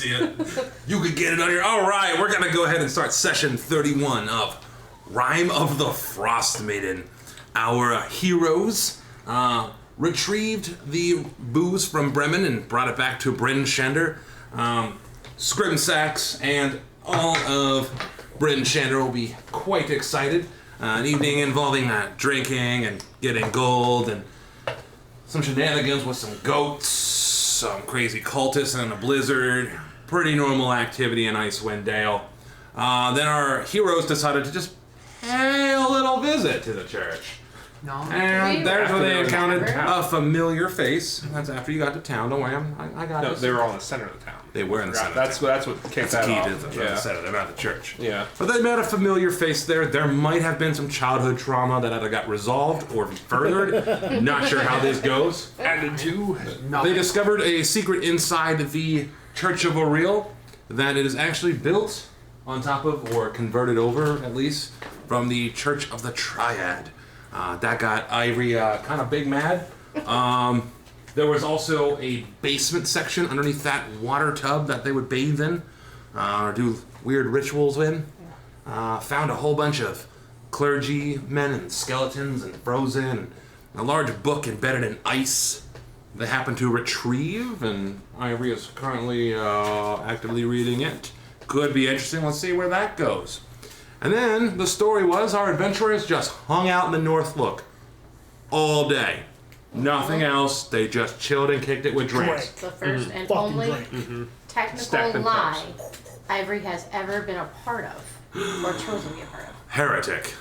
to you. You could get it on your... All right, we're going to go ahead and start session 31 of Rime of the Frost Maiden. Our heroes retrieved the booze from Bremen and brought it back to Bryn Shander. Scrimsacks and all of Bryn Shander will be quite excited. An evening involving drinking and getting gold and some shenanigans with some goats, some crazy cultists in a blizzard, pretty normal activity in Icewind Dale. Then our heroes decided to just pay a little visit to the church. No. And there's where they encountered a familiar face. That's after you got to town. Don't worry, I got it. No, they were all in the center of the town. They were in the center. That's what kicked that off. The center. They're not the church. Yeah. But they met a familiar face there. There might have been some childhood trauma that either got resolved or furthered. Not sure how this goes. Added to. They discovered a secret inside the Church of Oriel that it is actually built on top of, or converted over at least, from the Church of the Triad. That got Ivory kind of big mad. There was also a basement section underneath that water tub that they would bathe in or do weird rituals in. Found a whole bunch of clergymen and skeletons and frozen, and a large book embedded in ice they happened to retrieve, and Ivory is currently actively reading it. Could be interesting. Let's see where that goes. And then the story was our adventurers just hung out in the North Look all day. Nothing else. They just chilled and kicked it with drinks. The first and Fucking only drink. technical lie Ivory has ever been a part of, or chosen to be a part of. Heretic.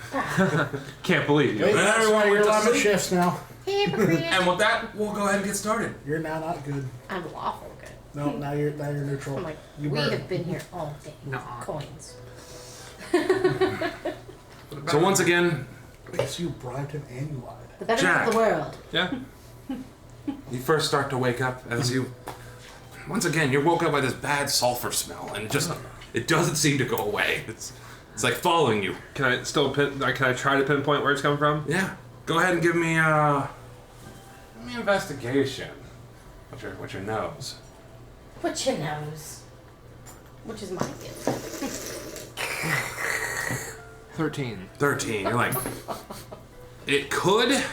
Can't believe you. Wait, That's everyone, what you're we're allowed just- shifts now. Hypocrite. And with that, we'll go ahead and get started. You're now not good. I'm lawful good. No, now you're neutral. I'm like, You we were. have been here all day. Coins. So once again, Wait, so you bribed him and you lied. The better Jack. of the world. Yeah. you first start to wake up as you... Once again, you're woke up by this bad sulfur smell, and it doesn't seem to go away. It's like following you. Can I still can I try to pinpoint where it's coming from? Yeah. Go ahead and give me investigation. What's your nose? What's your nose? Which is my gift. 13. 13. You're like, it could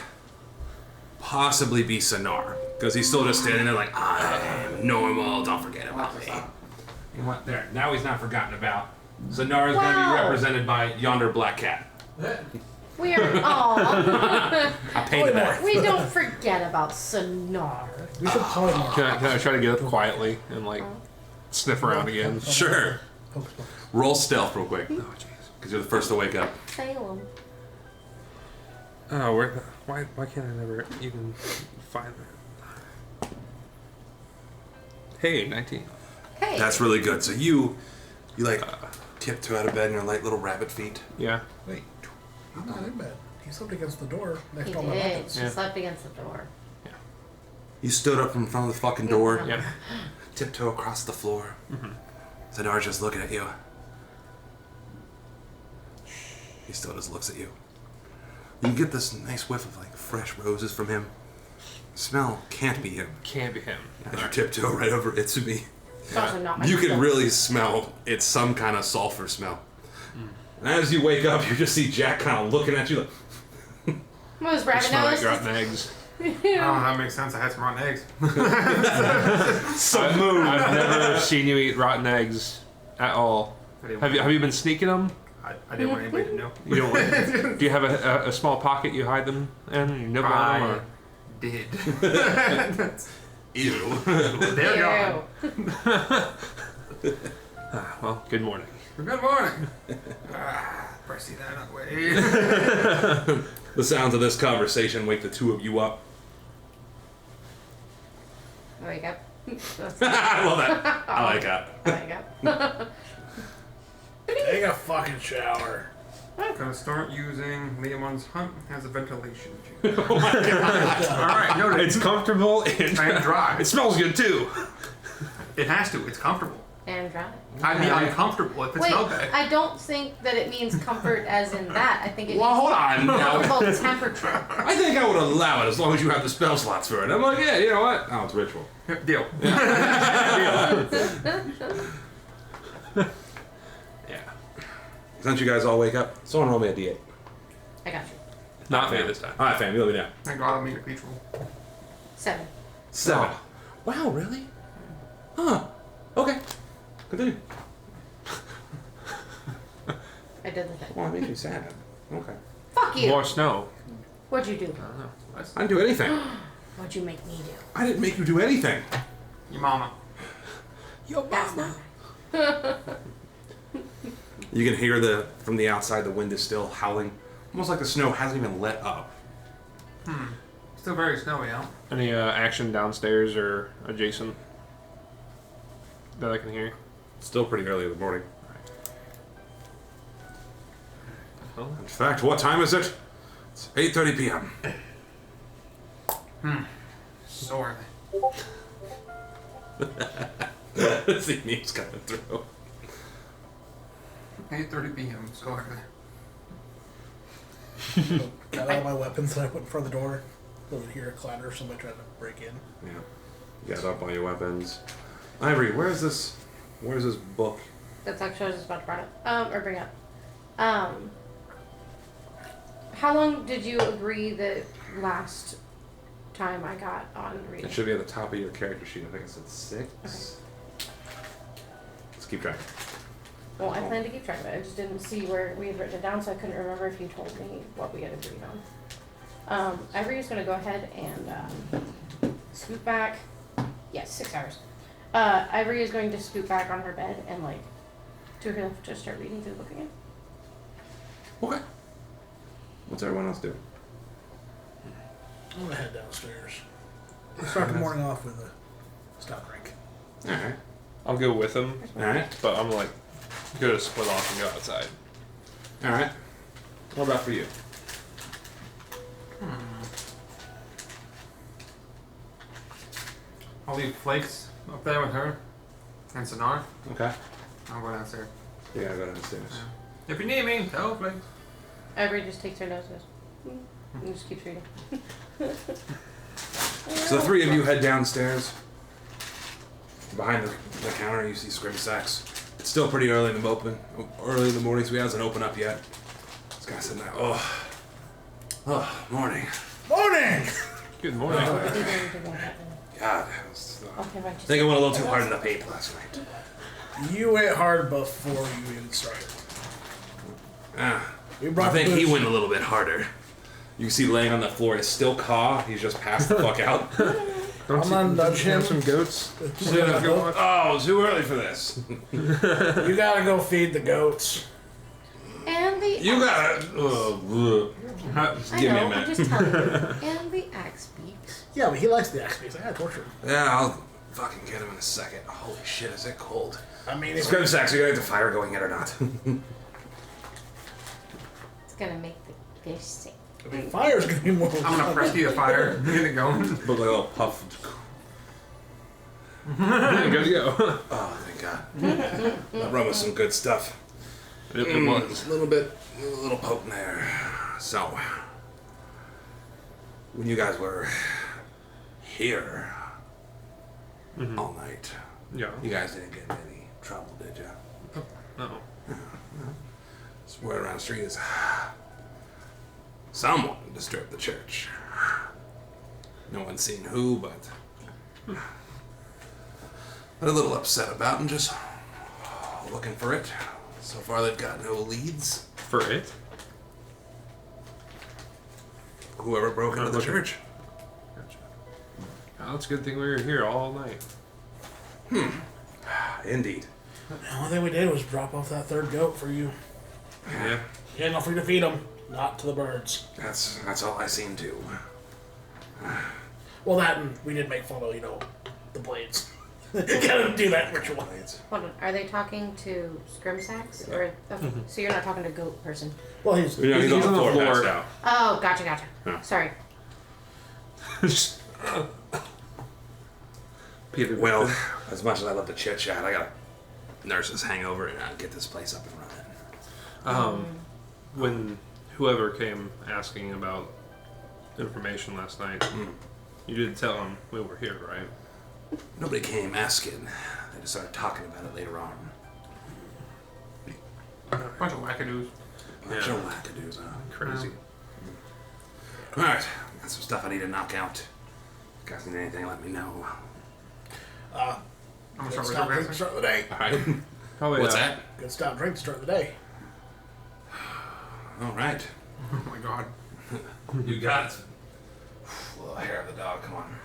possibly be Sonar, because he's still just standing there like, I'm normal, don't forget about me. He went there. Now he's not forgotten about. Sonar is going to be represented by yonder black cat. We are all. I painted that. We don't forget about Sonar. We should polymorph. Can I try to get up quietly and like sniff around again? Sure. Roll stealth real quick, Oh jeez. because you're the first to wake up. Salem. Oh, why can't I never even find that? Hey, 19. Hey. That's really good. So you like tiptoe out of bed in your light little rabbit feet. Yeah. Wait, he's not in bed. He slept against the door next He to all my did. buckets. She Yeah. slept against the door. You stood up in front of the fucking door, Yeah. tiptoe across the floor. Sonar's just looking at you. He still just looks at you. You get this nice whiff of like fresh roses from him. Smell can't be him. Can't be him. As you tiptoe right over it's me. It's also not my You can stuff. really smell it's some kind of sulfur smell. And as you wake up, you just see Jack kind of looking at you like, What was rabbit Smell like nose? rotten eggs. Oh, that makes sense. I had some rotten eggs. I've never seen you eat rotten eggs at all. Have you been sneaking them? I didn't want anybody to know. You don't. Do you have a small pocket you hide them in? You nibble on them, I or? did. ew. They're gone. Ew. Well, good morning. Good morning. Press that way. The sounds of this conversation wake the two of you up. Wake up. I love that. I like that. Wake up. Take a fucking shower. Gonna start using Leomon's Hunt as a ventilation chamber. Alright, noted. It's comfortable and dry. it smells good too. It has to. It's comfortable. And dry. I'd be uncomfortable if it Wait, smelled bad. I don't think that it means comfort as in that. I think it Well, means hold on. Now. comfortable temperature. I think I would allow it as long as you have the spell slots for it. I'm like, yeah, you know what? Oh, it's ritual. Deal. Yeah. Since you guys all wake up, someone roll me a d8. I got you. Not me this time. All right, fam, you let me know. Thank God I made a beach roll. 7. 7. Wow, really? Huh. Okay. Continue. I did the thing. Well, it makes me sad. Okay. Fuck you. More snow. What'd you do? I don't know. I didn't do anything. What'd you make me do? I didn't make you do anything. Your mama. That's not You can hear from the outside, the wind is still howling. Almost like the snow hasn't even let up. Still very snowy out. Any action downstairs or adjacent that I can hear? Still pretty early in the morning. Oh. In fact, what time is it? It's 8:30 p.m. So early. See memes coming through. 8:30 p.m. So early. Got all my weapons and I put in front of the door. So I'd hear a clatter of somebody trying to break in. Yeah. You got up on your weapons. Ivory, where's this book? That's actually what I was just about to bring up. How long did you agree the last time I got on reading? It should be at the top of your character sheet. I think it said 6. Okay. Let's keep track. Well, I plan to keep track of it. I just didn't see where we had written it down, so I couldn't remember if you told me what we had agreed on. Ivory is going to go ahead and scoot back. Yes, 6 hours. Ivory is going to scoot back on her bed and, like, to her left, just start reading through the book again. Okay. What's everyone else do? I'm gonna head downstairs. Let's start the morning off with a stout drink. Alright. I'll go with him, Alright. but I'm like, gonna split off and go outside. Alright. What about for you? I'll leave Flakes up there with her. And Sonar. Okay. I'll go downstairs. You gotta go downstairs. If you need me, tell Flakes. Ivory just takes her nose and goes, and just keeps reading. So the three of you head downstairs. Behind the counter, you see Scrimsax. It's still pretty early in the morning, so he hasn't opened up yet. This guy said, morning. Morning! Good morning. God, Okay, right. I think I went a little too hard in the paint last night. You went hard before you even started. We I brought think he booze. went a little bit harder. You see laying on the floor is still Caw. He's just passed the fuck out. Don't I'm gonna nudge him. some goats? Oh, too early for this. You gotta go feed the goats. And the You gotta... I give me a know, minute. I'm just telling you. And the axe speaks. Yeah, but he likes the axe piece. I gotta torture him. Yeah, I'll fucking get him in a second. Holy shit, is it cold? I mean, if Scrimsax, are you gonna have the fire going yet or not? It's gonna make the fish sing. fire's gonna be more. I'm gonna press you the fire. Get it going. Look like a little puff. Good to go. Oh, thank God. That rum was some good stuff. It was. A little potent there. So, when you guys were here all night, Yeah. you guys didn't get in any trouble, did you? No. This word around the street is someone disturbed the church. No one's seen who, but they're a little upset about and just looking for it. So far, they've got no leads. For it? Whoever broke into the church. Gotcha. Oh, it's a good thing we were here all night. Indeed. The only thing we did was drop off that third goat for you. Yeah. You had no free to feed them, not to the birds. That's all I seen to. Well, that and we did make fun of, the blades. Gotta do that ritual. Hold on. Are they talking to Scrimsax? Or okay. So you're not talking to goat person. Well, he's You know, he's on the floor, passed out. Oh, gotcha. Yeah. Sorry. Just Peter. Well, as much as I love to chit chat, I gotta nurse's hangover and get this place up and running. When whoever came asking about information last night, you did tell them we were here, right? Nobody came asking. They just started talking about it later on. Bunch of wackadoos. Bunch of wackadoos, huh? Crazy. Alright, got some stuff I need to knock out. If you guys need anything, let me know. I'm gonna start with Stop drink your to start the day. Alright. Probably, What's that? Good stop drink to start the day. Alright. Oh my god. You got it. Little hair of the dog, come on.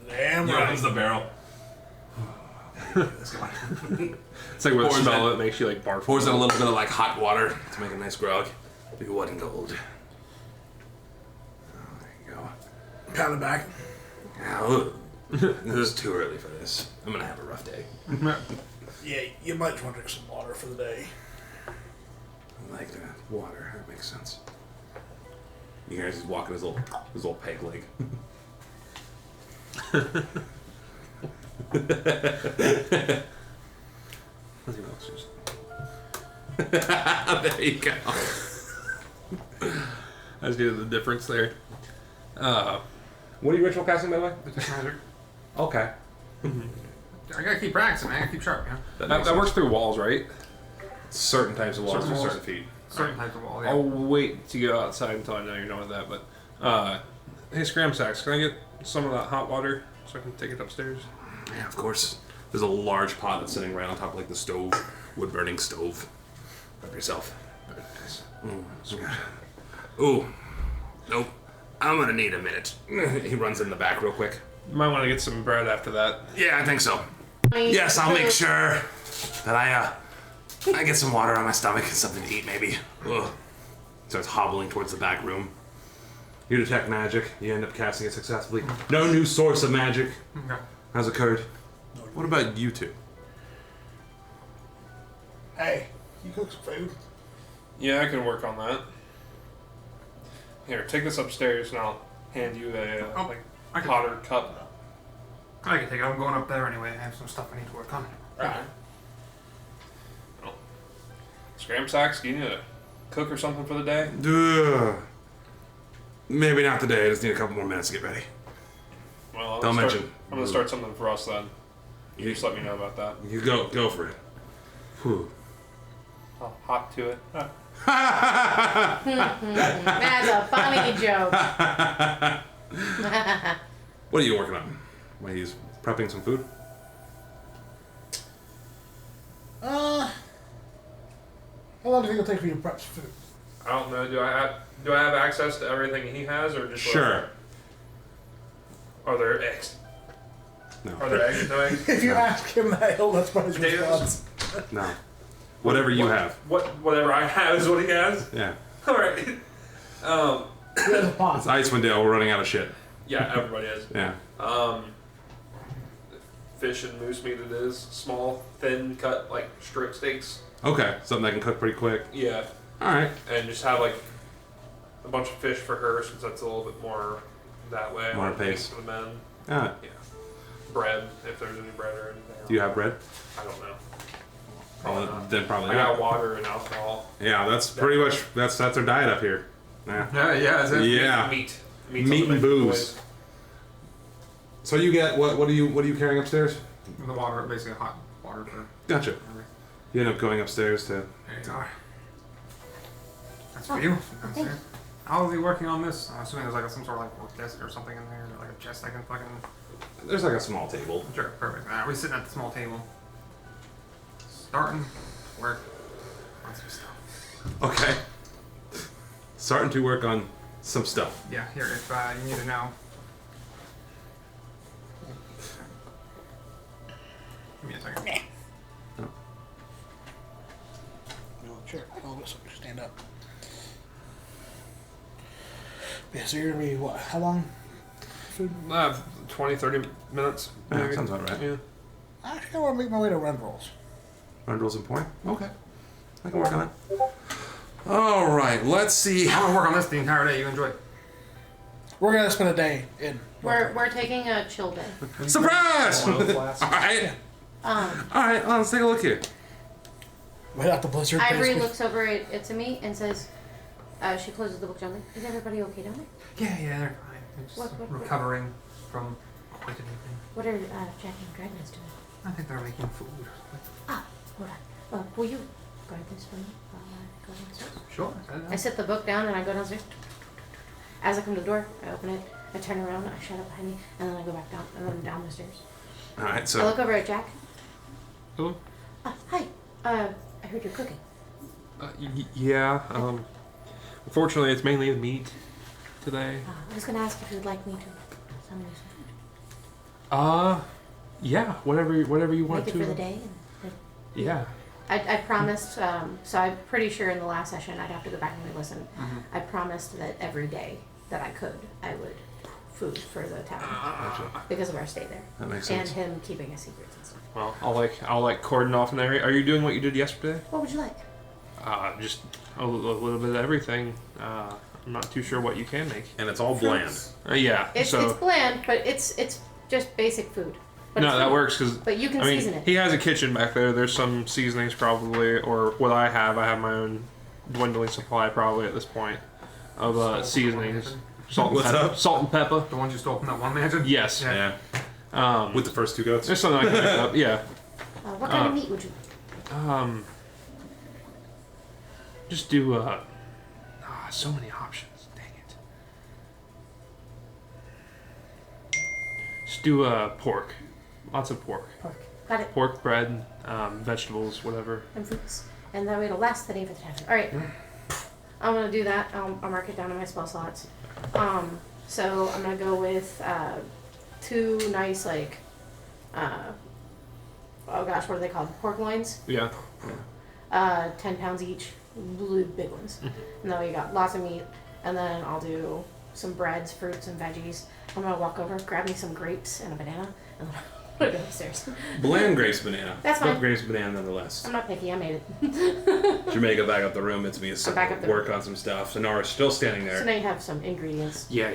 Damn Here right. comes the barrel. Let's go on. It's like when you Pours smell in- it, makes you like barf. Pours in a little bit of like hot water to make a nice grog. Big white and gold. Oh, there you go. Pound it back. Now, this is too early for this. I'm gonna have a rough day. Yeah, you might just want to drink some water for the day. I like that. Water, that makes sense. You guys just walking his little peg leg. There you go. I was getting the difference there. What are you ritual casting, by the way? Detect magic. Okay. I gotta keep practicing, man. I gotta keep sharp, you know? That works through walls, right? Certain types of walls Certain for walls. certain feet. Certain types of walls, yeah. I'll wait to go outside until I know you're done with that. But hey, Scram Sacks, can I get some of that hot water so I can take it upstairs? Yeah, of course. There's a large pot that's sitting right on top of like the stove, wood burning stove. Help yourself. Very nice. Ooh. Nope. I'm gonna need a minute. He runs in the back real quick. You might want to get some bread after that. Yeah, I think so. Yes, I'll make sure that I get some water on my stomach and something to eat, maybe. Ugh. Starts hobbling towards the back room. You detect magic. You end up casting it successfully. No new source of magic Okay. has occurred. What about you two? Hey, you cook some food? Yeah, I can work on that. Here, take this upstairs and I'll hand you a I can, hotter cup. I can take it. I'm going up there anyway. I have some stuff I need to work on. Right. Scram Sacks, do you need to cook or something for the day? Maybe not today. I just need a couple more minutes to get ready. Well, Don't mention. I'm gonna start something for us then. You just let me know about that. You go for it. Whew. I'll hop to it. That's a funny joke. What are you working on? What, he's prepping some food? How long do you think it'll take for you to prep some food? I don't know. Do I have access to everything he has, or just Sure. Are there eggs? No. Are there eggs? No eggs? If you ask him that, that's probably his Potatoes? response. No. Whatever you have. Whatever I have is what he has. Yeah. All right. He has a pot. It's Icewind Dale. We're running out of shit. Yeah, everybody is. Yeah. Fish and moose meat. It is small, thin cut, like strip steaks. Okay. Something that can cook pretty quick. Yeah, All right. and just have like a bunch of fish for her since that's a little bit more that way. More like, pace. for the men. Yeah. Yeah. Bread, if there's any bread or anything. Do you have bread? I don't know. Probably not. Then probably I not. got water and alcohol. Yeah, that's pretty much that's our diet up here. Yeah. Yeah, is it? Yeah. Meat. Meat and booze. So you get what are you carrying upstairs? The water, basically hot water for Gotcha. everything. You end up going upstairs to. There you go. That's for you. That's it. I'll be working on this. I'm assuming there's like some sort of like work desk or something in there, like a chest I can fucking. There's like a small table. Sure, perfect. Alright, we're sitting at the small table. Starting to work on some stuff. Okay. Starting to work on some stuff. Yeah, here, if you need to know. Give me a second. No, sure. I'll just stand up. Yeah, so you're gonna be what? How long? Food? 20, 30 minutes. Yeah, Maybe. sounds about right. Yeah. Actually, I want to make my way to run rolls. Rundles and point. Okay. I can work on it. All right. Let's see. I'm gonna work on this the entire day. You enjoy it. We're gonna spend a day in. We're taking a chill day. Surprise! Oil flask. All right. Alright, let's take a look here. Right out the blizzard. Ivory basically. looks over it to me and says, she closes the book gently. Is everybody okay down there? Yeah, they're fine. They're just What- recovering from quite an evening. What are Jack and Dragons doing? I think they're making food. Ah, hold on. Will you guard this for me while I go downstairs? Sure. I set the book down and I go downstairs. As I come to the door, I open it, I turn around, I shut it behind me, and then I go back down, and then down the stairs. Alright, I so look over at Jack. Hello? Hi. I heard you're cooking. Yeah. Unfortunately, it's mainly meat today. I was gonna ask if you'd like me to summon you some food. Yeah. Whatever you want Make to. it for the day. Yeah. I promised, so I'm pretty sure in the last session, I'd have to go back and listen. Mm-hmm. I promised that every day that I would food for the tavern because of our stay there. that makes And sense. him keeping his secrets and stuff. Well, I'll cordon off an area. Are you doing what you did yesterday? What would you like? Just a little bit of everything. I'm not too sure what you can make. And it's all bland. Yeah. It's bland, but it's just basic food. But No, it's that food. works because But you can season it. he has a kitchen back there. There's some seasonings probably, or what I have my own dwindling supply probably at this point of seasonings. Salt and What's pepper. up? Salt and pepper. The ones you stole from that one mansion? Yes. Yeah. Yeah. With the first two goats. There's something I can pick up. Yeah. What kind of meat would you? Just do so many options. Dang it. Just do pork. Lots of pork. Pork. Got it. Pork, bread, vegetables, whatever. And fruits. And that way it'll last the day for the tavern. Alright. I'm gonna do that. I'll mark it down in my spell slots. So I'm gonna go with two nice oh gosh, what are they called? Pork loins. Yeah. 10 pounds each. Blue big ones. And then we got lots of meat. And then I'll do some breads, fruits, and veggies. I'm gonna walk over, grab me some grapes and a banana, and then put it upstairs. Bland grapes banana. That's But fine. grapes banana nonetheless. I'm not picky, I made it. Jamaica back up the room. It's me I'm back up the work on some stuff. Sonora's still standing So there. now you have some ingredients. Yeah.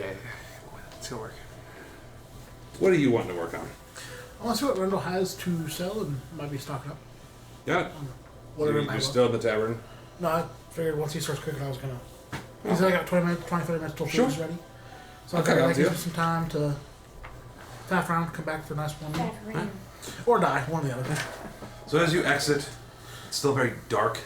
It's gonna work. What are you wanting to work on? I want to see what Rendell has to sell and might be stocking up. Yeah. Whatever. You're still at the tavern. No, I figured once he starts cooking, I was gonna. He said I got 20 30 minutes till Sure. food's ready. So Okay, I I'll figured that do gives it. me some time to faff around, come back for a nice one meal. Tavern. Or die, one or the other. So as you exit, it's still very dark.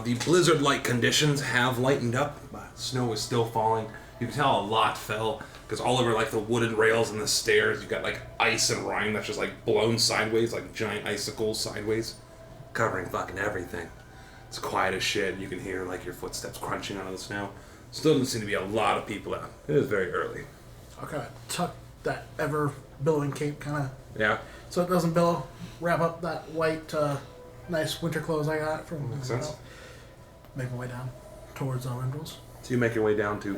The blizzard-like conditions have lightened up, but snow is still falling. You can tell a lot fell because all over like the wooden rails and the stairs, you got like ice and rime that's just like blown sideways, like giant icicles sideways, covering fucking everything. It's quiet as shit. You can hear like your footsteps crunching onto the snow. Still doesn't seem to be a lot of people out. It is very early. I'll kind of tuck that ever billowing cape kind of Yeah, so it doesn't billow. Wrap up that white, nice winter clothes I got from. makes sense. Make my way down towards Rendell's. So you make your way down to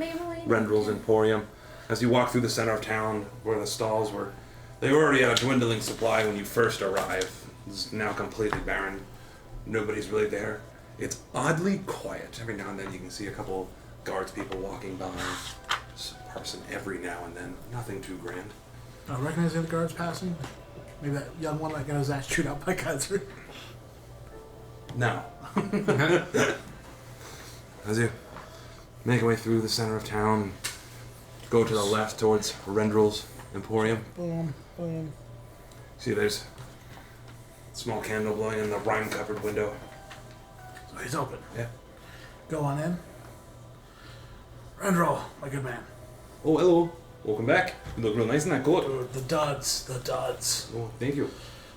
Rendell's Emporium. As you walk through the center of town, where the stalls were, they were already at a dwindling supply when you first arrived. It's now completely barren. Nobody's really there. It's oddly quiet. Every now and then you can see a couple guards people walking by. Just a person every now and then. Nothing too grand. I recognize the other guards passing. Maybe that young one that got his ass chewed out by Kaiser. No. As you make your way through the center of town, go to the left towards Rendell's Emporium. Boom, boom. See, there's a small candle blowing in the rime-covered window. So he's open. Yeah. Go on in. Rendell, my good man. Oh, hello. Welcome back. You look real nice in that coat. Dude, the duds. Oh, thank you.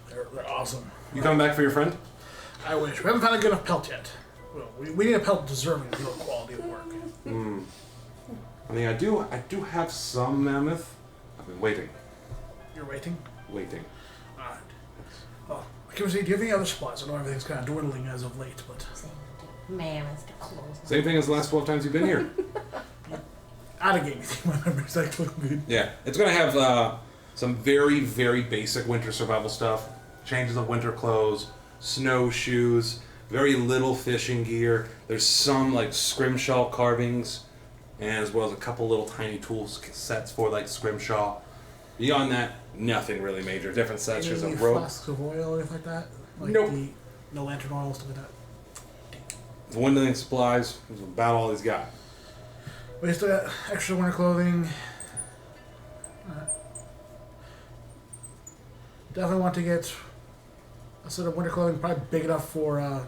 They're awesome. You coming back for your friend? I wish. We haven't found a good enough pelt yet. Well, we need a pelt deserving of your quality of work. I mean, I do have some mammoth. I've been waiting. You're waiting? Waiting. Alright. Well, I can see, do you have any other supplies? I know everything's kind of dwindling as of late, but... Mammoth to close. Same thing as the last 12 times you've been here. I'd have gave you my memory's actually good. Yeah. It's going to have some very, very basic winter survival stuff. Changes of winter clothes, snowshoes, very little fishing gear. There's some like scrimshaw carvings, and as well as a couple little tiny tool sets for like scrimshaw. Beyond that, Nothing really major. Different sections Any of rope. flasks of oil or anything like that? Like Nope. No lantern oil, stuff like that. The window supplies is about all he's got. We still got extra winter clothing. Definitely want to get a set of winter clothing, probably big enough for, well,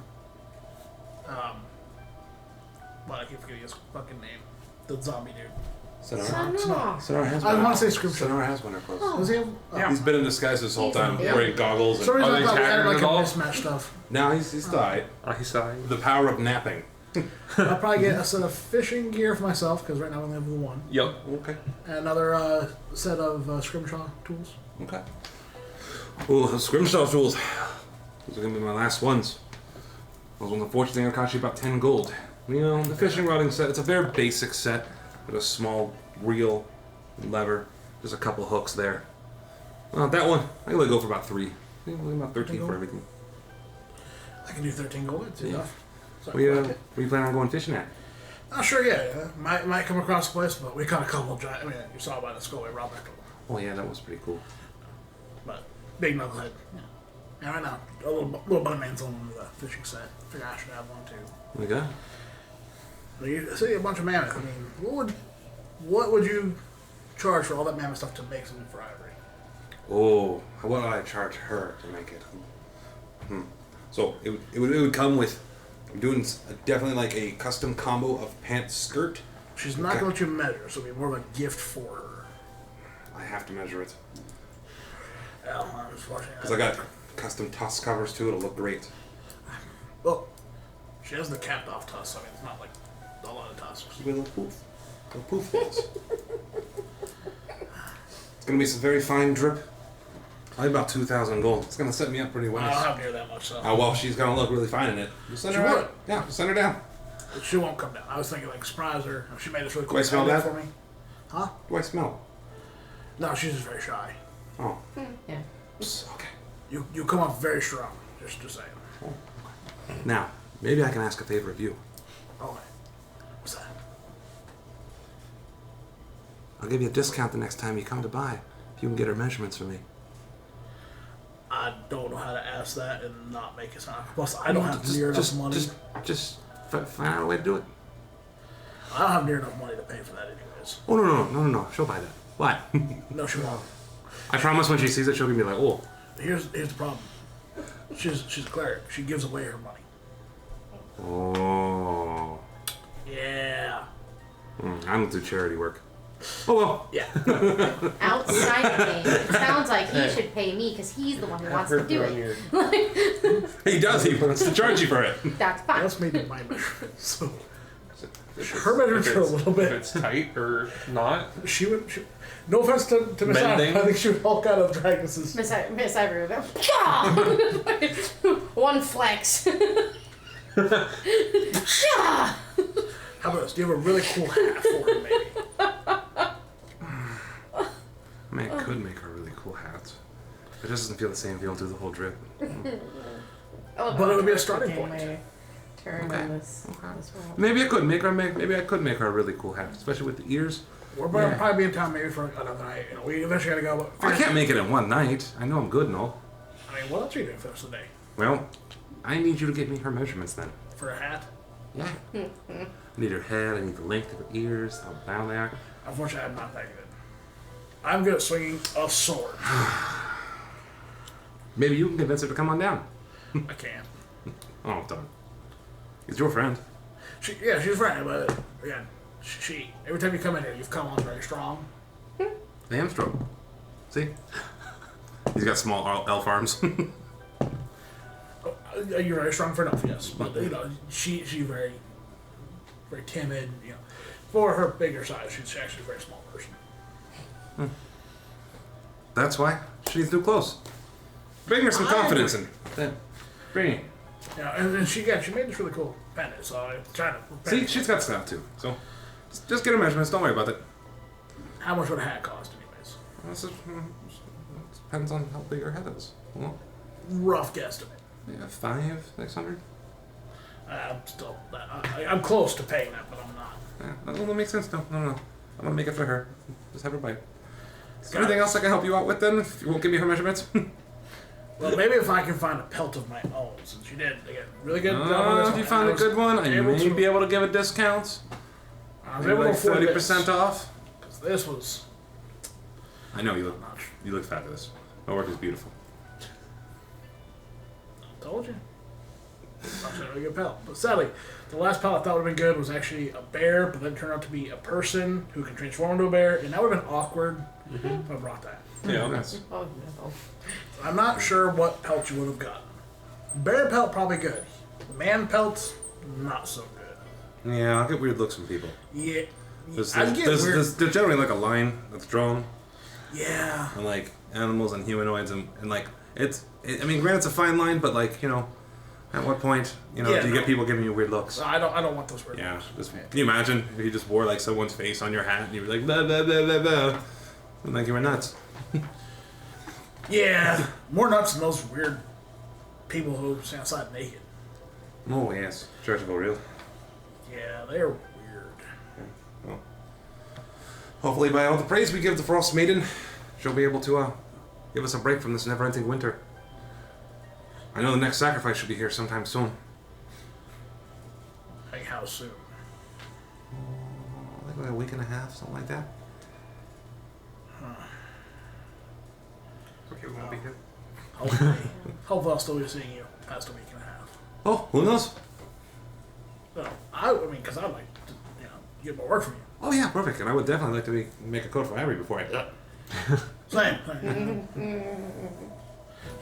I keep forgetting his fucking name. The zombie dude. Sonara has I want to say Scripture. Sonara has winter clothes. Does he have? Yeah. He's been in disguise this whole time, Yeah. wearing goggles. And, For some reason Are I they thought we had tattered like at a all? mismatch stuff. now he's died. I side. The power of napping. I'll probably get a set of fishing gear for myself, because right now I only have the one. Yep. Okay. And another set of scrimshaw tools. Okay. Ooh, those scrimshaw tools. Those are gonna be my last ones. Those ones, unfortunately, gonna cost you about 10 gold. You know, the fishing rodding set, it's a very basic set with a small reel, lever, just a couple hooks there. That one, I can let go for about 3. I think about 13 for everything. I can do 13 gold. It's enough. So I Where like it. you plan on going fishing at? Not sure yet. Might come across a place, but we caught a couple giant. I mean, you saw by the skull we robbed that couple. Oh yeah, that was pretty cool. But big knucklehead. Yeah. And right now, a little bug man's on the fishing set. Figure I should have one too. Okay. But you see a bunch of mammoth. I mean, what would you charge for all that mammoth stuff to make something for Ivory? Oh, what would I charge her to make it? So it would come with. I'm doing definitely like a custom combo of pants skirt. She's not Okay. going to let you measure, so it'll be more of a gift for her. I have to measure it Yeah, I'm just watching that. because I got custom tusk covers too. It'll look great. Well, she has the capped off tusk. So I mean, it's not like a lot of tusks. Give me a little poof balls. It's gonna be some very fine drip. Probably about 2,000 gold. It's gonna set me up pretty well. I don't have near that much, so Oh well, she's gonna look really fine in it. Just send She her would. out. Yeah, just send her down. she won't come down. I was thinking like surprise her. If she made this really cool Do I smell idea that? for me. Huh? Do I smell? No, she's just very shy. Oh, Yeah. okay. You come off very strong. Just saying. Now, maybe I can ask a favor of you. Oh, what's that? I'll give you a discount the next time you come to buy if you can get her measurements for me. I don't know how to ask that and not make it sound. Plus, I don't have near enough money. Just find out a way to do it. I don't have near enough money to pay for that, anyways. Oh no! She'll buy that. What? No, she won't. I promise when she sees it, she'll be like, oh. Here's the problem. She's a cleric. She gives away her money. Oh. Yeah. I don't do charity work. Oh well. Yeah. Outside of me, it sounds like he should pay me because he's the one who wants to do it. He does. He wants to charge you for it. That's fine. That's maybe my measurement. So her measurements are a little If bit. it's tight or not. She would. No offense to Miss Bending. Anna, I think she would hulk out of Dragus's. Miss Ivory will go, one flex. Pshaw! How about this? Do you have a really cool hat for her, maybe? I mean, it could make her a really cool hat. It just doesn't feel the same if you don't do the whole drip. Oh, But it would be a starting okay, point. my turn Okay. in this world. Maybe I could make her a really cool hat, especially with the ears. We're gonna probably be in town maybe for another night. You know, we eventually gotta go. But I can't make it in one night. I know I'm good and all. I mean, what else are you doing for the rest of the day? Well, I need you to get me her measurements then. For a hat? Yeah. I need her head, I need the length of her ears, how down they are. Unfortunately, I'm not that good. I'm good at swinging a sword. Maybe you can convince her to come on down. I can't. Oh, darn. He's your friend. She's a friend, but again, she every time you come in here, you've come on very strong. I am strong. See? He's got small elf arms. You're very strong for enough, yes. But you know, she's very, very timid. You know, for her bigger size, she's actually a very small person. That's why she needs new clothes. Bring her some confidence in. Bring it. Yeah, and she made this really cool pendant. So I'm trying to. See, she's got stuff too. So just get her measurements. Don't worry about it. How much would a hat cost, anyways? Depends on how big her head is. Well, Rough guesstimate. yeah, 500, 600. I'm close to paying that, but I'm not. Yeah, that makes sense. No. I'm gonna make it for her. Just have her bite. Is there anything else I can help you out with then? If you won't give me her measurements? Well, maybe if I can find a pelt of my own, since you did get really good job on this If one. you find a good one, I may be able to give a discount. I was Maybe able to like afford 30% off. Because this was I know you look fabulous. My work is beautiful. told you. Not a really good pelt. But sadly, the last pelt I thought would have been good was actually a bear, but then it turned out to be a person who can transform into a bear, and that would have been awkward if I brought that. Yeah. Nice. Oh no. I'm not sure what pelt you would have gotten. Bear pelt, probably good. Man pelt, not so good. Yeah, I'll get weird looks from people. Yeah. There's I'd get weird. there's generally like a line that's drawn Yeah. on like animals and humanoids and like I mean, granted it's a fine line, but like, you know, at what point, you know, Yeah, do you no. get people giving you weird looks? I don't want those weird Yeah. looks. Just, can you imagine if you just wore like someone's face on your hat and you were like blah blah blah blah blah, and like you were nuts? Yeah. More nuts than those weird people who stand outside naked. Oh yes, Church of O'Reilly. Yeah, they're weird. Well, hopefully, by all the praise we give the Frost Maiden, she'll be able to give us a break from this never-ending winter. I know the next sacrifice should be here sometime soon. Like, how soon? I think like a week and a half, something like that. Okay, we won't be here. Hopefully I'll still be seeing you past a week and a half. Oh, who knows? No, I mean, because I'd like to, get more work from you. Oh yeah, perfect. And I would definitely like to make a code for Ivory before I die. Same. So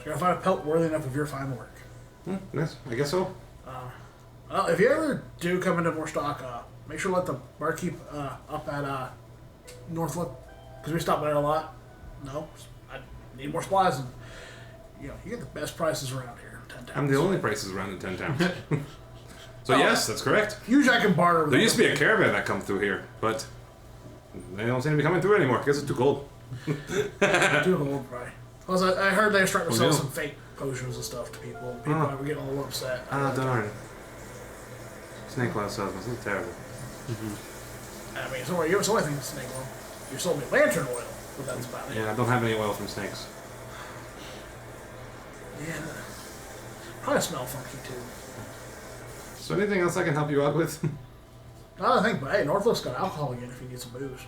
you're gonna find a pelt worthy enough of your fine work. Yes, I guess so. Well, if you ever do come into more stock, make sure to let the barkeep up at Northlook, because we stop there a lot. No, I need more supplies, and you get the best prices around here. 10 towns. I'm the only prices around in 10 towns. So yes, that's correct. Usually I can barter. With There used to be a them. caravan that come through here, but they don't seem to be coming through anymore. I guess it's too cold. Too old, right? Plus, I heard they were starting to Oh, sell no. some fake potions and stuff to people. People Oh. were getting a little upset. Darn. Snake oil salesman, this is terrible. I mean, it's only thing that's snake oil. You sold me lantern oil, but that's about it. Yeah, I don't have any oil from snakes. Yeah. Probably smell funky too. So anything else I can help you out with? I don't think, but hey, Northlook's got alcohol again if you need some booze.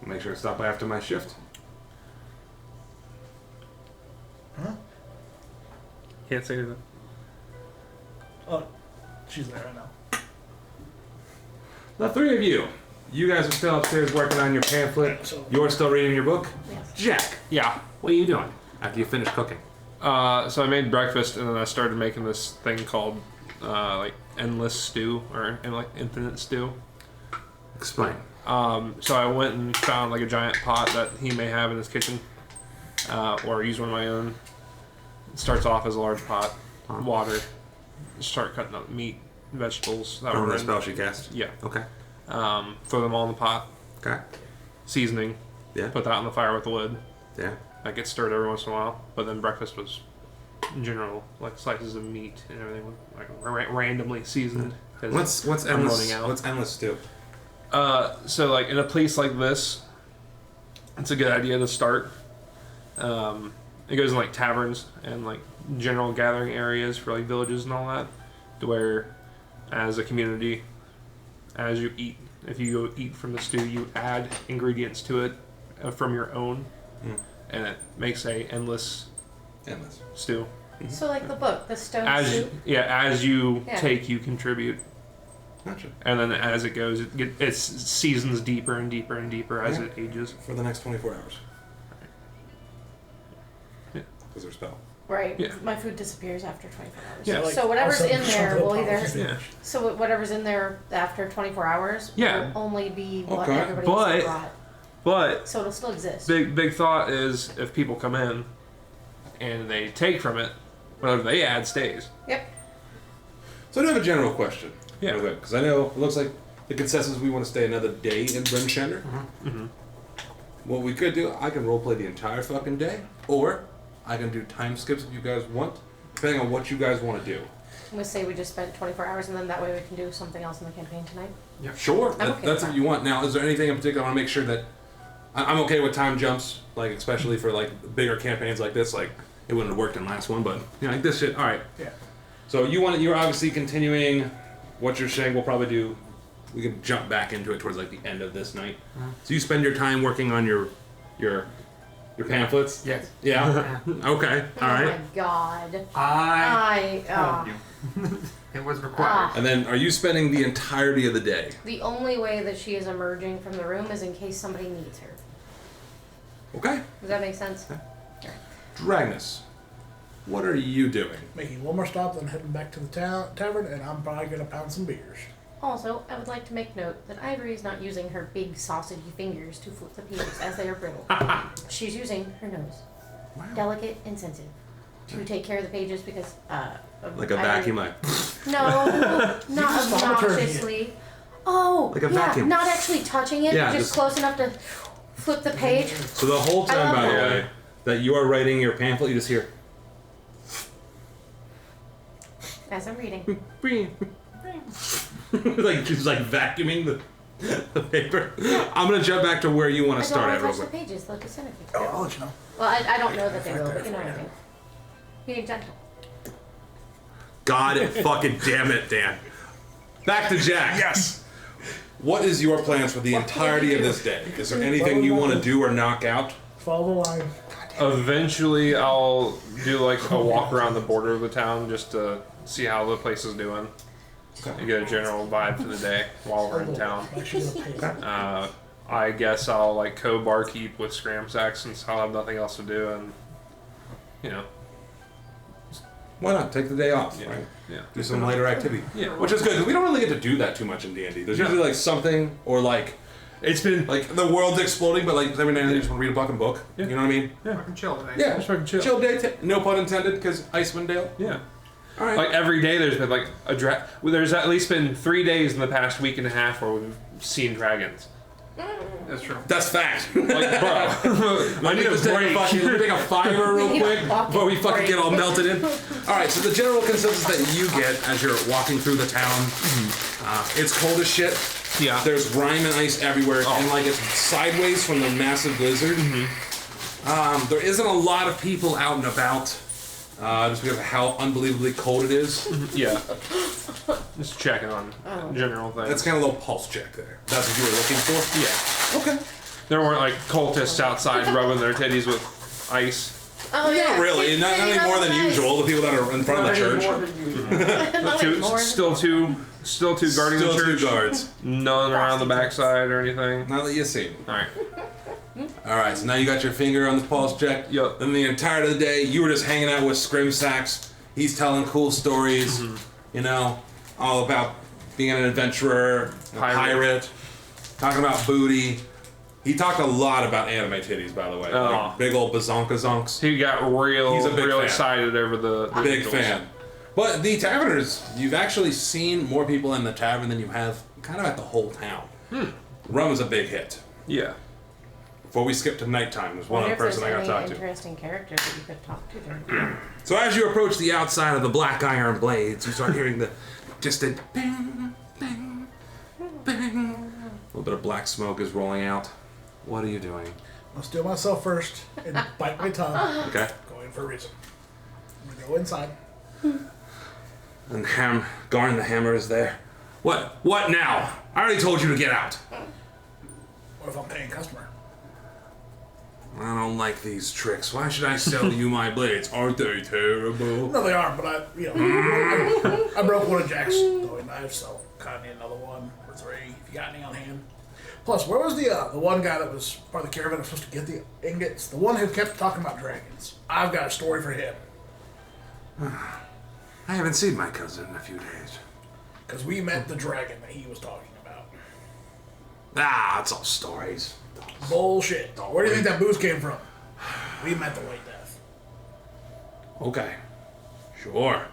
Make sure to stop by after my shift. Huh? Can't say that. Oh, she's there right now. The three of you. You guys are still upstairs working on your pamphlet. So- You're still reading your book? Yes. Jack, Yeah. what are you doing after you finish cooking? So I made breakfast and then I started making this thing called like endless stew or like infinite stew. Explain. So I went and found like a giant pot that he may have in his kitchen, or use one of my own. It starts off as a large pot, water. Start cutting up meat, vegetables. That From were the in. spell she cast? Yeah. Okay. Throw them all in the pot. Okay. Seasoning. Yeah. Put that on the fire with the lid. Yeah. That gets stirred every once in a while. But then breakfast was, in general, like slices of meat and everything, like randomly seasoned. 'cause What's I'm endless? running out. What's endless stew? So like in a place like this, it's a good idea to start. It goes in like taverns and like general gathering areas for like villages and all that, to where, as a community, as you eat, if you go eat from the stew, you add ingredients to it from your own, and it makes a endless Endless. stew. So like the book, the stone As soup. as you Yeah. take, you contribute. Gotcha. And then as it goes, it seasons deeper and deeper and deeper as Yeah. it ages. For the next 24 hours. Yeah. Because their spell. Right. Yeah. My food disappears after 24 hours. Yeah. Like, So whatever's also, in there chocolate will pot either. is Yeah. finished. So whatever's in there after 24 hours Yeah. will only be what Okay. everybody But- else brought. But So it'll still exist. big thought is if people come in and they take from it, whatever they add stays. Yep. So I do have a general question. Yeah. Because I know it looks like the consensus we want to stay another day in Brenshender. What we could do, I can roleplay the entire fucking day, or I can do time skips if you guys want, depending on what you guys want to do. I'm gonna say we just spent 24 hours and then that way we can do something else in the campaign tonight. Sure, I'm okay that's with what you want. Now, is there anything in particular I want to make sure that I'm okay with time jumps, like especially for like bigger campaigns like this. Like it wouldn't have worked in the last one, but you know, like this shit. All right. Yeah. So you're obviously continuing what you're saying. We'll probably do. We can jump back into it towards like the end of this night. So you spend your time working on your pamphlets. Yes. Yeah. Okay. All right. Oh my god. I I. told you. It was required. And then, are you spending the entirety of the day? The only way that she is emerging from the room is in case somebody needs her. Okay. Does that make sense? Dragnus, what are you doing? Making one more stop, then heading back to the tavern, and I'm probably gonna pound some beers. Also, I would like to make note that Ivory is not using her big sausagey fingers to flip the pages as they are brittle. She's using her nose. Wow. Delicate and sensitive. To take care of the pages because, Like a vacuum, like. No, not just obnoxiously. Oh, Like a yeah, vacuum. not actually touching it, Yeah, just just- close enough to flip the page. So the whole I time, love by the that. way, that you are writing your pamphlet, you just hear. As I'm reading. Like just like vacuuming the paper. I'm gonna jump back to where you want I to don't start want at to real touch the quick. pages, like the centipede. Oh, I'll let you know. Well, I don't know that they will, but you know what I mean. Being gentle. God fucking damn it, Dan. Back to Jack. Yes. What is your plans for the entirety of this day? Is there anything you want to do or knock out? Follow the line. Eventually, I'll do like a walk around the border of the town just to see how the place is doing and get a general vibe for the day while we're in town. Actually, gonna pay. I guess I'll like co-barkeep with Scramsack since I'll have nothing else to do, and you know, Why not take the day off? yeah, Right? yeah. Do some lighter activity. Yeah. Which is good because we don't really get to do that too much in D&D. There's usually like something or like It's been like the world's exploding, but like every now and then you just want to read a fucking book. Yeah. You know what I mean? Fucking chill today. Yeah. Just fucking chill. Chill day. No pun intended, because Icewind Dale. Yeah. All right. Like every day, there's been like well, there's at least been 3 days in the past week and a half where we've seen dragons. That's true. That's fact. Like, bro, I need a Just take break. let me take a fiver real Need a quick fucking before we fucking break. get all melted in. All right, so the general consensus that you get as you're walking through the town, it's cold as shit. Yeah. There's grime and ice everywhere, and like it's sideways from the massive blizzard. There isn't a lot of people out and about, just because of how unbelievably cold it is. Yeah. Just checking on general things. That's kind of a little pulse check there. That's what you were looking for? Yeah. Okay. There weren't like cultists outside rubbing their titties with ice. Oh, yeah. Not really, not any more than usual. The people that are in front of the church. Still two guarding Still the church. two guards. None around the backside or anything. Now that you see it. All right. All right, so now you got your finger on the pulse check. Yup. Then the entirety of the day, you were just hanging out with Scrimsacks. He's telling cool stories, you know, all about being an adventurer, a pirate, talking about booty. He talked a lot about anime titties, by the way. Oh. Like big old bazonka-zonks. He got He's a big real fan. excited over the Big visuals. fan. But the taverners, you've actually seen more people in the tavern than you have kind of at the whole town. Rum is a big hit. Yeah. Before we skip to nighttime, there's one Wonder other if person I there's got to any talk to. interesting characters that you could talk to during So as you approach the outside of the black iron blades, you start hearing the distant bang, bang, bang. A little bit of black smoke is rolling out. What are you doing? I'll steal myself first and bite my tongue. Okay. Go in for a reason. I'm gonna go inside. And Garn the hammer is there. What? What now? I already told you to get out. What if I'm paying customer? I don't like these tricks. Why should I sell you my blades? Aren't they terrible? No, they aren't, but I broke one of Jack's throwing knives, so kind of need another one or three if you got any on hand. Plus, where was the one guy that was part of the caravan that was supposed to get the ingots? The one who kept talking about dragons. I've got a story for him. I haven't seen my cousin in a few days. Because we met the dragon that he was talking about. Ah, it's all stories. Bullshit. Where do you think that booze came from? We met the White Death. Okay. Sure.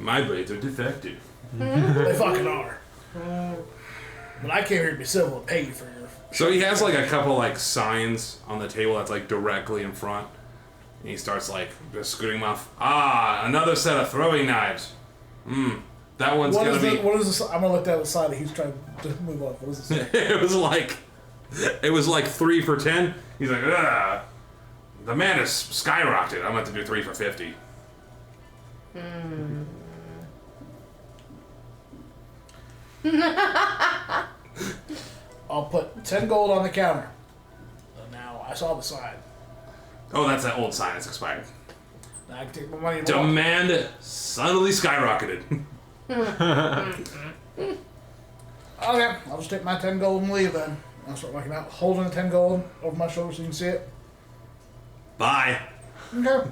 My blades are defective. They fucking are. But I came here to be civil and pay you for your... So he has like a couple like signs on the table that's like directly in front. And he starts like just scooting them off. Ah, another set of throwing knives. That one's What gonna is be. it? What is this? I'm gonna look down the side that he's trying to move up. What is this? It was like It was like 3 for 10. He's like, ugh. The man has skyrocketed. I'm going to have to do 3 for 50. I'll put 10 gold on the counter. Now, I saw the sign. Oh, that's that old sign. It's expired. Now I can take my money and walk. Demand suddenly skyrocketed. Okay, I'll just take my 10 gold and leave then. I'll start working out, holding the 10 gold over my shoulder so you can see it. Bye. Okay.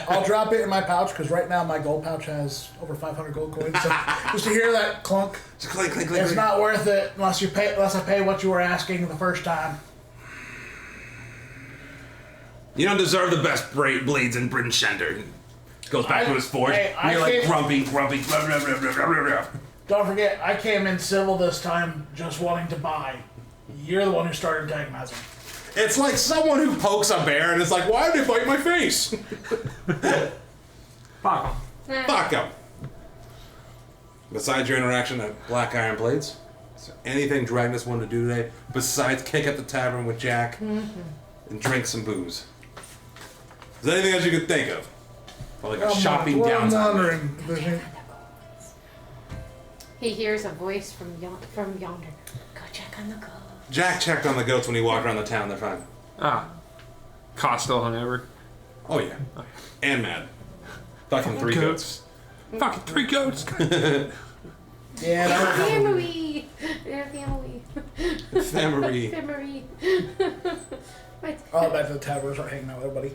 I'll drop it in my pouch because right now my gold pouch has over 500 gold coins. So just to hear that clunk, Just clink, clink, clink, it's clink. not worth it unless I pay what you were asking the first time. You don't deserve the best blades in Bryn Shender. Goes back to his forge. Hey, and you're like grumpy. Blah, blah, blah, blah, blah, blah, blah. Don't forget, I came in civil this time just wanting to buy. You're the one who started antagonizing. It's like someone who pokes a bear and it's like, why did they bite my face? Fuck 'em. Fuck them. Besides your interaction at Black Iron Blades, is there anything Dragnus wanted to do today besides kick at the tavern with Jack and drink some booze? Is there anything else you could think of? Or like a shopping I'm downtime? wondering. He hears a voice from yonder. Go check on the gold. Jack checked on the goats when he walked around the town. They're fine. Ah. Cost still hungover. Oh yeah. And mad. Fucking 3 goats. Fucking 3 goats. Yeah, that was Family. They're family. Family. Family. I'll back to the tavern, start hanging out with everybody.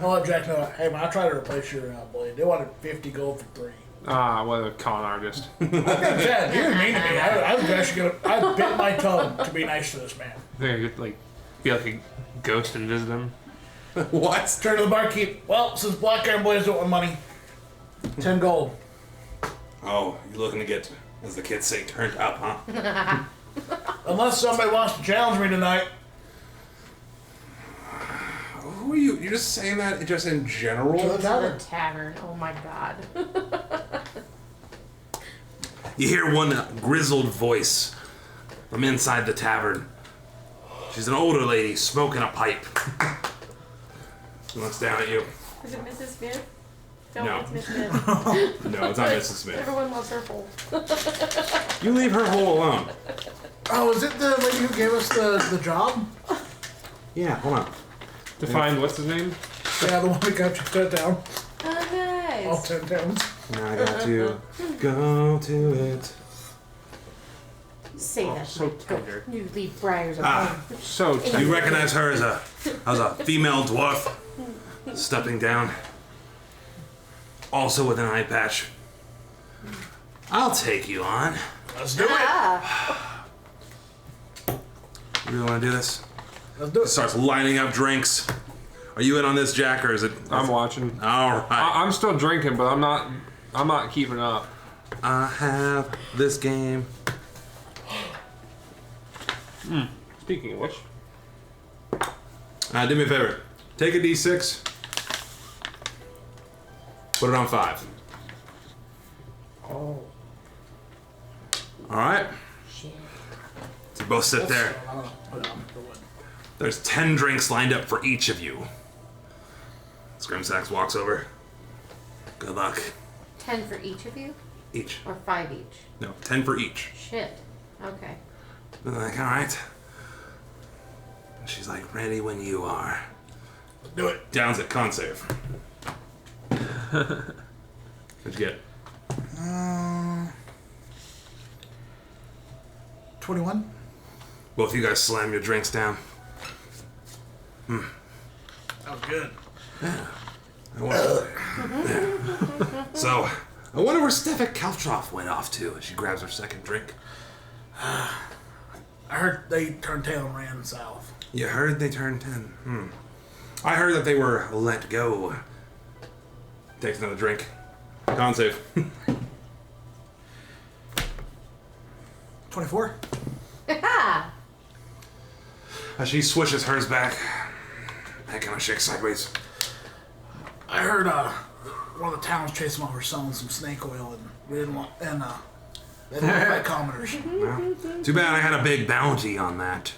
I'll let Jack know, hey man, I tried to replace your blade. They wanted 50 gold for 3. Ah, what a con artist. Chad, you're mean to me. I was actually I bit my tongue to be nice to this man. They could like be like a ghost and visit him. What? Turn to the barkeep. Well, since Black Iron Boys don't want money, 10 gold. Oh, you're looking to get, as the kids say, turned up, huh? Unless somebody wants to challenge me tonight. Who are you? You're just saying that just in general? To the To tavern. the tavern. Oh my god. You hear one grizzled voice from inside the tavern. She's an older lady smoking a pipe. She looks down at you. Is it Mrs. Smith? No. It's Miss Smith. No, it's not Mrs. Smith. Everyone loves her hole. You leave her hole alone. Oh, is it the lady who gave us the job? Yeah, hold on. To find what's his name? Yeah, the one we got you cut down. Oh, All nice. 10 towns. Now I got to go to it. Say that. So tender. You leave briars Ah. alone. So tender. You recognize her as a female dwarf stepping down. Also with an eye patch. I'll take you on. Let's do it. Ah. You really want to do this? Let's do it. Starts lining up drinks. Are you in on this, Jack, or is it? I'm watching. All right. I'm still drinking, but I'm not keeping up. I have this game. Speaking of which, Do me a favor. Take a D6. Put it on 5. Oh. All right. Shit. So you both sit there. Put it on the wood. There's 10 drinks lined up for each of you. Scrimsax walks over. Good luck. 10 for each of you? Each. Or 5 each? No, 10 for each. Shit. Okay. I'm like, all right. And she's like, ready when you are. Let's do it. Down's at con save. What'd you get? 21. Both of you guys slam your drinks down. That was good. I wonder. Yeah. So, I wonder where Stefik Kaltroff went off to as she grabs her second drink. I heard they turned tail and ran south. You heard they turned 10. I heard that they were let go. Takes another drink. Con save. 24. Ha! As she swishes hers back, I kind of shake sideways. I heard one of the towns chasing while we're selling some snake oil, and we didn't want. And They look like commoners. Well, too bad I had a big bounty on that.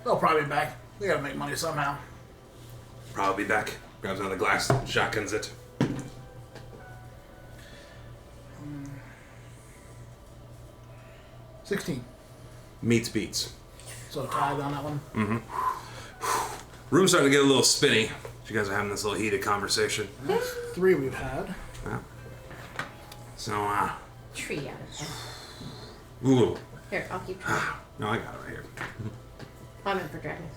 They'll probably be back. They gotta make money somehow. Probably back. Grabs another glass, shotguns it. 16. Meets beats. So tied on that one. Room's starting to get a little spinny. You guys are having this little heated conversation. That's 3 we've had. Yeah. So, Tree out of there. ooh. Here, I'll keep trying. No, I got it right here. I'm in for dragons.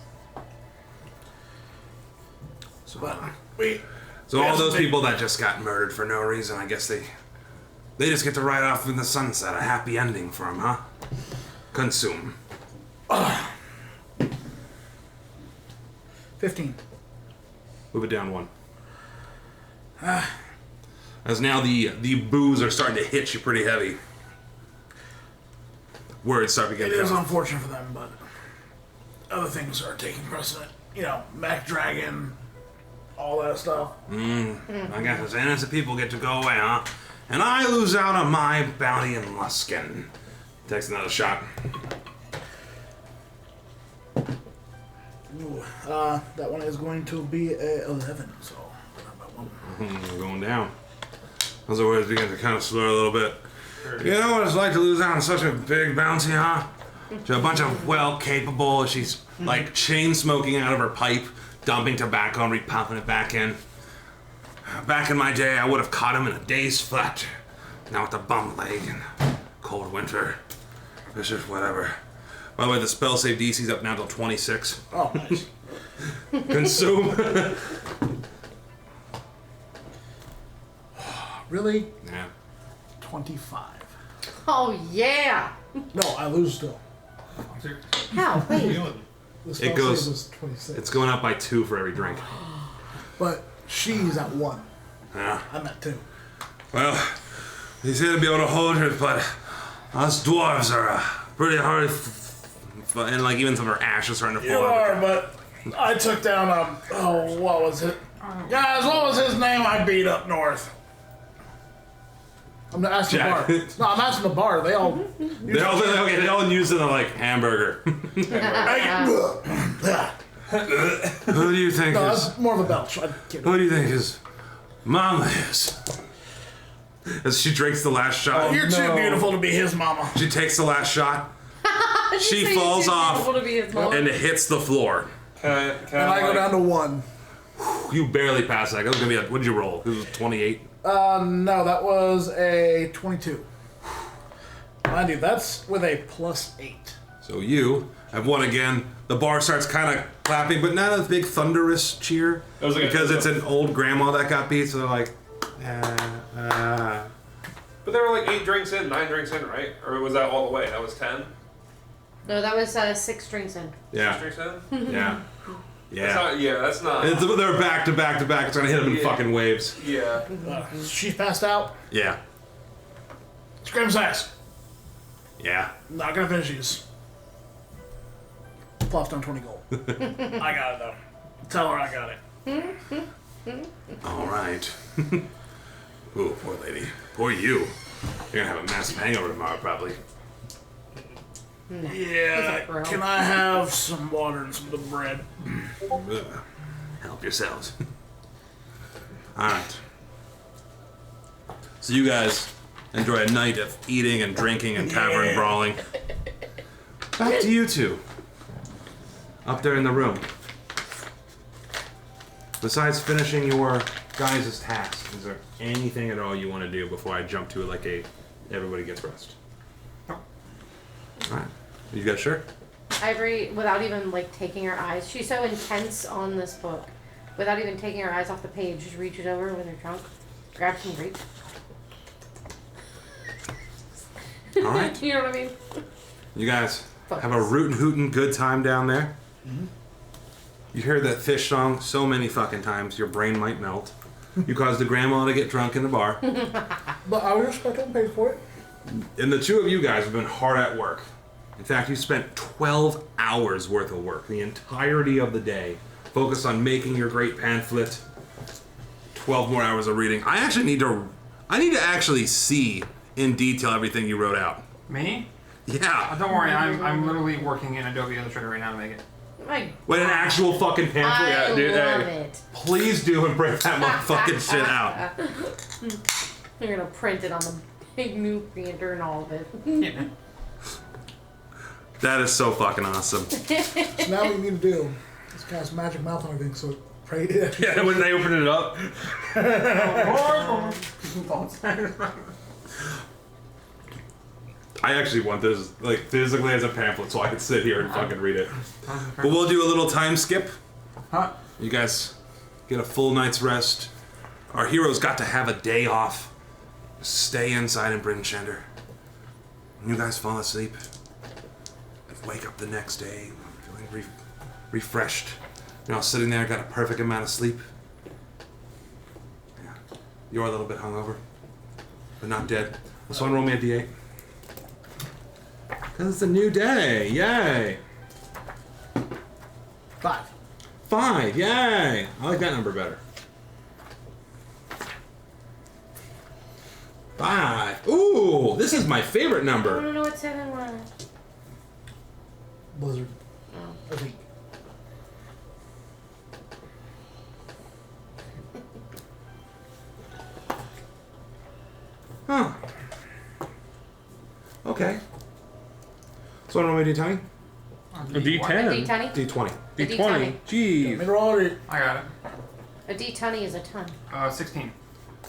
So, But we. so all those people that just got murdered for no reason, I guess they just get to ride off in the sunset. A happy ending for them, huh? Consume. 15. Move it down 1. As now the booze are starting to hit you pretty heavy. Words start to get It is coming. unfortunate for them, but other things are taking precedent. You know, Mech Dragon, all that stuff. I guess those innocent people get to go away, huh? And I lose out on my bounty in Luskin. Takes another shot. Ooh, that one is going to be a 11, so not about one. We're going down. Those are words begin to kind of slur a little bit. You know what it's like to lose out on such a big bounty, huh? To a bunch of well-capable, she's like chain smoking out of her pipe, dumping tobacco and repumping it back in. Back in my day, I would have caught him in a day's flat. Now with a bum leg and cold winter, it's just whatever. By the way, the spell save DC's up now till 26. Oh, nice. Consume. Really? Yeah. 25. Oh, yeah! No, I lose still. How? Wait. The spell goes- save is 26. It's going up by 2 for every drink. But she's at 1. Yeah. I'm at 2. Well, he's here to be able to hold her, but us dwarves are pretty hard. And like even some of her ash is starting to You fall are, out. but I took down, what was it? Guys, what was his name I beat up north? I'm asking the Jack. bar. No, I'm asking the bar. They all... They all use it like hamburger. Who do you think No, is? that's more of a belch. I kid. Who do you think his mama is? As she drinks the last shot, You're too beautiful to be his mama. she takes the last shot She Say falls it's too off beautiful to be his mom. and it hits the floor. Can And I go like, down to 1. You barely pass that. That was gonna be what did you roll? It was 28. No, that was a 22. Mind you, that's with a +8. So you have won again. The bar starts kind of clapping, but not a big thunderous cheer. It was like because it's an old grandma that got beat, so they're like, But there were like 8 drinks in, 9 drinks in, right? Or was that all the way? That was 10? No, that was 6 drinks in. 6 yeah, drinks in? yeah, That's not, that's not. They're back to back to back. It's gonna hit them in Yeah. fucking waves. Yeah. She's passed out. Yeah, Scram his ass. yeah. Not gonna finish these. Plops down 20 gold. I got it though. Tell her I got it. All right. Ooh, poor lady. Poor you. You're gonna have a massive hangover tomorrow, probably. No. Yeah, He's a bro. can I have some water and some of the bread? Ugh. Help yourselves. All right. So you guys enjoy a night of eating and drinking and tavern Yeah. brawling. Back to you two. Up there in the room. Besides finishing your guys' tasks, is there anything at all you want to do before I jump to like a everybody gets rest? No. All right. You guys sure? Ivory, without even like taking her eyes, she's so intense on this book. Without even taking her eyes off the page, just reaches over with her trunk, grabs some grapes. All right. You know what I mean? You guys have a rootin' hootin' good time down there. You heard that fish song so many fucking times, your brain might melt. You caused the grandma to get drunk in the bar. But I was respectful and paid for it. And the two of you guys have been hard at work. In fact, you spent 12 hours worth of work, the entirety of the day, focused on making your great pamphlet. 12 more hours of reading. I I need to actually see in detail everything you wrote out. Me? Yeah. Don't worry, I'm literally working in Adobe Illustrator right now to make it. Wait, an actual fucking pamphlet? I Yeah, dude, love hey, it. please do and print that motherfucking shit out. You're gonna print it on the big new printer and all of it. Yeah. That is so fucking awesome. So now what you need to do is cast magic mouth on everything, so pray it. Yeah, when they open it up. I actually want this like physically as a pamphlet so I can sit here and fucking read it. But we'll do a little time skip. Huh? You guys get a full night's rest. Our heroes got to have a day off. Stay inside in Bryn Shander. You guys fall asleep. Wake up the next day feeling refreshed. You know, sitting there, got a perfect amount of sleep. Yeah. You're a little bit hungover, but not dead. Someone roll me a d8. Because it's a new day. Yay. 5. 5. Yay. I like that number better. 5. Ooh, this is my favorite I number. don't know what 7 was. Blizzard. Oh. I think. Huh. Okay. So what do we do, Tony? A D10. D20? D20. D20. Jeez. Mineral order. I got it. A D20 is a ton. 16.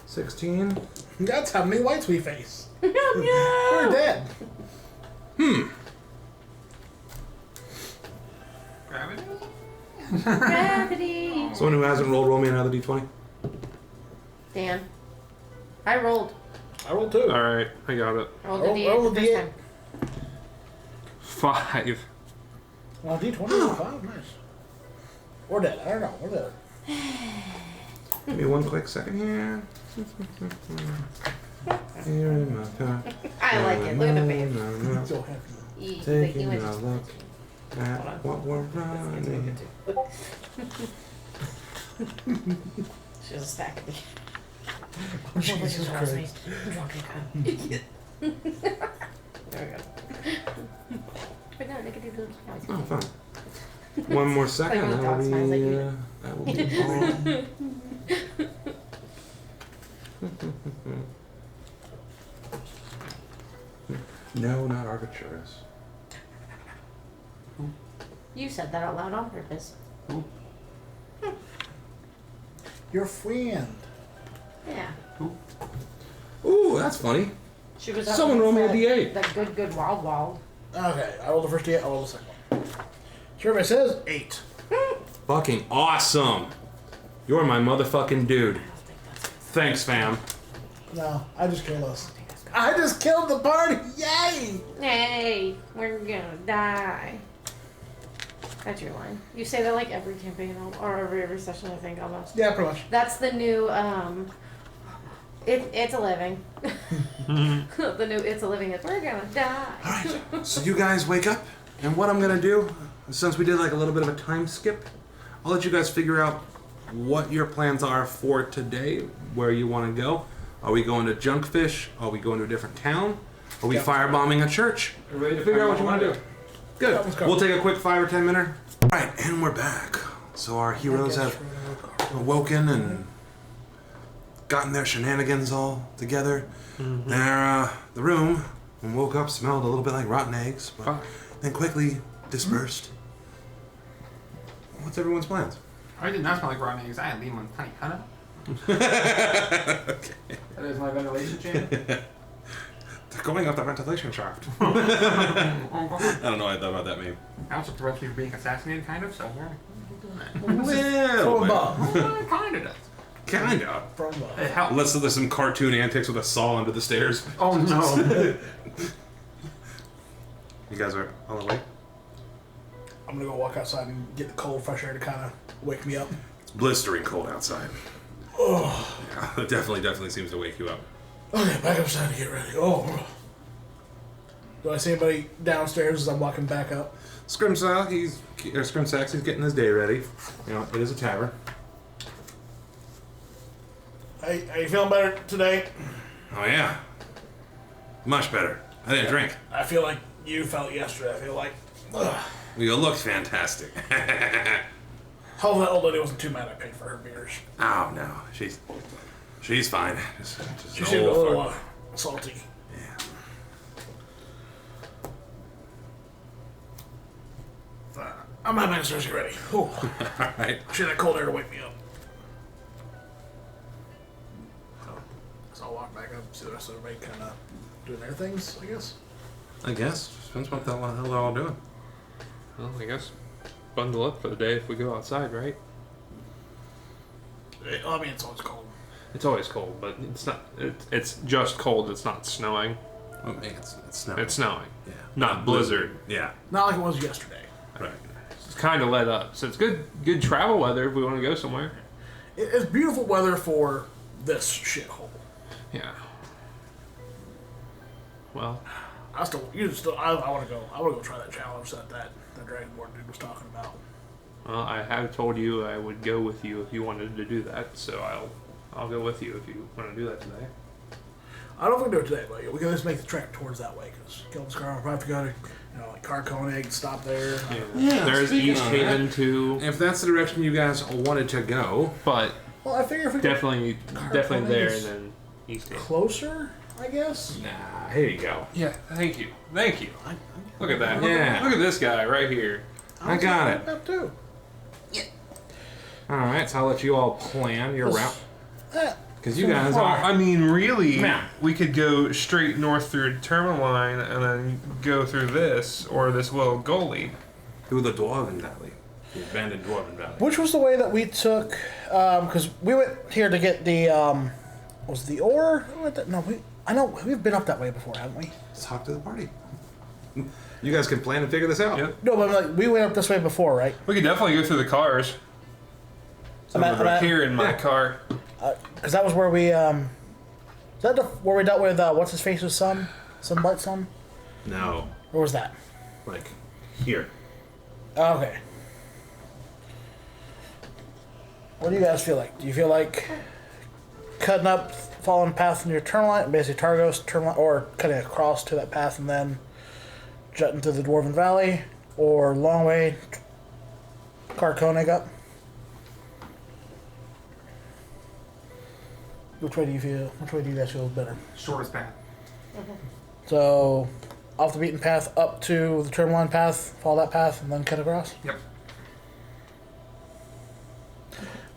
16. That's how many whites we face. No! We're dead. Gravity? Gravity! Someone who hasn't rolled, roll me another D20. Dan. I rolled. I rolled 2. Alright, I got it. I rolled Roll- a D8 roll the a first D8. time. 5. Well, D20 5. Nice. We're dead. I don't know. We're dead. Give me one quick second here. Here in my car. I like it. Look at the babe. I'm so happy. Like Taking you a went look at what we're running. She has a stack of me. Jesus Christ. There we go. But no, look at these little smiles. Oh, fine. One more second. Like when the dog smiles at you. That will be all. No, not Arbitrus. You said that out loud on purpose. Your friend. Yeah. Ooh, that's funny. She was Someone roll me a D8. The good wild. Okay, I rolled the first D8. I rolled the second one. Survey says 8. Fucking awesome. You're my motherfucking dude. I don't think that's good. Thanks, fam. No, I just killed us. I just killed the party! Yay! Hey, we're gonna die. That's your line. You say that like every campaign or every session, I think, almost. Yeah, pretty much. That's the new, it's a living. The new It's a Living is we're gonna die. Alright, so you guys wake up, and what I'm gonna do, since we did like a little bit of a time skip, I'll let you guys figure out what your plans are for today, where you want to go. Are we going to Junkfish? Are we going to a different town? Are we firebombing a church? Figure out what you want to do. Good. We'll take a quick 5 or 10 minute. Alright, and we're back. So our heroes have awoken and gotten their shenanigans all together. The room, when woke up, smelled a little bit like rotten eggs, but then quickly dispersed. What's everyone's plans? I did not smell like rotten eggs. I had lemon honey hunter. Okay. That is my ventilation chamber. They're going up the ventilation shaft. I don't know what I thought about that meme. I also prevents me from being assassinated, kind of, so yeah. From above. Well, kind of does. Kinda. From above. It helps. Unless there's some cartoon antics with a saw under the stairs. Oh no. You guys are on the way? I'm gonna go walk outside and get the cold, fresh air to kind of wake me up. It's blistering cold outside. Oh. Yeah, it definitely seems to wake you up. Okay, back upside to get ready. Oh. Do I see anybody downstairs as I'm walking back up? Scrimsaw, Scrimsax, he's getting his day ready. You know, it is a tavern. Hey, are you feeling better today? Oh, yeah. Much better. I didn't drink. I feel like you felt yesterday. I feel like, ugh. You looked fantastic. Hope that old lady wasn't too mad I paid for her beers. Oh, no. She's fine. Just She seemed a little salty. Yeah. I'm not going to get ready. Ooh. All right. I should have cold air to wake me up. So I'll walk back up, see the rest of everybody kind of doing their things, I guess. I guess. Depends what the hell they're all doing. Well, I guess bundle up for the day if we go outside, right? I mean, it's always cold. It's always cold, but it's not. It's just cold. It's not snowing. Well, it's snowing. It's snowing. Yeah. Not blizzard. Yeah. Not like it was yesterday. Right. It's kind of let up, so it's good travel weather if we want to go somewhere. It's beautiful weather for this shithole. Yeah. Well, I want to go. I want to go try that challenge that Dragonborn dude was talking about. well, I have told you I would go with you if you wanted to do that, so I'll go with you if you want to do that today. I don't know if we can do it today, but we can just make the trek towards that way because Kelvin's car will probably have to go to, like Cairn, stop there. Yeah, There's speaking East of Haven too, If that's the direction you guys wanted to go, but Well, I figure if we definitely Cairn there is and then East get Haven. closer, I guess. nah, here you go. Yeah, thank you. Look at that. Yeah. Look at this guy right here. I got it. That too. All right, so I'll let you all plan your route because you So guys far- are. I mean, really, Yeah. we could go straight north through Tourmaline and then go through this or this little gully. Through the Dwarven Valley, the abandoned Dwarven Valley. Which was the way that we took? Because we went here to get the was the ore? No, I know we've been up that way before, haven't we? Let's talk to the party. You guys can plan and figure this out. Yep. No, but like we went up this way before, right? We could definitely go through the cars. I'm at- Here in my Yeah. car. Because that was where we is that where we dealt with what's his face's son, Sunlight's son? No, Where was that? like here. Oh, okay. What do you guys feel like? Do you feel like cutting up, following the path in your Tourmaline, basically Targos, Tourmaline, or cutting across to that path and then jutting through the Dwarven Valley, or long way, Carconig up? Which way do you feel? Which way do you guys feel is better? Shortest path. So, off the beaten path up to the Tourmaline path, follow that path, and then cut across. Yep.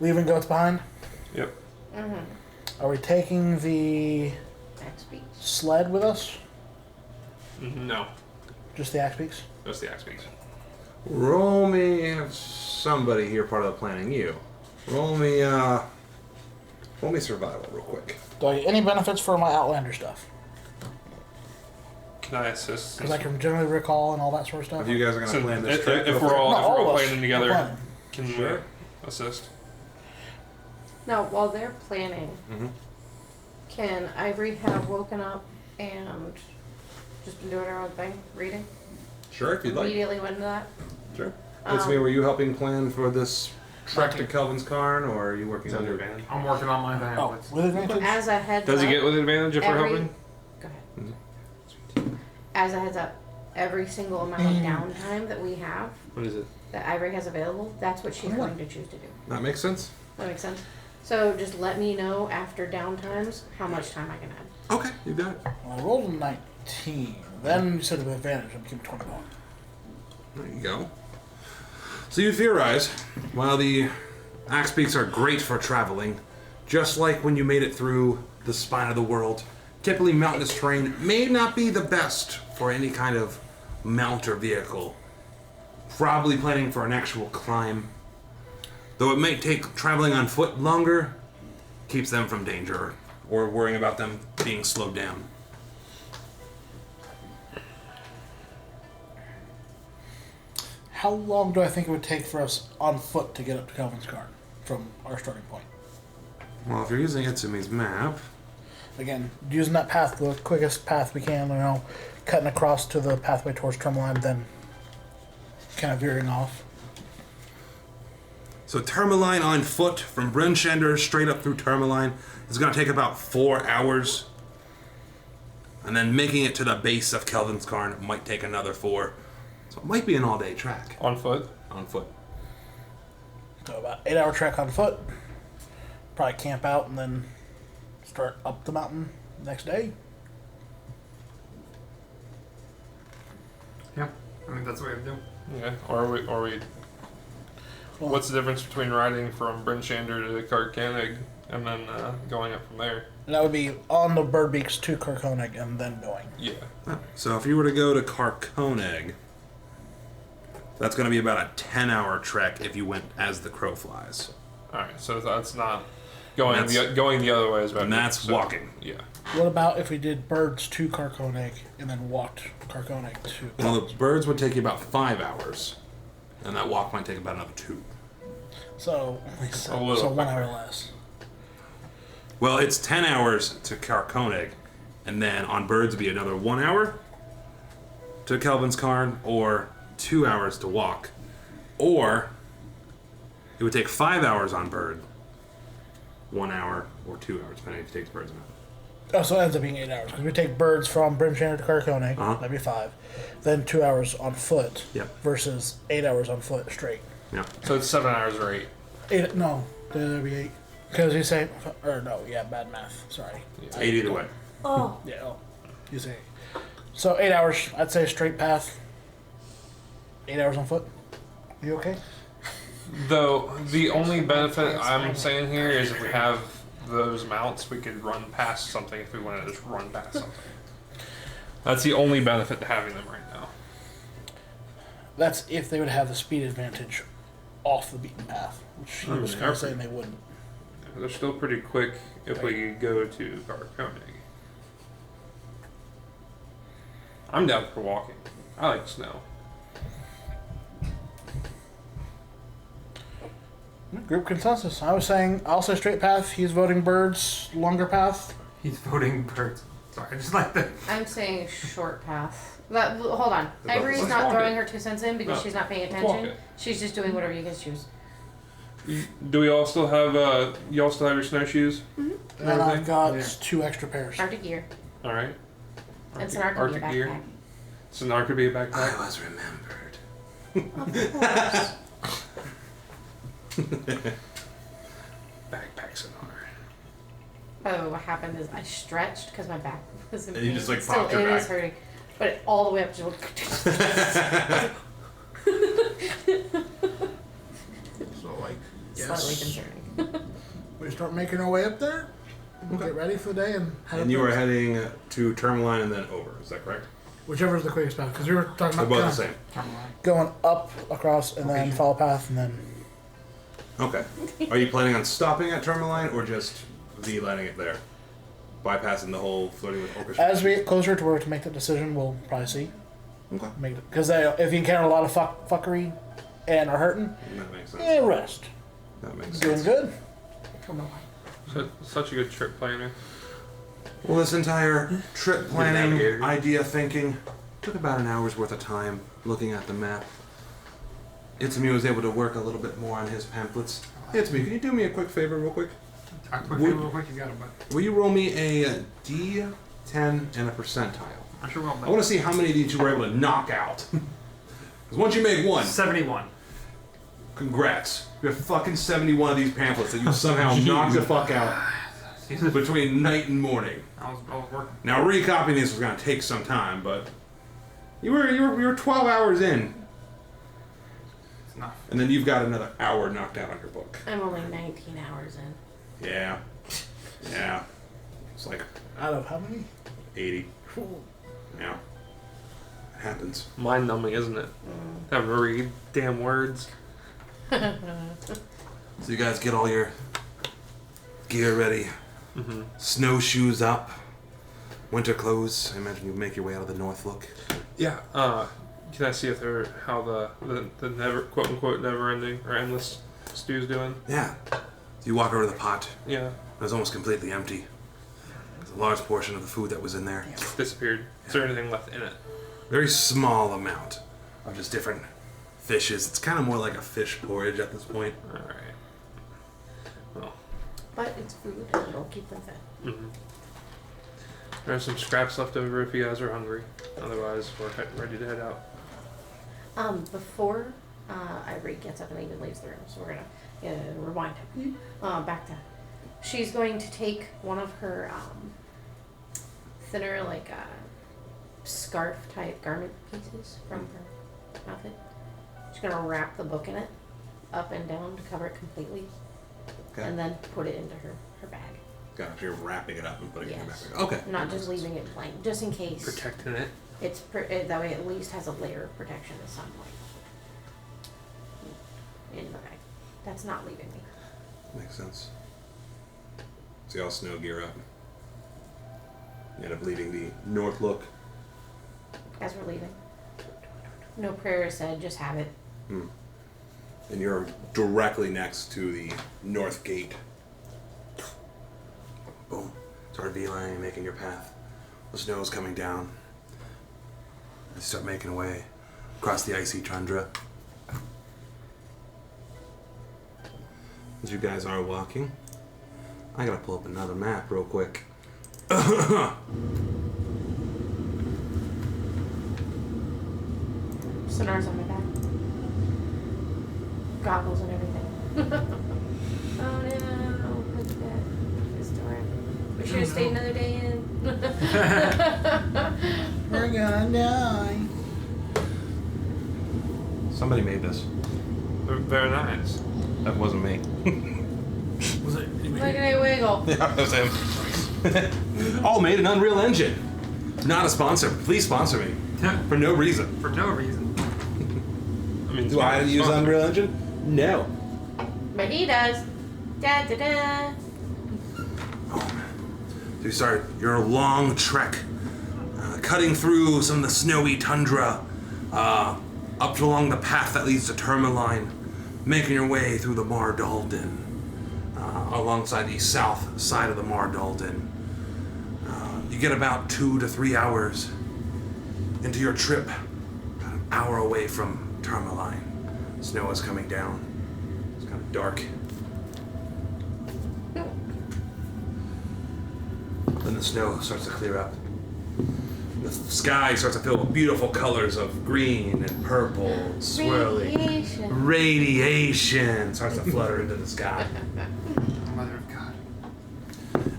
Leaving goats behind. Yep. Are we taking the Axe beaks. sled with us? No, Just the axe beaks? just the axe beaks. Roll me somebody here part of the planning. You roll me survival real quick. Do I get any benefits for my Outlander stuff? Can I assist? Because I can generally recall and all that sort of stuff. If you guys are gonna So plan this if, trip, if go we're for it. all Not if we're all all of us. planning We're together, planning. can Sure. we assist? Now, while they're planning, Mhm. can Ivory have woken up and just been doing her own thing, reading? Sure, if you'd like. Immediately went into that. Sure. It's me. Were you helping plan for this trek to Kelvin's Cairn, or are you working Is that on your your advantage? I'm working on my thing. Oh, It's- with advantage? As a heads Does up, he get with advantage if we're every- helping? Go ahead. As a heads up, every single amount of downtime that we have, What is it? that Ivory has available, that's what she's going to choose to do. That makes sense. That makes sense? So just let me know after downtimes how much time I can add. Okay, you got it. Well, I rolled a 19. Then you said with advantage, I became 21. There you go. So you theorize, while the axe beaks are great for traveling, just like when you made it through the spine of the world, typically mountainous terrain may not be the best for any kind of mount or vehicle. Probably planning for an actual climb. Though it may take traveling on foot longer, keeps them from danger or worrying about them being slowed down. How long do I think it would take for us on foot to get up to Kelvin's Cairn from our starting point? Well, if you're using Itsumi's map, Again, using that path, the quickest path we can, cutting across to the pathway towards Tourmaline, then kind of veering off. so Tourmaline on foot from Brunshender straight up through Tourmaline is going to take about 4 hours. And then making it to the base of Kelvin's Cairn might take another 4. So it might be an all-day trek. On foot? On foot. So about 8-hour trek on foot. Probably camp out and then start up the mountain next day. Yeah, I think that's what we have to do. Yeah. Or we Well, what's the difference between riding from Bryn Shander to Cairn and then going up from there? that would be on the bird beaks to Carconig and then going. Yeah. So if you were to go to Carconig, that's going to be about a 10-hour trek if you went as the crow flies. Alright, so that's not going That's- going the other way is about And that's walking. Yeah. What about if we did birds to Carconig and then walked Carconig to... Well, the birds would take you about 5 hours, and that walk might take about another 2. So, A little so 1 hour quicker. less. Well, it's 10 hours to Carconig, and then on birds would be another 1 hour to Kelvin's Cairn, or 2 hours to walk. Or it would take 5 hours on bird, 1 hour, or 2 hours, depending if you take the birds or not. Oh, so it ends up being 8 hours. Because we take birds from Brimshander to Carconig, Uh-huh. that'd be 5. Then 2 hours on foot Yep. versus 8 hours on foot straight. Yeah. So it's 7 hours or 8. 8, no, that'd be 8. Because you say, or no, yeah, bad math. Sorry. It's 8 either way. Oh, Yeah, oh, you say 8. So 8 hours, I'd say straight path. 8 hours on foot. You okay? Though the only benefit I'm saying here is if we have those mounts, we could run past something if we wanted to just run past something. That's the only benefit to having them right now. That's if they would have the speed advantage off the beaten path, which he was kind they're of saying they wouldn't. They're still pretty quick if we go to Carconig. I'm down for walking. I like snow. Group consensus. I was saying, I'll say straight path. He's voting birds, longer path. He's voting birds. Sorry, I just like that. I'm saying short path. Hold on. Let's Ivory's walk not it. throwing her 2 cents in because No, she's not paying let's walk attention. it. She's just doing whatever you guys choose. Do we all still have y'all still have your snowshoes? And I've got Yeah. 2 extra pairs. Arctic gear. All right. It's an Arctic gear gear. backpack. It's an Arctic I backpack. was remembered. Of course. Backpacks and all. Oh, what happened is I stretched because my back was in And you pain. just, like, It still popped your is back. hurting, but it, all the way up to. So, like, Slightly yes. concerning. We start making our way up there. We'll get ready for the day and head And up you there. were heading to Tourmaline and then over, is that correct? Whichever is the quickest path. Because we were talking They're about both the kinda same. going up, across, and then follow path, and then... Okay. Are you planning on stopping at Tourmaline or just V-lining it there? Bypassing the whole flirting with orchestra? As we get closer to where to make the decision, we'll probably see. Okay. Because if you encounter a lot of fuckery and are hurting, That makes sense. rest. That makes Doing sense. good. Such a good trip planner. Well, this entire trip planning, navigator. idea thinking, took about an hour's worth of time looking at the map. Itzumi was able to work a little bit more on his pamphlets. Itzumi, can you do me a quick favor real quick? Talk quick, real quick, you got it, bud. Will you roll me a D10 and a percentile? I sure will, I bud. want to see how many of these you were able to knock out. Because once you make one, 71. congrats. You have fucking 71 of these pamphlets that you somehow knocked the fuck out between night and morning. I was working. Now recopying this was gonna take some time, but you were 12 hours in, It's enough. and then you've got another hour knocked out on your book. I'm only 19 hours in. Yeah, yeah. It's like Out of how many? 80. Yeah, it happens. Mind numbing, isn't it? Having to read damn words. So you guys get all your gear ready, Mm-hmm. snowshoes up, winter clothes. I imagine you make your way out of the North. Yeah. Can I see if they're how the never quote unquote never ending or endless stew's doing? Yeah. You walk over to the pot. Yeah. It was almost completely empty. There's a large portion of the food that was in there. Disappeared. Is there anything left in it? Very small amount of just different fishes. It's kind of more like a fish porridge at this point. All right. Well. But it's food and it'll keep them fed. Mm-hmm. There's some scraps left over if you guys are hungry. Otherwise, we're ready to head out. Before Ivory gets up and even leaves the room, so we're gonna rewind back to. She's going to take one of her thinner, like scarf type garment pieces from her outfit. She's gonna wrap the book in it, up and down to cover it completely, and then put it into her bag. Gotcha. You're wrapping it up and putting it in Yes. your backpack. Okay. Not just leaving it plain, just in case. Protecting it. It's that way it at least has a layer of protection at some point. In the bag. That's not leaving me. Makes sense. So y'all snow gear up. You end up leaving the north look. As we're leaving. No prayer said, just have it. And you're directly next to the north gate. Boom. Start beelining, making your path. The snow is coming down. You start making way across the icy tundra. As you guys are walking, I gotta pull up another map real quick. Sonar's on my back. Goggles and everything. Oh no, look at that. This door. We should have stayed another day in. We're gonna die. Somebody made this. Very nice. That wasn't me. Was it? You Look made at it wiggle. Yeah, that was him. All made in Unreal Engine. Not a sponsor. Please sponsor me. For no reason. For no reason. I mean, Do I use Unreal Engine? No. But he does. Da da da. So you start your long trek, cutting through some of the snowy tundra, up along the path that leads to Tourmaline, making your way through the Mar Dalden, alongside the south side of the Mar Dalden. You get about 2 to 3 hours into your trip, about an hour away from Tourmaline. Snow is coming down. It's kind of dark. Then the snow starts to clear up. The sky starts to fill with beautiful colors of green and purple, swirly. Radiation. Radiation starts to flutter into the sky. Mother of God.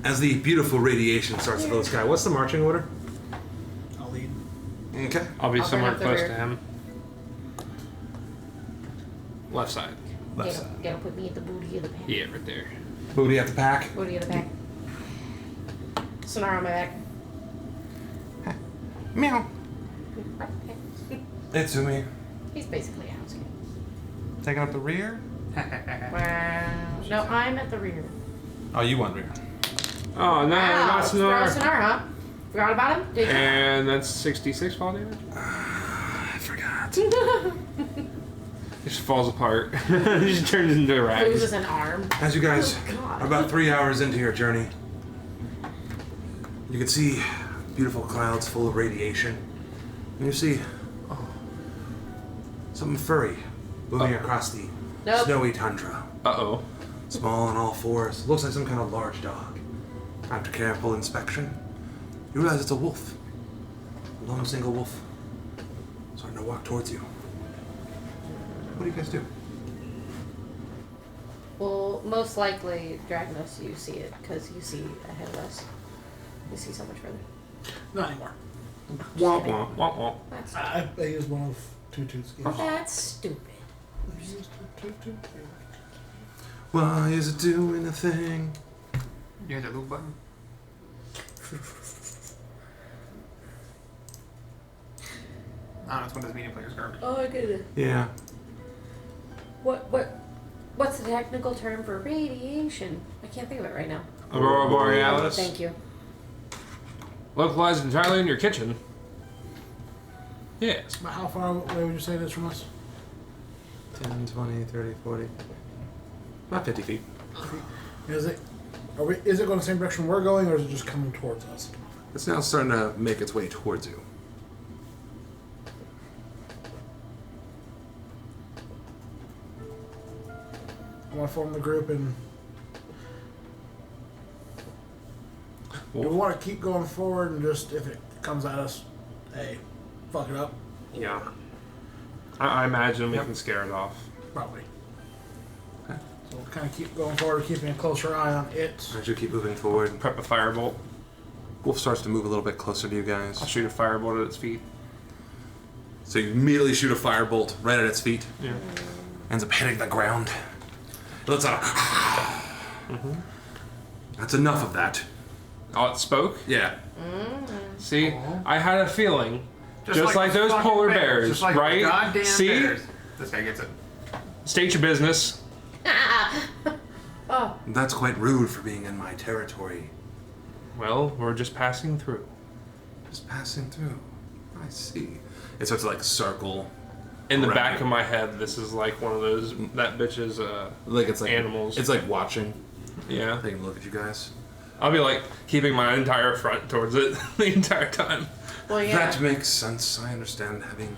As the beautiful radiation starts to fill the sky, what's the marching order? I'll lead. Okay. I'll be I'll bring somewhere up the close rear. to him. Left side. Left side. Gotta put me at the booty of the pack. Yeah, right there. Booty at the pack. Booty of the pack. Sonar on my back. Meow. It's me. He's basically a house cat. Taking up the rear? Wow. No, I'm at the rear. Oh, you want rear. Oh, no, Wow, that's throw not. Sonar, huh? Forgot about him? Did you? And that's 66 fall damage. I forgot. It just falls apart. It just turns into rags. Loses an arm. As you guys Oh, God. are about 3 hours into your journey, you can see beautiful clouds full of radiation. And you see something furry moving across the Nope. snowy tundra. Uh-oh. Small on all fours. Looks like some kind of large dog. After careful inspection, you realize it's a wolf. A lone single wolf. Starting to walk towards you. What do you guys do? Well, most likely, Dragnos, you see it, because you see ahead of us. You see so much further. Not anymore. Womp womp womp womp. That's, I used one of two skills. that's stupid. Why is it doing a thing? You had that little button? I don't know, it's one of those media players garbage. Oh, I get it. Yeah. What's the technical term for radiation? I can't think of it right now. Aurora Borealis. Thank you. Localized entirely in your kitchen. Yes. But how far away would you say it is from us? 10, 20, 30, 40. About 50 feet. Is it? Is it going the same direction we're going, or is it just coming towards us? It's now starting to make its way towards you. I want to form the group and Do we want to keep going forward and just, if it comes at us, hey, fuck it up? Yeah. I imagine we can scare it off. Probably. Okay. So we'll kind of keep going forward, keeping a closer eye on it. As you keep moving forward, Prep a firebolt. Wolf starts to move a little bit closer to you guys. I'll shoot a firebolt at its feet. So you immediately shoot a firebolt right at its feet. Yeah. Ends up hitting the ground. It lets out a... That's enough of that. Oh, it spoke? Yeah. See? I had a feeling. Just like those fucking polar bears, just like right? Goddamn See? bears. This guy gets it. State your business. Oh, That's quite rude for being in my territory. Well, we're just passing through. Just passing through. I see. It starts to like circle. In the around back you. of my head, this is like one of those, that bitch's, Like it's like animals. It's like watching. yeah. Taking a look at you guys. I'll be like keeping my entire front towards it the entire time. well, yeah. That makes sense. I understand having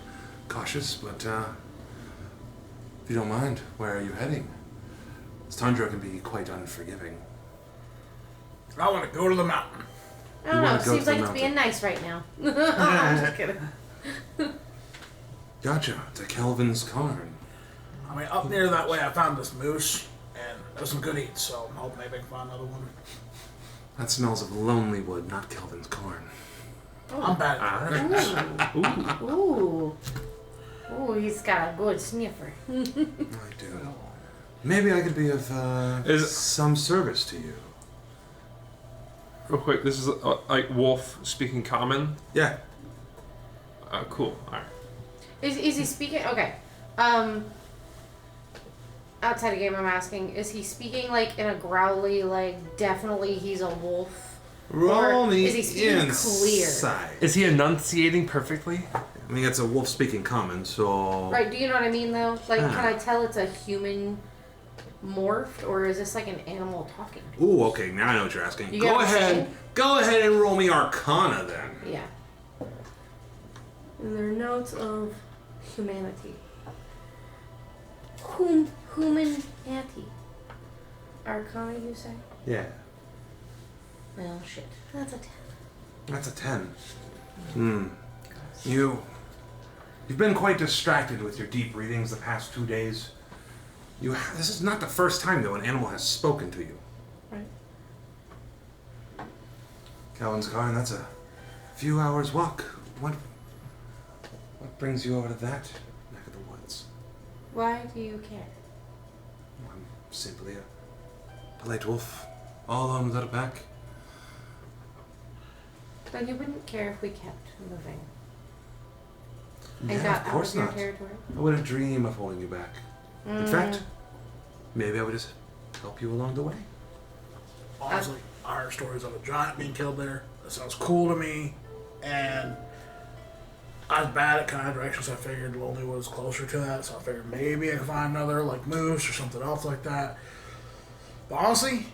cautious, but if you don't mind, where are you heading? This tundra can be quite unforgiving. I want to go to the mountain. I don't You know. wanna It go seems to the like it's being mountain. nice right now. I'm just kidding. Gotcha. To Kelvin's Cairn. I mean, up near that way, I found this moose, and there's some good eats, so I'm hoping maybe I can find another one. That smells of lonely wood, not Kelvin's Cairn. I'm bad at that. Ooh. Ooh, he's got a good sniffer. I do. Maybe I could be of some service to you. Real quick, this is like Wolf speaking common. Yeah. Cool. Alright. Is he speaking? Okay. Outside of game, I'm asking, is he speaking like in a growly, like definitely he's a wolf? Roll me is he speaking inside. Is he enunciating perfectly? I mean, it's a wolf speaking common, so... Right, do you know what I mean though? Like, can I tell it's a human morphed, or is this like an animal talking to Ooh, okay, now I know what you're asking. You get Go what I'm ahead. saying? Go ahead and roll me Arcana then. Yeah. And there are notes of humanity. Humanity. Arcana, you say? Yeah. Well, shit. That's a 10. That's a 10. You've been quite distracted with your deep readings the past 2 days. This is not the first time, though, an animal has spoken to you. Right. Kelvin's Cairn, that's a few hours walk. What brings you over to that neck of the woods? Why do you care? I'm simply a polite wolf, all alone without a pack. Then you wouldn't care if we kept moving. And Yeah, got of out course of your not. territory? I wouldn't dream of holding you back. In fact, maybe I would just help you along the way. Honestly, I heard stories of a giant being killed there. That sounds cool to me. And I was bad at kind of directions, so I figured Lonely was closer to that. So I figured maybe I could find another, like, moose or something else like that. But honestly,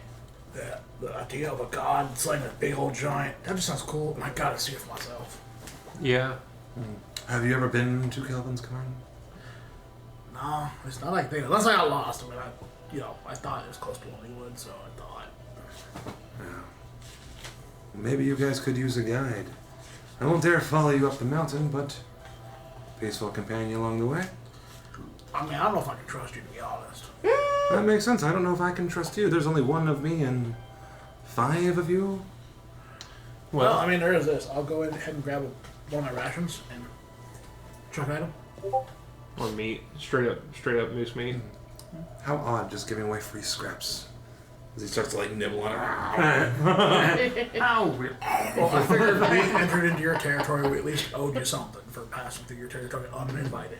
the idea of a god slaying a big old giant, that just sounds cool. And I gotta see it for myself. Yeah. Have you ever been to Kelvin's Cairn? No, it's not like they, unless I got lost. I mean, I thought it was close to Lonelywood, so I thought. Yeah. Maybe you guys could use a guide. I won't dare follow you up the mountain, but peaceful companion along the way. I mean, I don't know if I can trust you, to be honest. That makes sense. I don't know if I can trust you. There's only one of me and 5 of you. Well, I mean, there is this. I'll go ahead and grab one of my rations and chuck at him. Or meat. Straight up moose meat. How odd, just giving away free scraps. As he starts to like nibble on it. Ow! Well, I figured if we entered into your territory, we at least owed you something for passing through your territory uninvited.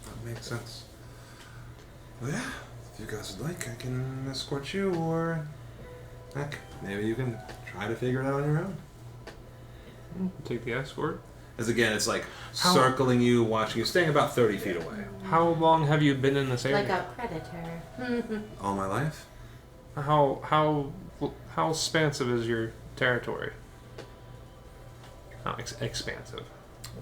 That makes sense. Well, yeah, if you guys would like, I can escort you, or heck, maybe you can try to figure it out on your own. Take the escort. As again, it's like How- circling you, watching you, staying about 30 feet away. How long have you been in this area? Like a predator. All my life? How expansive is your territory? How expansive?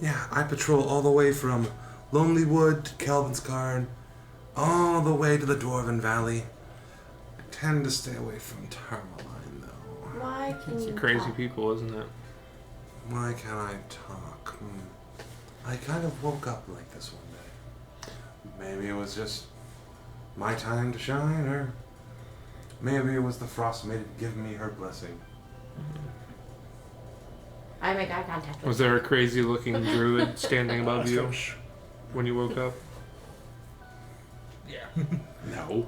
Yeah, I patrol all the way from Lonely Wood to Kelvin's Cairn, all the way to the Dwarven Valley. I tend to stay away from Tourmaline, though. Why Why can you Crazy talk? people, isn't it? Why can't I talk? I kind of woke up like this one day. Maybe it was just my time to shine, or maybe it was the frost maiden giving me her blessing. I make eye contact with Was there a crazy looking druid standing above you when you woke up? Yeah. No.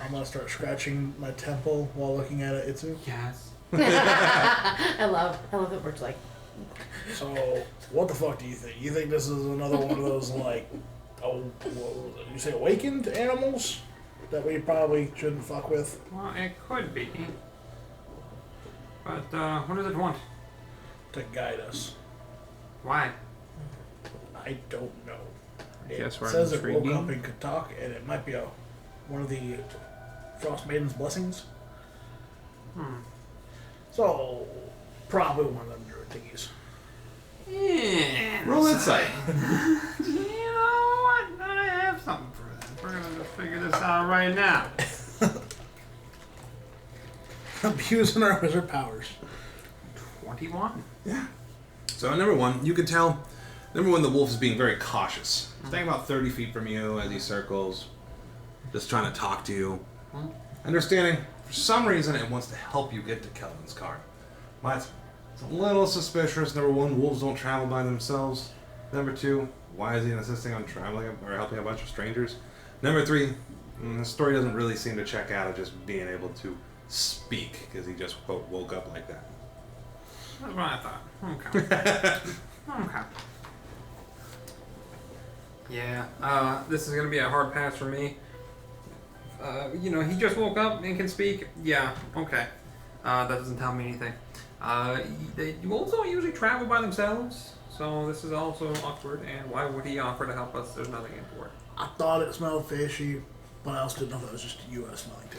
I'm gonna start scratching my temple while looking at it. Itsu. Yes. I love it works like. So, what the fuck do you think? You think this is another one of those, like, what was it? You say awakened animals that we probably shouldn't fuck with? Well, it could be. But what does it want? To guide us. Why? I don't know. It Guess we're says it woke intriguing. up and could talk, and it might be one of the Frost Maiden's blessings. So, probably one of them druid thingies. Yeah. Roll insight. You know what? I have something for that. We're gonna just figure this out right now. Abusing our wizard powers. 21. Yeah. So number one, you can tell. Number one, the wolf is being very cautious. Staying about 30 feet from you as he circles, just trying to talk to you. Understanding, for some reason, it wants to help you get to Kelvin's car. But it's a little suspicious. Number one, wolves don't travel by themselves. Number two, why is he insisting on traveling or helping a bunch of strangers? Number three, the story doesn't really seem to check out of just being able to speak because he just quote woke up like that. That's what I thought. Okay. Okay. Yeah, this is gonna be a hard pass for me. He just woke up and can speak. Yeah, okay. That doesn't tell me anything. The wolves don't usually travel by themselves, so this is also awkward. And why would he offer to help us? There's nothing in for it. I thought it smelled fishy, but I also didn't know if it was just you I was smelling too.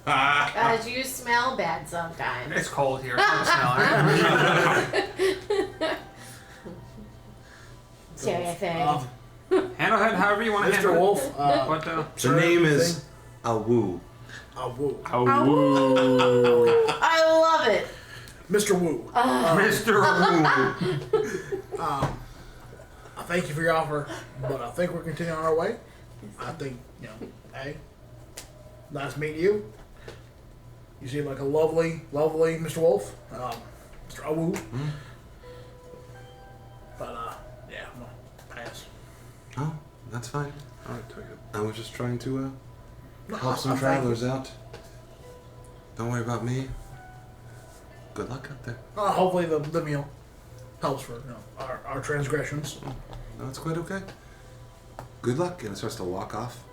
Cause you smell bad sometimes. It's cold here. I don't smell it. Serious thing. Handle it however you want to handle Mr. it. Wolf, But The name is Awu. Woo. Oh, woo. I love it. Mr. Woo. Mr. Wu. I thank you for your offer, but I think we're continuing on our way. I think, hey, nice meeting you. You seem like a lovely Mr. Wolf. Mr. Awu. But, yeah, I'm gonna pass. Oh, that's fine. I was just trying to No, help some I thank travelers out. Don't worry about me. Good luck out there. you. Hopefully the meal helps for our transgressions. No, it's quite okay. Good luck, and it starts to walk off.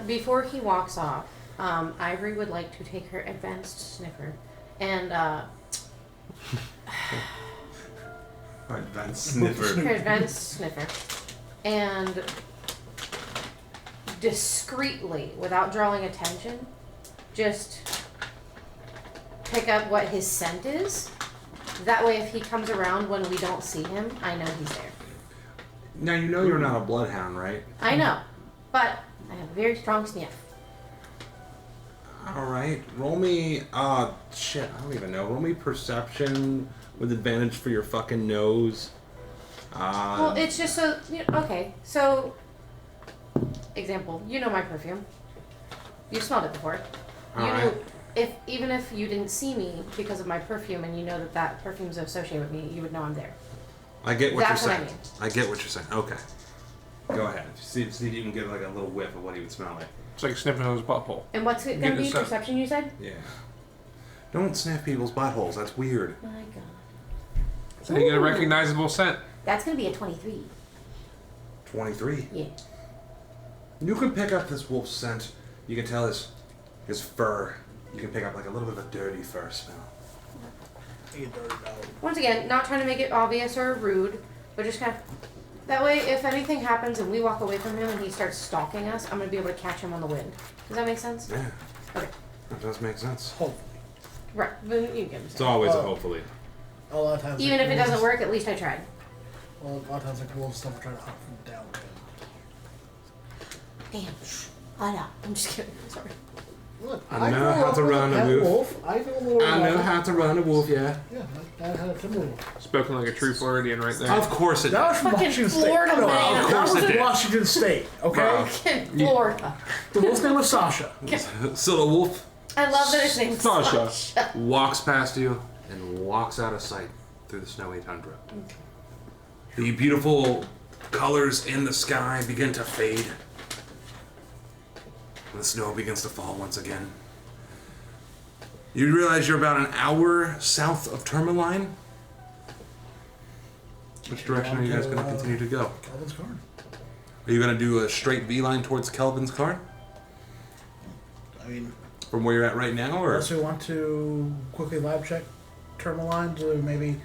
Before he walks off, Ivory would like to take her advanced sniffer and Alright, advanced sniffer. her advanced sniffer and discreetly, without drawing attention, just pick up what his scent is. That way, if he comes around when we don't see him, I know he's there. Now you know you're not a bloodhound, right? I know, but I have a very strong sniff. Alright, roll me, shit, I don't even know. Roll me perception with advantage for your fucking nose. Well, it's just so, okay, so, example, you know my perfume. You've smelled it before. You Alright. know, even if you didn't see me because of my perfume and you know that perfume's associated with me, you would know I'm there. I get what That's you're what I saying. mean. I get what you're saying. Okay. Go ahead. See if you can get like a little whiff of what he would smell like. It's like sniffing on his butthole. And what's it going to Get be? this up. Perception, you said? Yeah. Don't sniff people's buttholes. That's weird. My God. So you get a Ooh. recognizable scent. That's going to be a 23. 23. Yeah. You can pick up this wolf's scent. You can tell his fur. You can pick up like a little bit of a dirty fur smell. You dirty dog. Once again, not trying to make it obvious or rude, but just kind of... That way, if anything happens and we walk away from him and he starts stalking us, I'm going to be able to catch him on the wind. Does that make sense? Yeah. Okay. That does make sense. Hopefully. Right. But you get what I'm It's saying. always a hopefully. A lot of times. Even if it doesn't work, at least I tried. Well, a lot of times like wolves stuff are trying to hunt from down. Damn. I know. I'm just kidding. Sorry. Look, I know how to run a wolf. I know a little I know how to run a wolf, yeah. Yeah, I had a timber wolf. Spoken like a true Floridian right there. Of course it That was does. from Fucking Washington State. Florida No, man. of Of course course it it did. Washington State, okay? Wow. Fucking Florida. The wolf's name was Sasha. So the wolf I love that his name's Sasha. Sasha. walks past you and walks out of sight through the snowy tundra. The beautiful colors in the sky begin to fade. And the snow begins to fall once again. You realize you're about an hour south of Tourmaline. Which direction are you guys going to continue to go? Kelvin's Cairn. Are you going to do a straight V line towards Kelvin's Cairn? I mean, From where you're at right now, or unless we want to quickly live check Tourmaline to maybe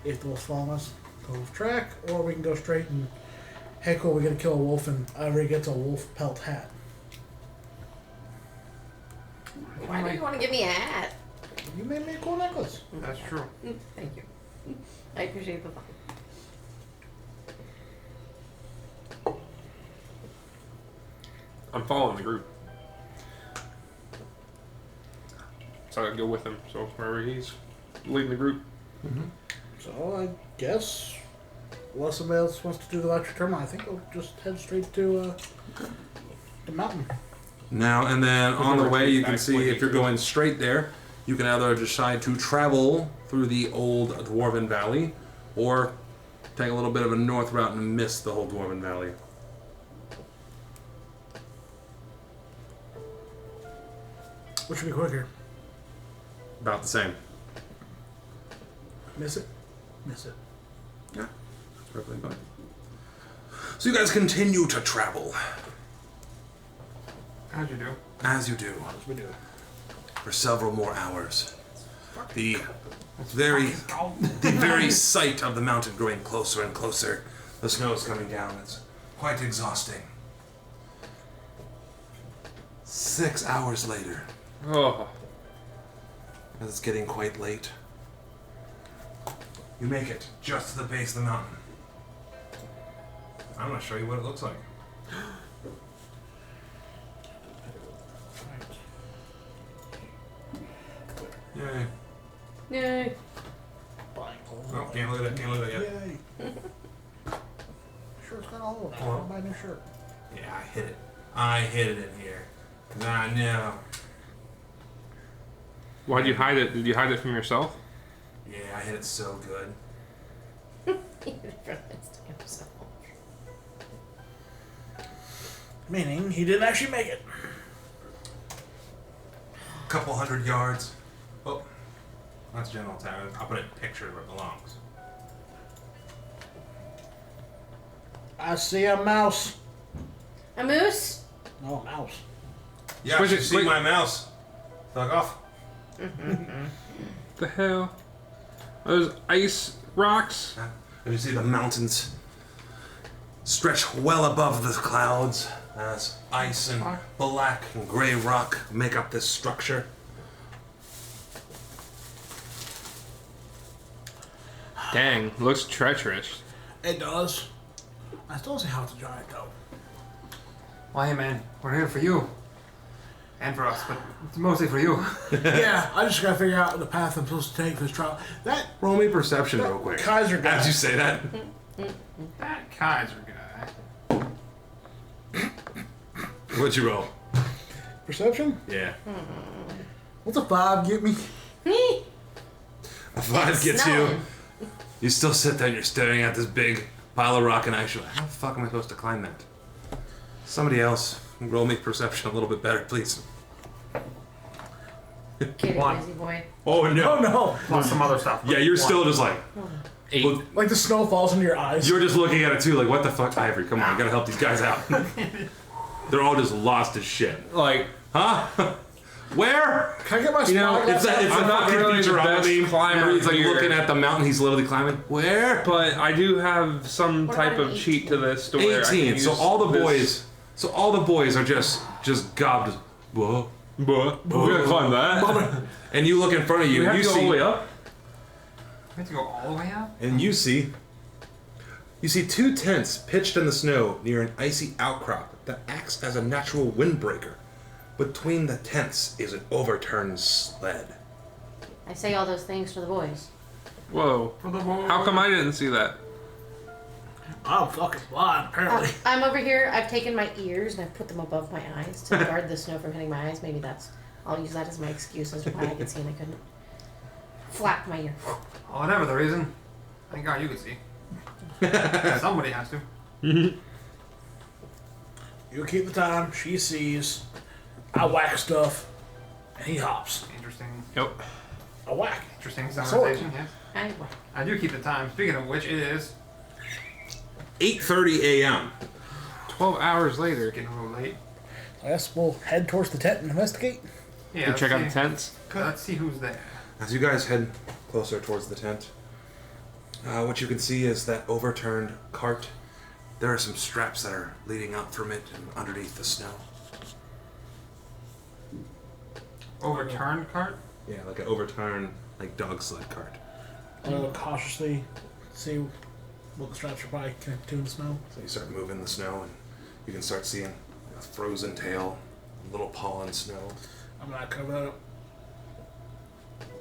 if the wolf's following us, the wolf track, or we can go straight and hey, cool, we're gonna kill a wolf and Ivory gets a wolf pelt hat. Why do you want to give me a hat? You made me a cool necklace. That's true. Thank you. I appreciate the thought. I'm following the group. So I go with him. So wherever he's leading the group. So I guess unless somebody else wants to do the electric Tourmaline, I think we'll just head straight to the mountain. now and then on the way you can see if you're Back going straight there, you can either decide to travel through the old Dwarven Valley, or take a little bit of a north route and miss the whole Dwarven Valley. Which would be quicker? About the same. Miss it? Miss it. Yeah, that's perfectly fine. So you guys continue to travel, How'd you do? as you do, As we do. for several more hours. The very sight of the mountain growing closer and closer. The snow is coming down. It's quite exhausting. 6 hours later, Oh. as it's getting quite late, you make it just to the base of the mountain. I'm going to show you what it looks like. Yay. Yay. Buying holes. Oh, can't look at it. Can't look at it yet. Yay. Shirt's got a hole in it. Well. I'll buy a new shirt. Yeah, I hid it. I hid it in here. 'Cause I know. Why'd you hide it? Did you hide it from yourself? Yeah, I hid it so good. Meaning he didn't actually make it. Couple 100 yards. Oh, that's general town. I'll put it picture where it belongs. I see a mouse. A moose? No, a mouse. Yeah, Where's you it- see wait. my mouse. Fuck off. The hell? Those ice rocks? And you see the mountains stretch well above the clouds as ice and black and gray rock make up this structure. Dang, looks treacherous. It does. I still don't see how it's a giant though. Well, hey man, we're here for you. And for us, but it's mostly for you. Yeah, I just gotta figure out the path I'm supposed to take for this trial. That Roll me perception real quick. Kaiser guy. As you say that. That Kaiser guy. What'd you roll? Perception? Yeah. What's a 5 get me? A 5 gets you. Snowing. You still sit there and you're staring at this big pile of rock and ice. You're like, how the fuck am I supposed to climb that? Somebody else roll me perception a little bit better, please. Kitty, One. busy boy. Oh no. Oh no! Plus some other stuff. Yeah, you're One. still just like, 8. well, Like the snow falls into your eyes. you're just looking at it too, like, what the fuck, Ivory? Come on, I gotta help these guys out. They're all just lost as shit. Like, Huh? Where? Can I get my You know, spyglass out? I'm not fucking really the Futurama best meme climber where he's like here. looking at the mountain, he's literally climbing. Where? but I do have some What type about of cheat to this to where I can 18. So use all the this- boys are just gobbed. Whoa. But we're gonna climb that. And you look in front of you, We have you to go all see, the way up. We have to go all the way up? and you see 2 tents pitched in the snow near an icy outcrop that acts as a natural windbreaker. Between the tents is an overturned sled. I say all those things for the boys. Whoa. For the boys. How come I didn't see that? I'm fucking blind, apparently. I'm over here. I've taken my ears and I've put them above my eyes to guard the snow from hitting my eyes. Maybe I'll use that as my excuse as to why I could see and I couldn't. Flap my ear. Oh, whatever the reason. Thank God you can see. Somebody has to. You keep the time, she sees, I whack stuff, and he hops. Interesting. Yep. I whack. Interesting Sword. conversation, yes. I whack. I do keep the time. Speaking of which, it is 8:30 a.m. 12 hours later. getting a little late. I guess we'll head towards the tent and investigate. Yeah, Go let's check out see. the tents. Let's see who's there. As you guys head closer towards the tent, what you can see is that overturned cart. There are some straps that are leading up from it and underneath the snow. Overturned cart? Yeah, like an overturned, like dog sled cart. I'll cautiously see what the straps are probably connected to in the snow. So you start moving the snow, and you can start seeing a frozen tail, a little pollen snow. I'm gonna cover that up.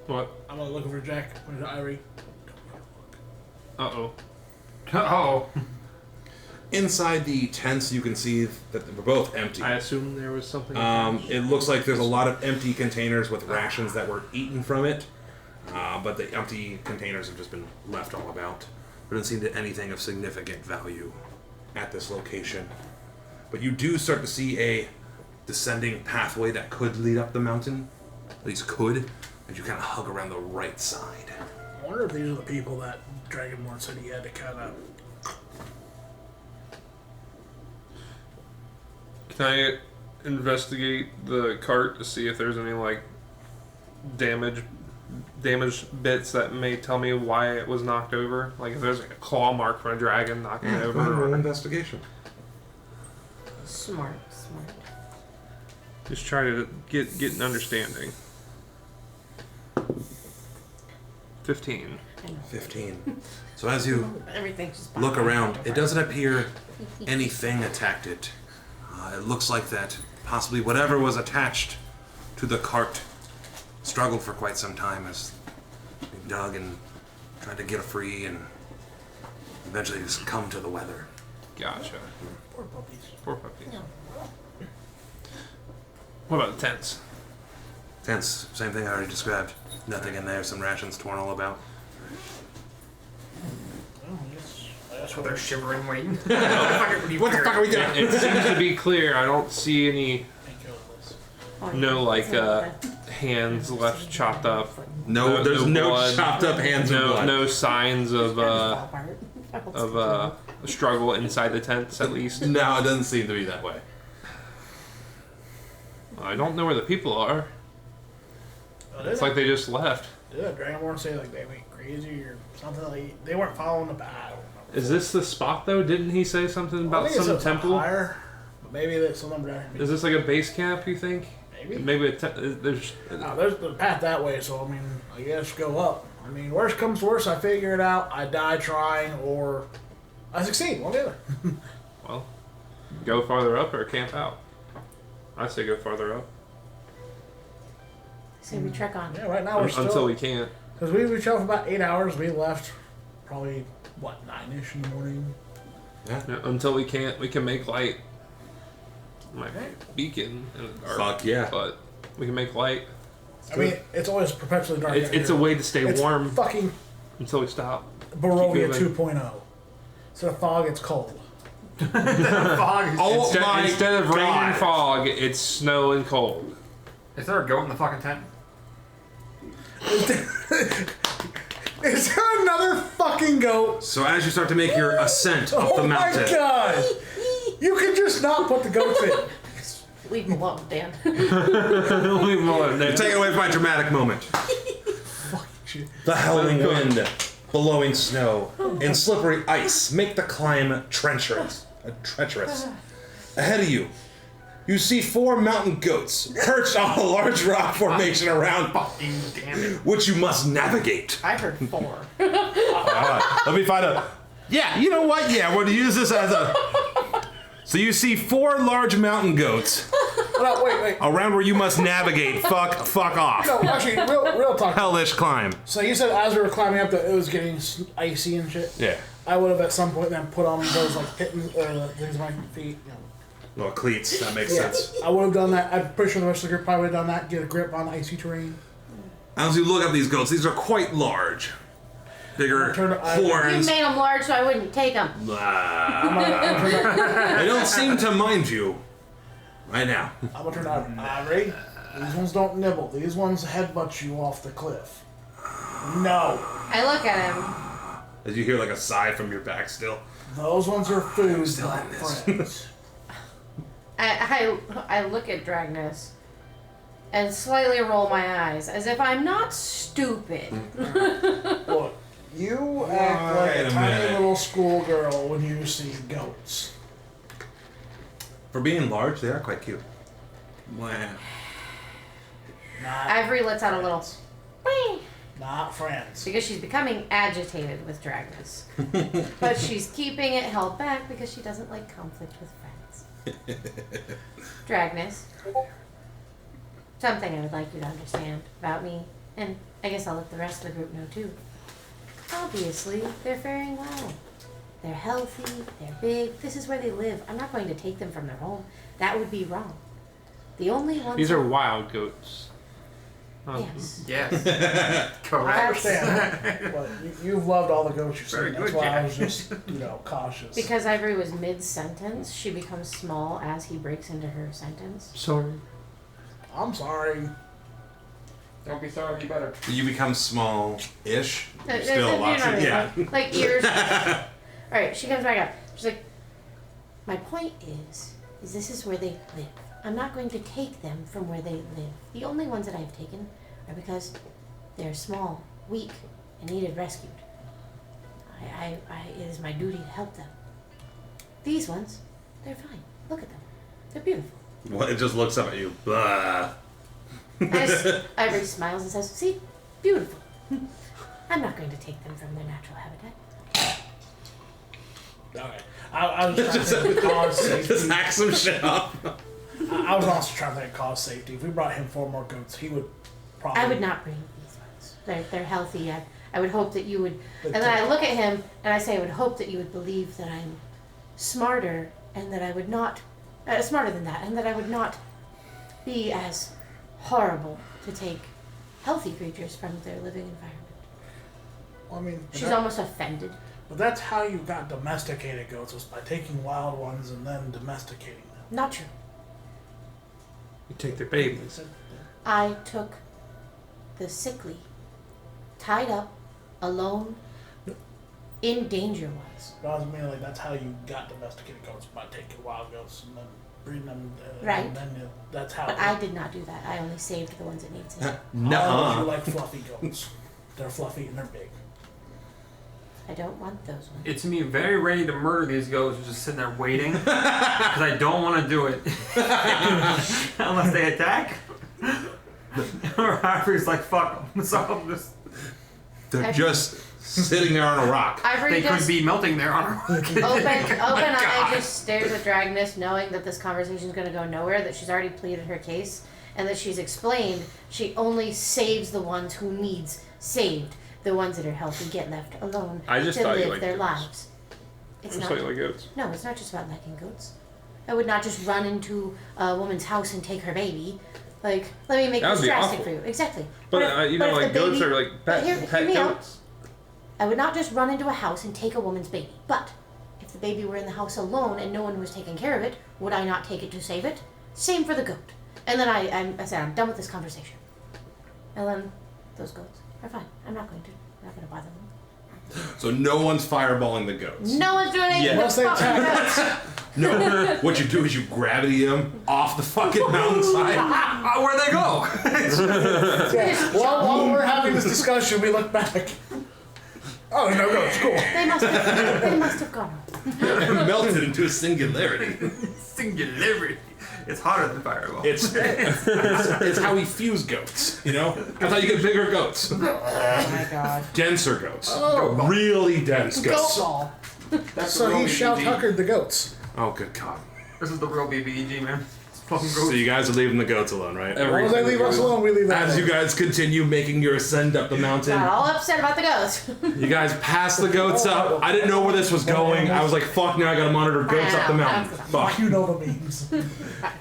What? I'm gonna look over Jack. Where's Irie? Uh-oh. Oh. Inside the tents, you can see that they're both empty. I assume there was something. It looks like there's a lot of empty containers with rations that were eaten from it, but the empty containers have just been left all about. There doesn't seem to be anything of significant value at this location. But you do start to see a descending pathway that could lead up the mountain. At least could, as you kind of hug around the right side. I wonder if these are the people that Dragonborn said he had to kind of. Can I investigate the cart to see if there's any like damaged bits that may tell me why it was knocked over? Like if there's like a claw mark from a dragon knocking it over. Roll Or investigation. Smart. just try to get an understanding. 15. 15. So as you Everything's just look around, it doesn't appear anything attacked it. It looks like that possibly whatever was attached to the cart struggled for quite some time as they dug and tried to get it free and eventually just come to the weather. Gotcha. Poor puppies. Poor puppies. What about the tents? Tents, same thing I already described. Nothing in there, some rations torn all about. Well, yes. That's They're shivering, waiting. What the fuck are we doing? It seems to be clear. I don't see any no like hands left chopped up. No, there's no blood. chopped up hands of blood. No signs of struggle inside the tents, at least. No, it doesn't seem to be that way. I don't know where the people are. It's like they just left. Did that Dragonborn say like they went crazy or something? Like they weren't following the path. Is this the spot though? Didn't he say something about some temple? Higher, but maybe there's something down here. Is this like a base camp? You think? Maybe. Maybe there's. No, there's the path that way, so I mean, I guess go up. I mean, worst comes to worst, I figure it out. I die trying, or I succeed. One or the other. Well, go farther up or camp out. I say go farther up. Say we trek on. Yeah, right now we're still Until we can't. because we traveled for about 8 hours. We left probably what 9ish in the morning. Yeah, until we can't. We can make light. My beacon in the dark. Fuck yeah. But we can make light. I mean, it's always perpetually dark. It's a way to stay It's warm fucking until we stop. Barovia Keep 2.0. Instead of fog, it's cold. Fog. Oh Instead of rain God. and fog, it's snow and cold. Is there a goat in the fucking tent? Is there another fucking goat? So as you start to make your ascent up the Oh my mountain, god! You can just not put the goats in. Leave them alone, Dan. you're taking away from my dramatic moment. The howling wind, blowing snow, and slippery ice make the climb treacherous. Ahead of you, you see 4 mountain goats perched on a large rock formation around, Fucking damn it. which you must navigate. I heard 4. Let me find a. Yeah, you know what? Yeah, we'll use this as a. So you see 4 large mountain goats No, wait. around where you must navigate. Fuck off. No, actually, real talk. Hellish climb. So you said as we were climbing up that it was getting icy and shit. Yeah. I would have at some point then put on those like pittons or things on my feet. You know. Well, cleats. That makes sense. I would have done that. I'm pretty sure the rest of the group probably would have done that. Get a grip on icy terrain. As you look at these goats, these are quite large. Bigger You horns. You made them large so I wouldn't take them. They don't seem to mind you right now. I'm gonna turn out. Ray, these ones don't nibble. These ones headbutt you off the cliff. No. I look at him. As you hear like a sigh from your back still. Those ones are food, Still not in this. friends. I look at Dragnus and slightly roll my eyes as if I'm not stupid. Look, you act like Wait a a tiny minute. little schoolgirl when you see goats. For being large, they are quite cute. Ivory lets out a little "Wee," Not friends. because she's becoming agitated with Dragnus. But she's keeping it held back because she doesn't like conflict with friends. Dragnus, something I would like you to understand about me, and I guess I'll let the rest of the group know too. Obviously, they're faring well. They're healthy, they're big, this is where they live. I'm not going to take them from their home. That would be wrong. The only ones... These are wild goats. Yes. Yes. I Correct. understand. But you've loved all the goats you've Very seen. That's good, why I Jack. was just, cautious. Because Ivory was mid-sentence, she becomes small as he breaks into her sentence. Sorry. I'm sorry. Don't be sorry, be better. You become small-ish. You Still know what lots I of, mean, yeah. like ears. Alright, she comes back up. She's like, my point is this is where they live. I'm not going to take them from where they live. The only ones that I've taken are because they're small, weak, and needed rescued. It is my duty to help them. These ones, they're fine. Look at them. They're beautiful. Well, it just looks up at you. Blah. Ivory smiles and says, see, beautiful. I'm not going to take them from their natural habitat. Okay. I was just trying to think of cause Just safety. hack some shit up. I was also trying to think of cause safety. If we brought him 4 more goats, he would probably... I would not bring these ones. They're healthy. I would hope that you would. But And then I look at him and I say, I would hope that you would believe that I'm smarter and that I would not, smarter than that, and that I would not be as horrible to take healthy creatures from their living environment. Well, I mean... She's almost offended. But that's how you got domesticated goats, was by taking wild ones and then domesticating them. Not true. You take their babies. I took the sickly, tied up, alone, in danger ones. But I was meaning, like, that's how you got domesticated goats, by taking wild goats and then breeding them. Right. And then that's how... But I did not do that. I only saved the ones that need saved. How No. you like fluffy goats. They're fluffy and they're big. I don't want those ones. It's me very ready to murder these goats, just sitting there waiting because I don't want to do it unless they attack. Or Ivory's like, fuck them. So I'm just. They're just sitting there on a rock. Ivory They just could be melting there on a rock. open eye God. just stares at Dragnus, knowing that this conversation is going to go nowhere, that she's already pleaded her case, and that she's explained she only saves the ones who needs saved. The ones that are healthy get left alone I just to thought you live liked their goats. lives. It's Just not. like goats. No, it's not just about liking goats. I would not just run into a woman's house and take her baby. Like, let me make That would this be drastic awful. for you. Exactly. But if- you know, if like the goats baby- are like but pet, hear pet me out. goats. I would not just run into a house and take a woman's baby. But if the baby were in the house alone and no one was taking care of it, would I not take it to save it? Same for the goat. And then I said, I'm done with this conversation. And then those goats are fine. I'm not going to bother them. So no one's fireballing the goats. No one's doing anything. Yeah. Unless they but fucking attack goats. No. What you do is you gravity them off the fucking mountainside. Where'd they go? Yeah. While we're having this discussion, we look back. Oh, no goats, cool. They must have gone off. And melted into a singularity. Singularity. It's hotter than fireball. It's how we fuse goats, you know? That's how you get bigger goats. Oh my god. Denser goats. Oh. Really dense goats. Goat ball. That's So what he we shall need. tuckered the goats. Oh, good God. This is the real BBEG, man. It's fucking So gross. you guys are leaving the goats alone, right? As long as they leave us alone, we leave them As you alone. guys continue making your ascend up the mountain, Got all upset about the ghosts. you guys pass the goats up. I didn't know where this was going. I was like, fuck, now I gotta monitor goats up the mountain. Fuck. You know the memes.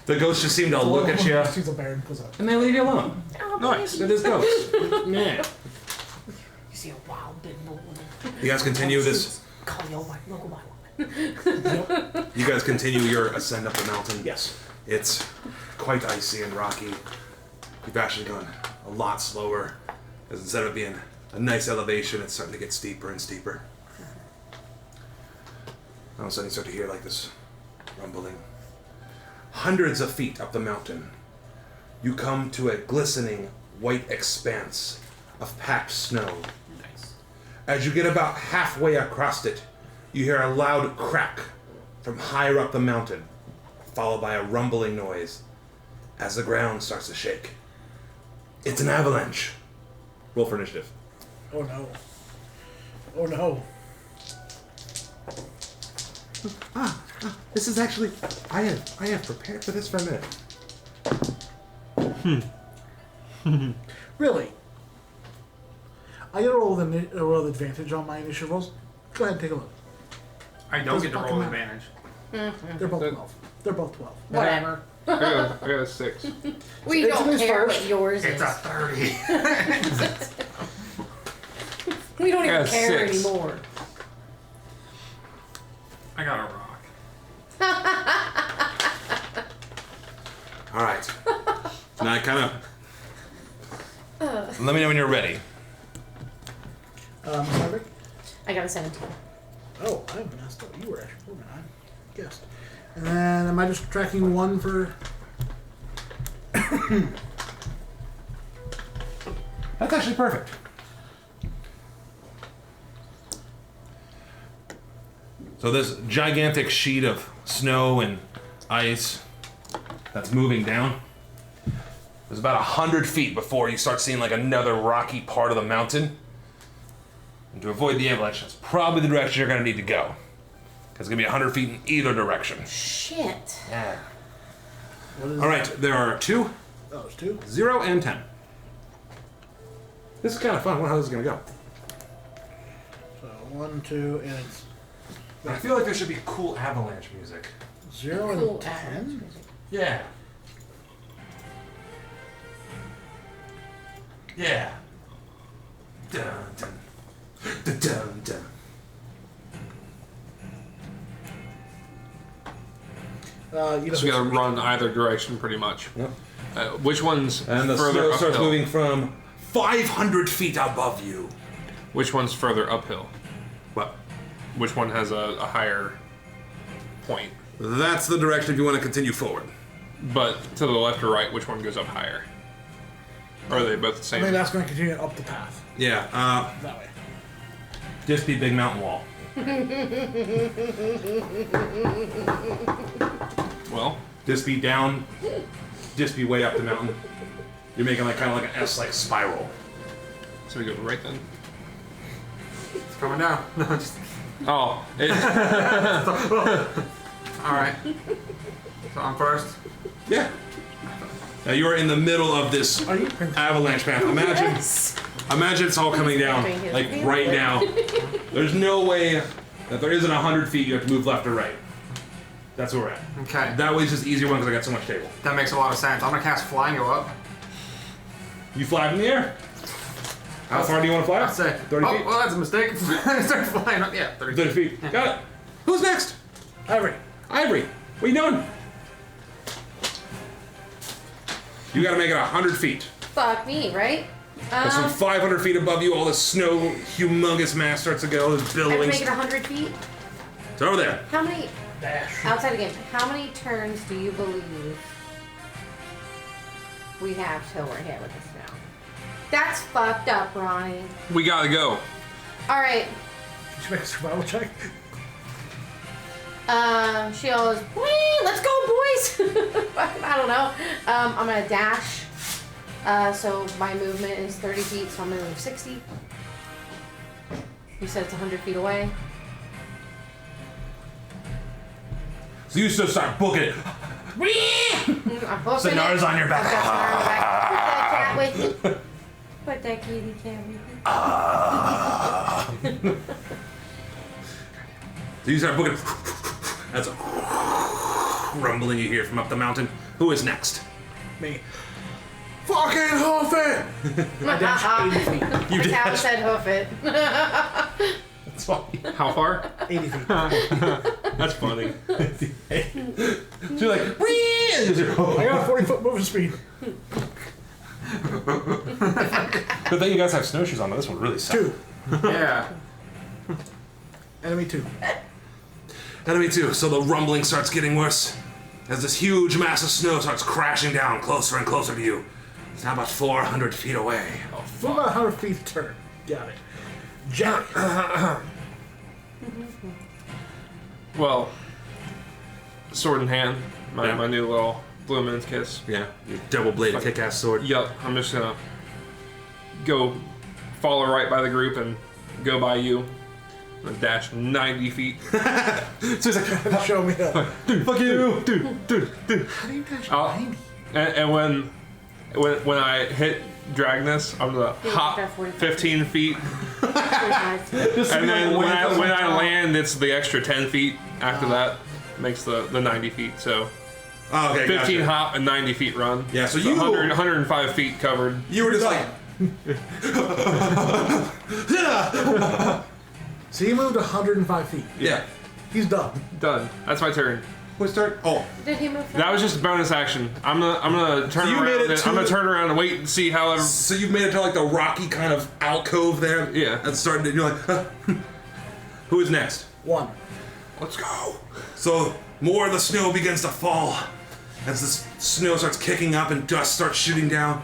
The goats just seem to look at you, She's a bear and goes up. and they leave you alone. Oh, Nice. baby. It is ghosts. Yeah. You see a wild big bull. You guys continue this. Call your white local white woman. You guys continue your ascend up the mountain. Yes. It's quite icy and rocky. You've actually gone a lot slower, as instead of being a nice elevation, it's starting to get steeper and steeper. All of a sudden, you start to hear like this rumbling. Hundreds of feet up the mountain, you come to a glistening white expanse of packed snow. Nice. As you get about halfway across it, you hear a loud crack from higher up the mountain, followed by a rumbling noise as the ground starts to shake. It's an avalanche. Roll for initiative. Oh no. Oh no. This is actually I have prepared for this for a minute. Really? I gotta roll with advantage on my initiative rolls. Go ahead and take a look. I don't Doesn't get to fucking roll matter. advantage. They're both That- 12. They're both 12. Whatever. I got a 6. We It's don't his care first. what yours It's is. a 30. We don't I even got a care 6. anymore. I got a rock. All right. Now I kind of. Let me know when you're ready. Maverick? I got a 17. Oh, I messed up. You were actually moving. I guessed. And then am I just tracking one for? That's actually perfect. So this gigantic sheet of snow and ice that's moving down. There's about 100 feet before you start seeing like another rocky part of the mountain. And to avoid the avalanche, that's probably the direction you're gonna need to go. Because it's gonna be 100 feet in either direction. Shit. Yeah. What is All right, there are 2, Oh, it's 2. 0, and 10. This is kind of fun. I wonder how this is gonna go. So 1, 2, and it's I feel like there should be cool avalanche music. 0 Cool and 10. Yeah. Yeah. Dun dun. Dun dun dun. You know, So we gotta run either direction pretty much. Yep. Which one's And the further snow starts uphill? moving from 500 feet above you. Which one's further uphill? What? Which one has a higher point? That's the direction if you want to continue forward. But to the left or right, which one goes up higher? Or are they both the I same? think that's going to continue up the path. Yeah, That way. just be big mountain wall. Well, Just be down, just be way up the mountain. You're making like kind of like an S-like spiral. so we go right then. It's coming down. No, just. Oh, it, Alright. So I'm first. Yeah. Now you are in the middle of this Are you? avalanche path. Imagine, imagine it's all coming down like right now. There's no way that there isn't 100 feet. You have to move left or right. That's where we're at. Okay. That way it's just easier one because I got so much table. That makes a lot of sense. I'm gonna cast Flying Go up. You fly up in the air. How far do you want to fly? I'd say. 30 oh, feet. well, that's a mistake. Start flying up. Yeah, 30 feet. 30 feet. Got it. Who's next? Ivory. Ivory. What are you doing? You got to make it 100 feet. Fuck me, right? That's from 500 feet above you. All the snow, humongous mass starts to go. There's I have to billowings. make it 100 feet. It's over there. How many, Dash. outside the game, how many turns do you believe we have till we're hit with the snow? That's fucked up, Ronnie. we gotta go. Alright, You should make a survival check. she goes, "Whee, let's go, boys!" I don't know. I'm gonna dash. So my movement is 30 feet, so I'm gonna move 60. You said it's 100 feet away. So you still start booking it. I'm hoping Sonara's on your back. I've got Sonara on my back. Put that cat with me. Put that kitty cat with me. So you start booking. That's a rumbling you hear from up the mountain. Who is next? Me. Fucking hoof it! I dash 80 feet. You The cow dash. said hoof it. That's funny. How far? 80 feet. That's funny. So you're like, whee! And you're like, I got a 40-foot moving speed. Good thing you guys have snowshoes on. This one really sucks. 2. Yeah. Enemy 2. Enemy 2. So the rumbling starts getting worse as this huge mass of snow starts crashing down closer and closer to you. It's now about 400 feet away. We're about 100 feet turn. Got it. Jack. Well, sword in hand, my, Yeah. my new little Blue Moon's Kiss. Yeah, your double-bladed kick-ass sword. Yup, I'm just gonna go follow right by the group and go by you. I'm gonna dash 90 feet. So he's like, Show me that. dude, fuck you, dude. How do you dash I'll- 90? And when I hit Dragnus, I'm gonna Yeah, hop that's 45. 15 feet, and then when I land, it's the extra 10 feet after that. Makes the 90 feet. So Oh, okay, 15 gotcha. hop and 90 feet run. Yeah, so you- 105 feet covered. You were just like, So he moved 105 feet. yeah. He's done. Done. That's my turn. What's start? Oh, Did he move? That was just a bonus action. I'm gonna turn you made around. it I'm gonna to- turn around and wait and see how. so you've made it to like the rocky kind of alcove there. Yeah. That's starting to. You're like, huh. Who is next? 1. Let's go. So more of the snow begins to fall as this snow starts kicking up and dust starts shooting down.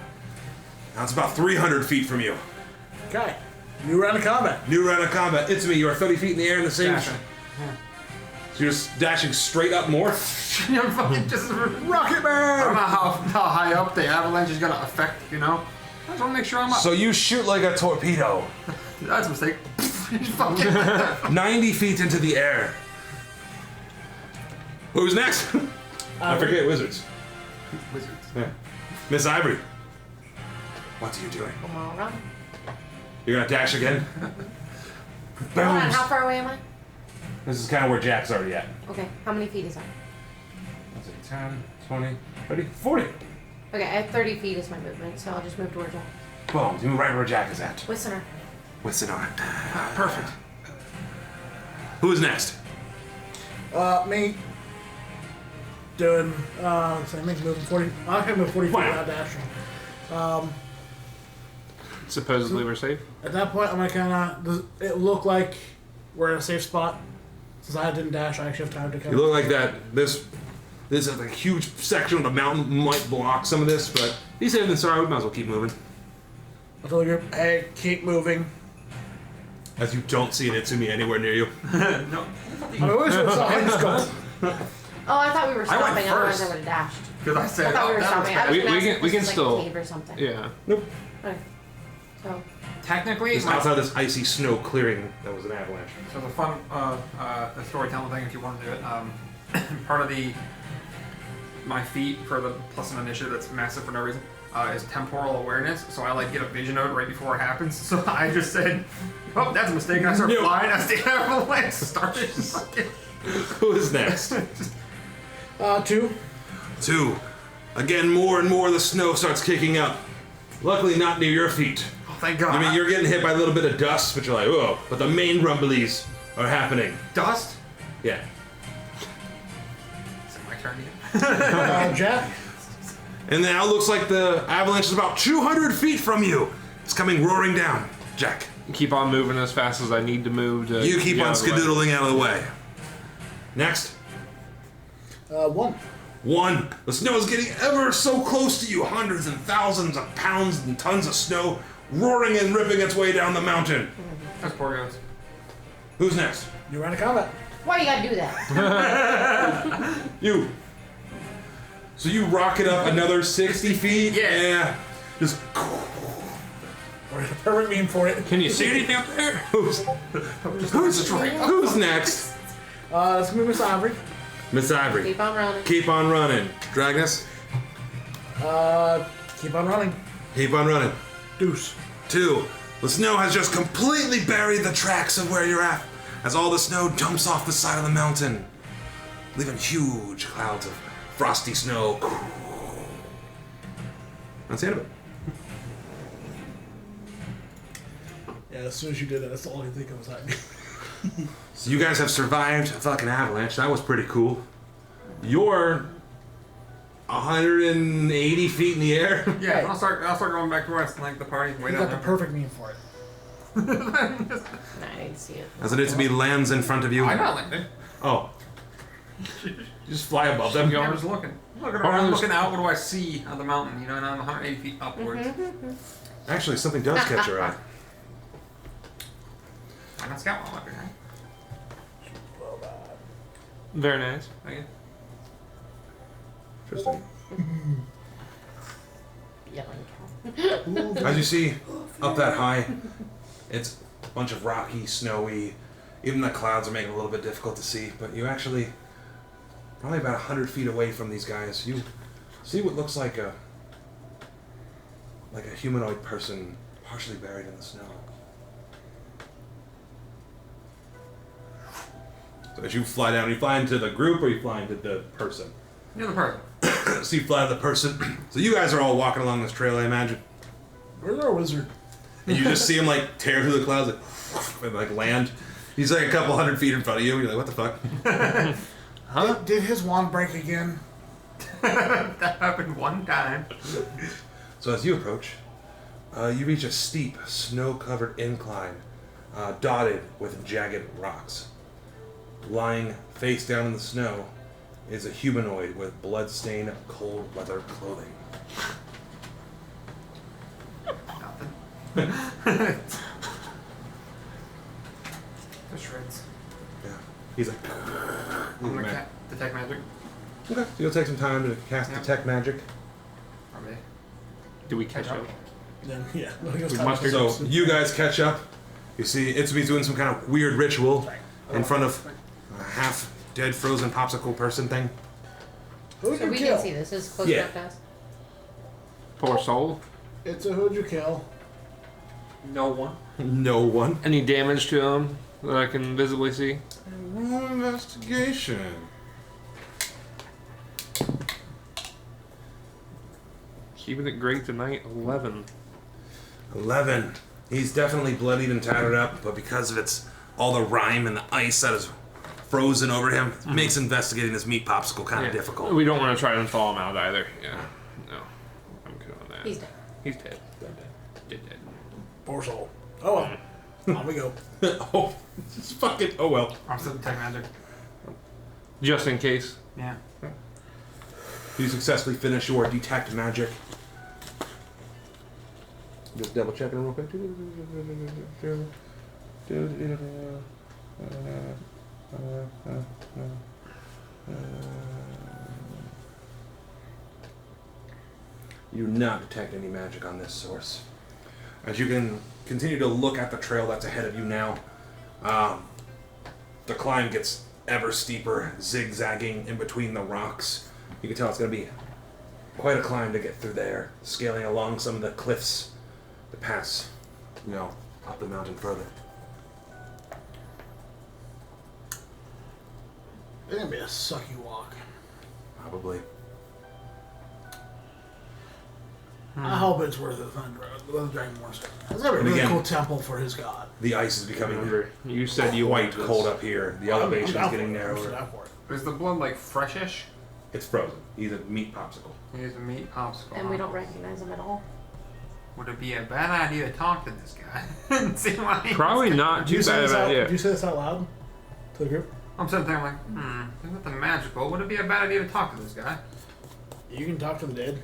Now it's about 300 feet from you. Okay. New round of combat. New round of combat. It's me. You are 30 feet in the air in the same. Dashing. So you're just dashing straight up north. I'm fucking just. I Rocket don't Man! know how high up the avalanche is gonna affect, you know? I just wanna make sure I'm up. So you shoot like a torpedo, That's a mistake. Fucking. 90 feet into the air. Who's next? I forget wizards. Wizards. Yeah. Miss Ivory. What are you doing? Come on, run. You're gonna dash again? Hold on, Boom. how far away am I? This is kind of where Jack's already at. Okay, how many feet is that? That's it. 10, 20, 30, 40. Okay, I have 30 feet is my movement, so I'll just move towards Jack. Boom. You move right where Jack is at. Listener. What's it on? Perfect. Who is next? Me. Doing, same thing, moving 40. I can move 40 feet Wow. without dashing. Supposedly we're safe. At that point, I'm gonna kinda, does it look like we're in a safe spot? Since I didn't dash, I actually have time to come. You look like that. This is a huge section of the mountain might block some of this, but he's safer than sorry. We might as well keep moving. I tell the group, hey, keep moving. As you don't see an Itsumi anywhere near you. No. I mean, we just go. Oh, I thought we were I went stopping, otherwise first. I would have dashed. Because I I said, thought we were that was stopping. I bad. was We- gonna we ask can- if we this can was still- like a cave or something. Yeah. Nope. Okay. So, Technically, Just outside this icy snow clearing that was an avalanche. so the fun, the storytelling thing, if you want to do it, part of my feat for the plus an initiative that's massive for no reason is temporal awareness. So I like get a vision of it right before it happens. So I just said, "Oh, that's a mistake," and I start No. flying as the avalanche started. Fucking- Who is next? 2. 2. Again, more and more of the snow starts kicking up. Luckily, not near your feet. Oh, thank God. I mean, you're getting hit by a little bit of dust, but you're like, whoa. But the main rumblies are happening. dust. Yeah. Is it my turn yet? Jack. And now it looks like the avalanche is about 200 feet from you. It's coming roaring down. Jack, Keep on moving as fast as I need to move. To you keep get on out of the way. skedoodling out of the way. Next. 1. 1. The snow is getting ever so close to you. Hundreds and thousands of pounds and tons of snow roaring and ripping its way down the mountain. That's poor guys. Who's next? New round of combat. why you gotta do that? You. So you rocket up another 60 feet? Yeah. Just We're in a perfect meme for it. Can you see anything up there? who's next? Let's move Miss Ivory. Miss Ivory. Keep on running. Keep on running. Dragnus. Keep on running. Keep on running. Deuce. 2. The snow has just completely buried the tracks of where you're at, as all the snow dumps off the side of the mountain, leaving huge clouds of frosty snow. That's the end of it. Yeah, as soon as you did that, that's the only thing that was happening. So you guys have survived a fucking avalanche. That was pretty cool. You're 180 feet in the air. Yeah, I'll start going back to west and like the party. Way You down got the there. perfect meme for it. I need to see it. As it is to be lands in front of you. I'm not landing. Oh. You just fly above them. I'm just looking. Looking Oh, around, there's- looking out. What do I see on the mountain? You know, and I'm 180 feet upwards. Actually, something does catch your eye. I'm not scout while up here. Very nice. Thank you. Interesting. Yelling cow. As you see, up that high, it's a bunch of rocky, snowy. Even the clouds are making it a little bit difficult to see. But you actually, probably about 100 feet away from these guys, you see what looks like a humanoid person partially buried in the snow. So as you fly down, you fly into the group or you fly into the person? You're the person. So you fly to the person. So you guys are all walking along this trail, I imagine. Where's our wizard? And you just see him like tear through the clouds, and like land. He's like a couple 100 feet in front of you. And you're like, what the fuck? Huh? Did his wand break again? That happened one time. So as you approach, you reach a steep, snow-covered incline, dotted with jagged rocks. Lying face down in the snow is a humanoid with blood-stained, cold weather clothing. Nothing. The shreds. Yeah. He's like, I'm gonna detect magic. okay. So you'll take some time to cast Yeah. detect magic. Are they? Do we catch up? Then yeah. He goes We time must to- So you guys catch up. You see Itsumi's doing some kind of weird ritual in front of a half-dead frozen popsicle person thing. Who'd So you we kill? can see this. This is close Yeah. enough to us. Poor soul. It's a who'd you kill? No one. No one. Any damage to him that I can visibly see? Roll investigation. Keeping it great tonight. 11. 11. He's definitely bloodied and tattered up, but because of its all the rime and the ice that is frozen over him, it makes investigating this meat popsicle kind of Yeah. difficult. We don't want to try and thaw him out either. Yeah. No. I'm good on that. He's dead. He's dead. Dead. Poor soul. Oh well. On we go. Oh, just fucking. Oh well. I'm still detect magic. Just in case. Yeah. You successfully finish your detect magic. Just double checking real quick. You do not detect any magic on this source. As you can continue to look at the trail that's ahead of you now, the climb gets ever steeper, zigzagging in between the rocks. You can tell it's going to be quite a climb to get through there, scaling along some of the cliffs to pass, up the mountain further. It's gonna be a sucky walk. Probably. I hope it's worth it. The Dragon Wars. It's gonna be a And really again- cool temple for his god. The ice is becoming Remember, you said you quite wanted this. cold up here. The I'm elevation is down getting for it. I'm narrower. down for it. Is the blood like freshish? It's frozen. He's a meat popsicle. Here's a meat popsicle. And we don't recognize him at all. Would it be a bad idea to talk to this guy and see why? Probably not Did you too say bad this of an out? Did idea. you say this out loud to the group? I'm sitting there like, there's nothing magical. Would it be a bad idea to talk to this guy? You can talk to the dead.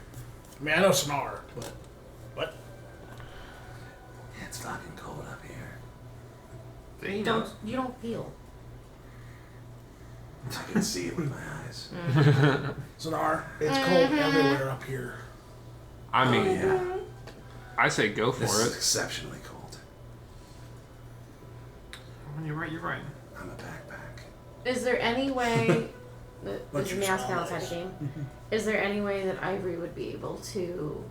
I mean, I know Snar, but what? It's fucking cold up here. See, he Don't knows. you don't feel? I can see it with my eyes. Snar, it's cold everywhere up here. I mean, Yeah. I say go for This is it. exceptionally cold. You're right. You're right. I'm a backpack. Is there any way But This is you me saw asking outside this. the game. Is there any way that Ivory would be able to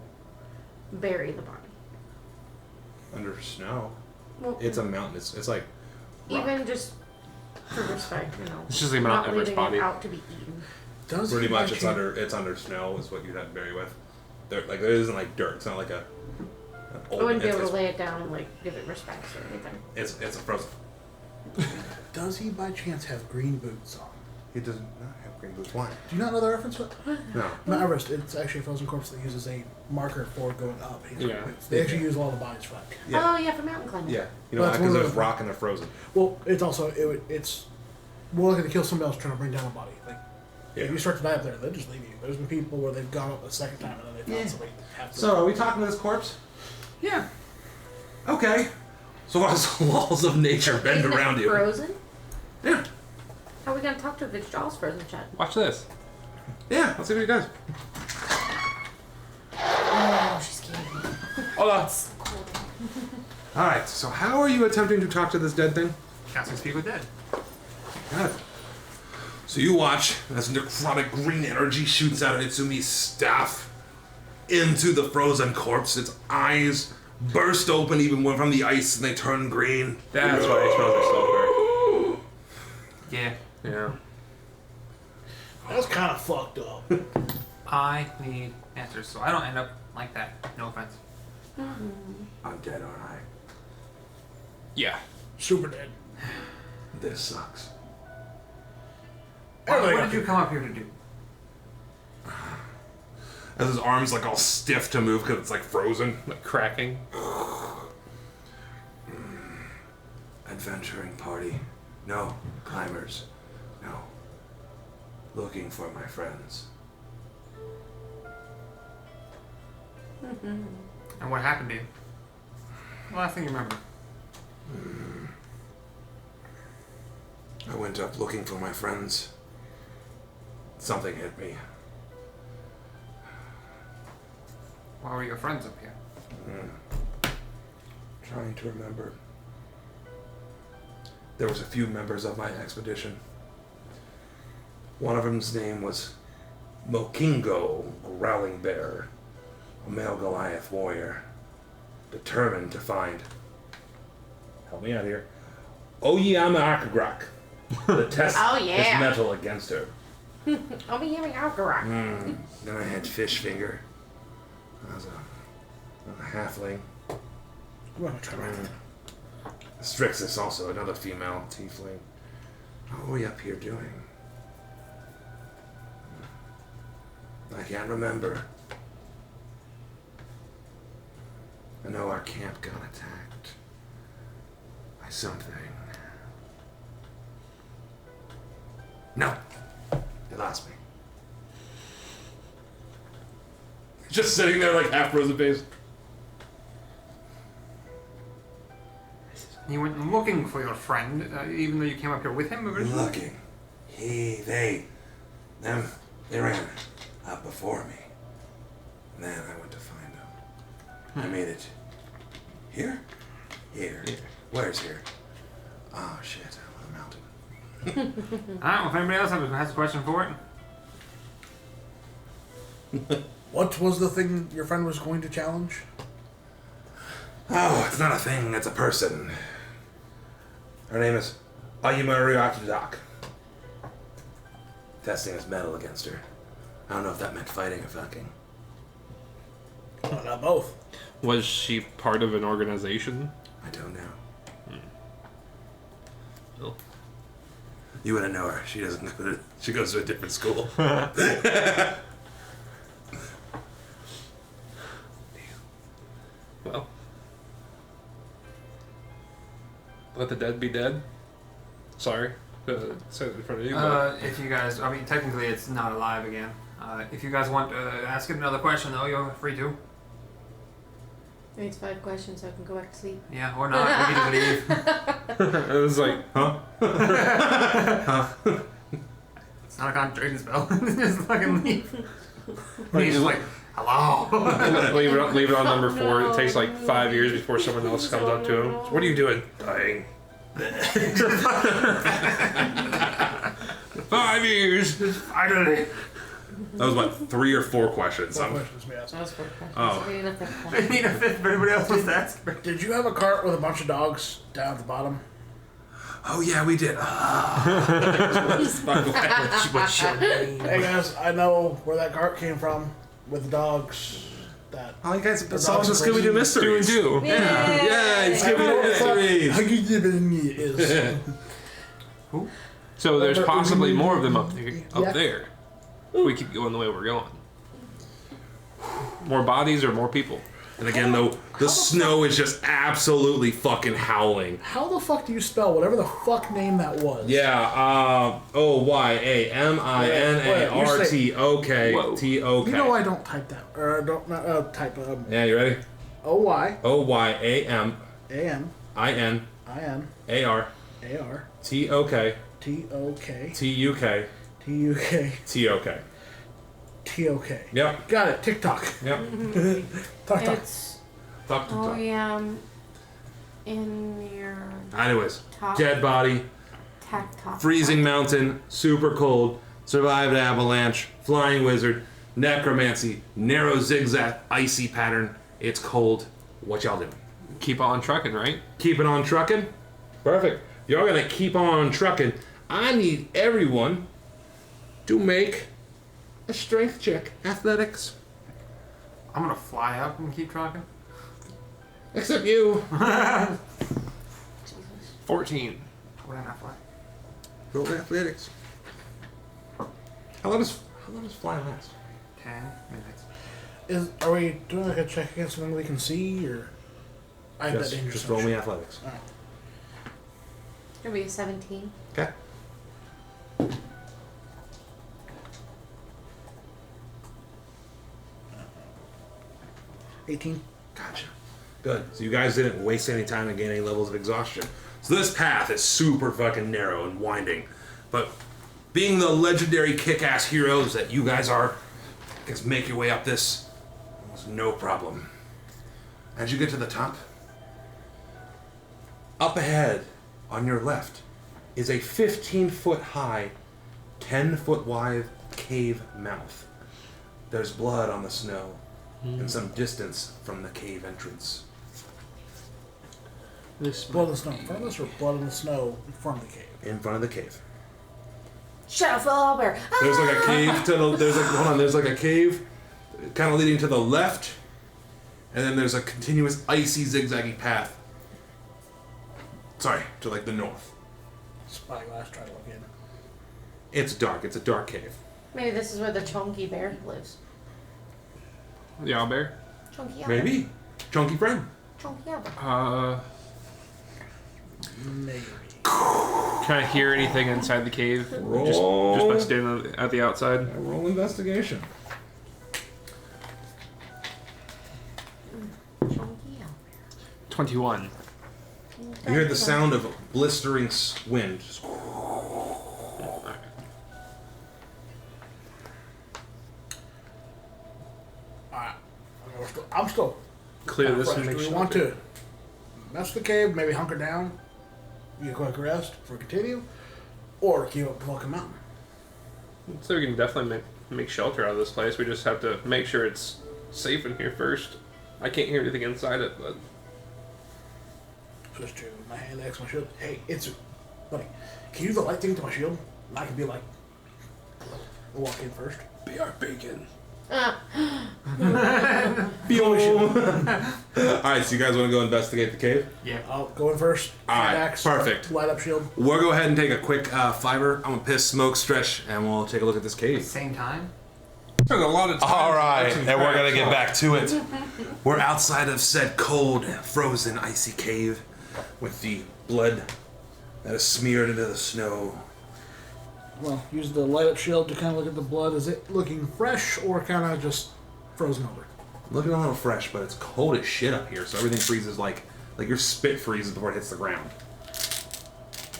bury the body? Under snow. Well, It's a mountain. It's like rock. even just for respect, It's just the Mount not Everest leaving body. it out to be eaten. Does Pretty he by much, it's chance- under snow is what you'd have to bury with. There isn't like dirt. It's not like an I old. wouldn't be It's, able to it's, lay it down and like give it respect or anything. it's a frozen. Does he by chance have green boots on? He does not have green boots. Why? Do you not know the reference? No. Mount Everest, it's actually a frozen corpse that uses a marker for going up. Yeah. They actually use all the bodies for that. Yeah. Oh yeah, for mountain climbing. Yeah. You know That's because one of there's the- rock and they're frozen. Well, it's also it's more likely to kill somebody else trying to bring down a body. Like Yeah. if you start to die up there, they'll just leave you. There's been people where they've gone up a second time and then they found Yeah. somebody half So are we talking to this corpse? Yeah. Okay. So as the walls of nature bend Isn't it around you. frozen? Yeah. How are we gonna talk to if its jaw's frozen shut? Watch this. Yeah. Let's see what he does. Oh, she's kidding me. Hold on. All right. So how are you attempting to talk to this dead thing? Casting speak with dead. Good. So you watch as necrotic green energy shoots out of Itsumi's staff into the frozen corpse. Its eyes burst open even from the ice and they turn green. That's why it smells like sulfur. Yeah. Yeah. That's kind of fucked up. I need answers, so I don't end up like that. No offense. I'm dead, aren't I? Yeah. Super dead. This sucks. Everybody What got did you come up here to do? As his arms like all stiff to move because it's like frozen. Like cracking. Adventuring party. No. Climbers. No. Looking for my friends. And what happened to you? Last thing you remember. I went up looking for my friends. Something hit me. Why were your friends up here? Trying to remember. There was a few members of my expedition. One of them's name was Mokingo, Growling Bear, a male Goliath warrior, determined to find. Help me out here. Oyama Akagrak. The test Oh, yeah. his metal against her. I'll be having alcohol. Then I had Fish Finger. I was a halfling. I'm gonna try to write that down. Strixus also, another female tiefling. What are we up here doing? I can't remember. I know our camp got attacked by something. No, they lost me. Just sitting there like half frozen face. You went looking for your friend, even though you came up here with him originally? Looking. They ran up before me. And then I went to find them. I made it. Here? Here. Where's here? Oh shit, I'm on a mountain. Alright, well, if anybody else has a question for it. What was the thing your friend was going to challenge? Oh, it's not a thing, it's a person. Her name is Ayuma Ryukidak. Testing his metal against her. I don't know if that meant fighting or fucking. Oh, not both. Was she part of an organization? I don't know. Oh. You wouldn't know her. She doesn't go to, she goes to a different school. Well. Let the dead be dead? Sorry. Said it in front of you. But If you guys, I mean, technically it's not alive again. If you guys want to ask it another question, though, you're free to. It's 5 questions, so I can go back to sleep. Yeah, or not. We can just leave. it was like, Huh? It's not a concentration spell. Just fucking leave. Right, He's just like, hello. leave it on number 4. It takes like 5 years before someone else comes up to him. So what are you doing? Dying. 5 years. Finally. That was what, 3 or 4 questions? What questions we asked? That was 4 questions. Oh. We need a fifth I question. need a fifth if anybody else wants to ask. Did you have a cart with a bunch of dogs down at the bottom? Oh yeah, we did. What's your name? Hey guys, I know where that cart came from with the dogs. That. Oh, you guys The solved the dogs Scooby-Doo crazy. mysteries. Do. Yeah, Yay! Scooby-Doo mysteries. Is. So there's Remember- possibly more of them up there. Yeah. Up there. If we keep going the way we're going. More bodies or more people? And again, though, the snow is just absolutely fucking howling. How the fuck do you spell whatever the fuck name that was? Yeah, OYAMINARTOKTOK. You know I don't type that. Or I don't not, type. Yeah, you ready? OY OYAMINARTOK. AM IN AR TOK TOK TUK TUK TOK. TOK. Yep. Got it. TikTok. Yep. Talk. It's Talk to talk. in your Anyways, top dead body, top. freezing mountain, super cold, survived avalanche, flying wizard, necromancy, narrow zigzag, icy pattern. It's cold. What y'all doing? Keep on trucking, right? Keeping on trucking? Perfect. You're gonna keep on trucking. I need everyone to make a strength check. Athletics. I'm gonna fly up and keep trucking. Except you. 14. Would I not fly? Roll athletics. How long does flying last? 10 minutes. Are we doing like a check against something we can see or? I have that dangerous. Just roll me athletics. Alright. It's gonna be a 17. Okay. Uh, 18. Gotcha. Good. So you guys didn't waste any time and gain any levels of exhaustion. So this path is super fucking narrow and winding. But being the legendary kick-ass heroes that you guys are, just make your way up this. It's no problem. As you get to the top, up ahead on your left is a 15-foot high, 10-foot wide cave mouth. There's blood on the snow and some distance from the cave entrance. This Blood in the snow in front of us or blood in the snow in front of the cave? In front of the cave. Shadow Flower. There's like a cave to the, there's like a cave kind of leading to the left, and then there's a continuous icy zigzaggy path. Sorry, to like the north. Spyglass, try to look in. It's dark. It's a dark cave. Maybe this is where the chunky bear lives. the owlbear. Chunky owlbear. Maybe. Chunky friend. Chunky owlbear. Maybe. Can I hear anything inside the cave? Roll. Just by standing at the outside. Roll investigation. Chunky owlbear. 21. You hear the sound of blistering wind. Just Alright. I'm still Clear this fresh. and Do make we sure. want to mess with the cave, maybe hunker down, get a quick rest before we continue, or keep up the fucking mountain? So we can definitely make shelter out of this place. We just have to make sure it's safe in here first. I can't hear anything inside it, but Switch to my hand next to my shield. Hey, it's buddy. Can you do the light thing to my shield? And I can be like, we'll walk in first. be our bacon. Alright, so you guys want to go investigate the cave? Yeah. I'll go in first. Alright, hand axe, perfect. Light up shield. We'll go ahead and take a quick fiber. I'm gonna piss, smoke, stretch, and we'll take a look at this cave. Same time? Took a lot of time. All right, to and we're gonna get back to it. We're outside of said cold, frozen, icy cave with the blood that is smeared into the snow. Well, use the light up shield to kind of look at the blood. Is it looking fresh or kind of just frozen over? Looking a little fresh, but it's cold as shit up here, so everything freezes like your spit freezes before it hits the ground.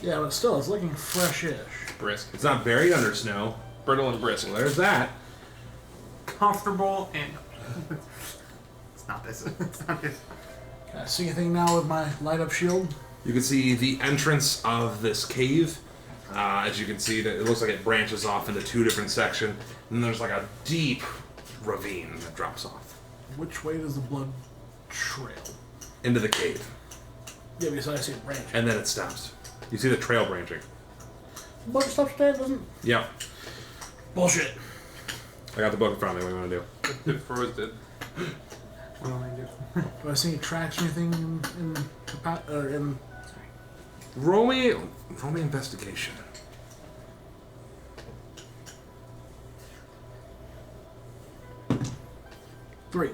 Yeah, but still, it's looking fresh-ish. Brisk. It's not buried under snow. Brittle and brisk. So there's that. Comfortable and... It's not this. It's not this. Can I see anything now with my light up shield? You can see the entrance of this cave As you can see, it looks like it branches off into two different sections, and there's like a deep ravine that drops off Which way does the blood trail? into the cave, Yeah, because I see it branch. and then it stops. You see the trail branching. Blood stops there, doesn't? Yeah, Bullshit. I got the book in front of me. What do you want to do? It froze it. What do I do? Do I see any tracks or anything in the or in? Roll me investigation. 3.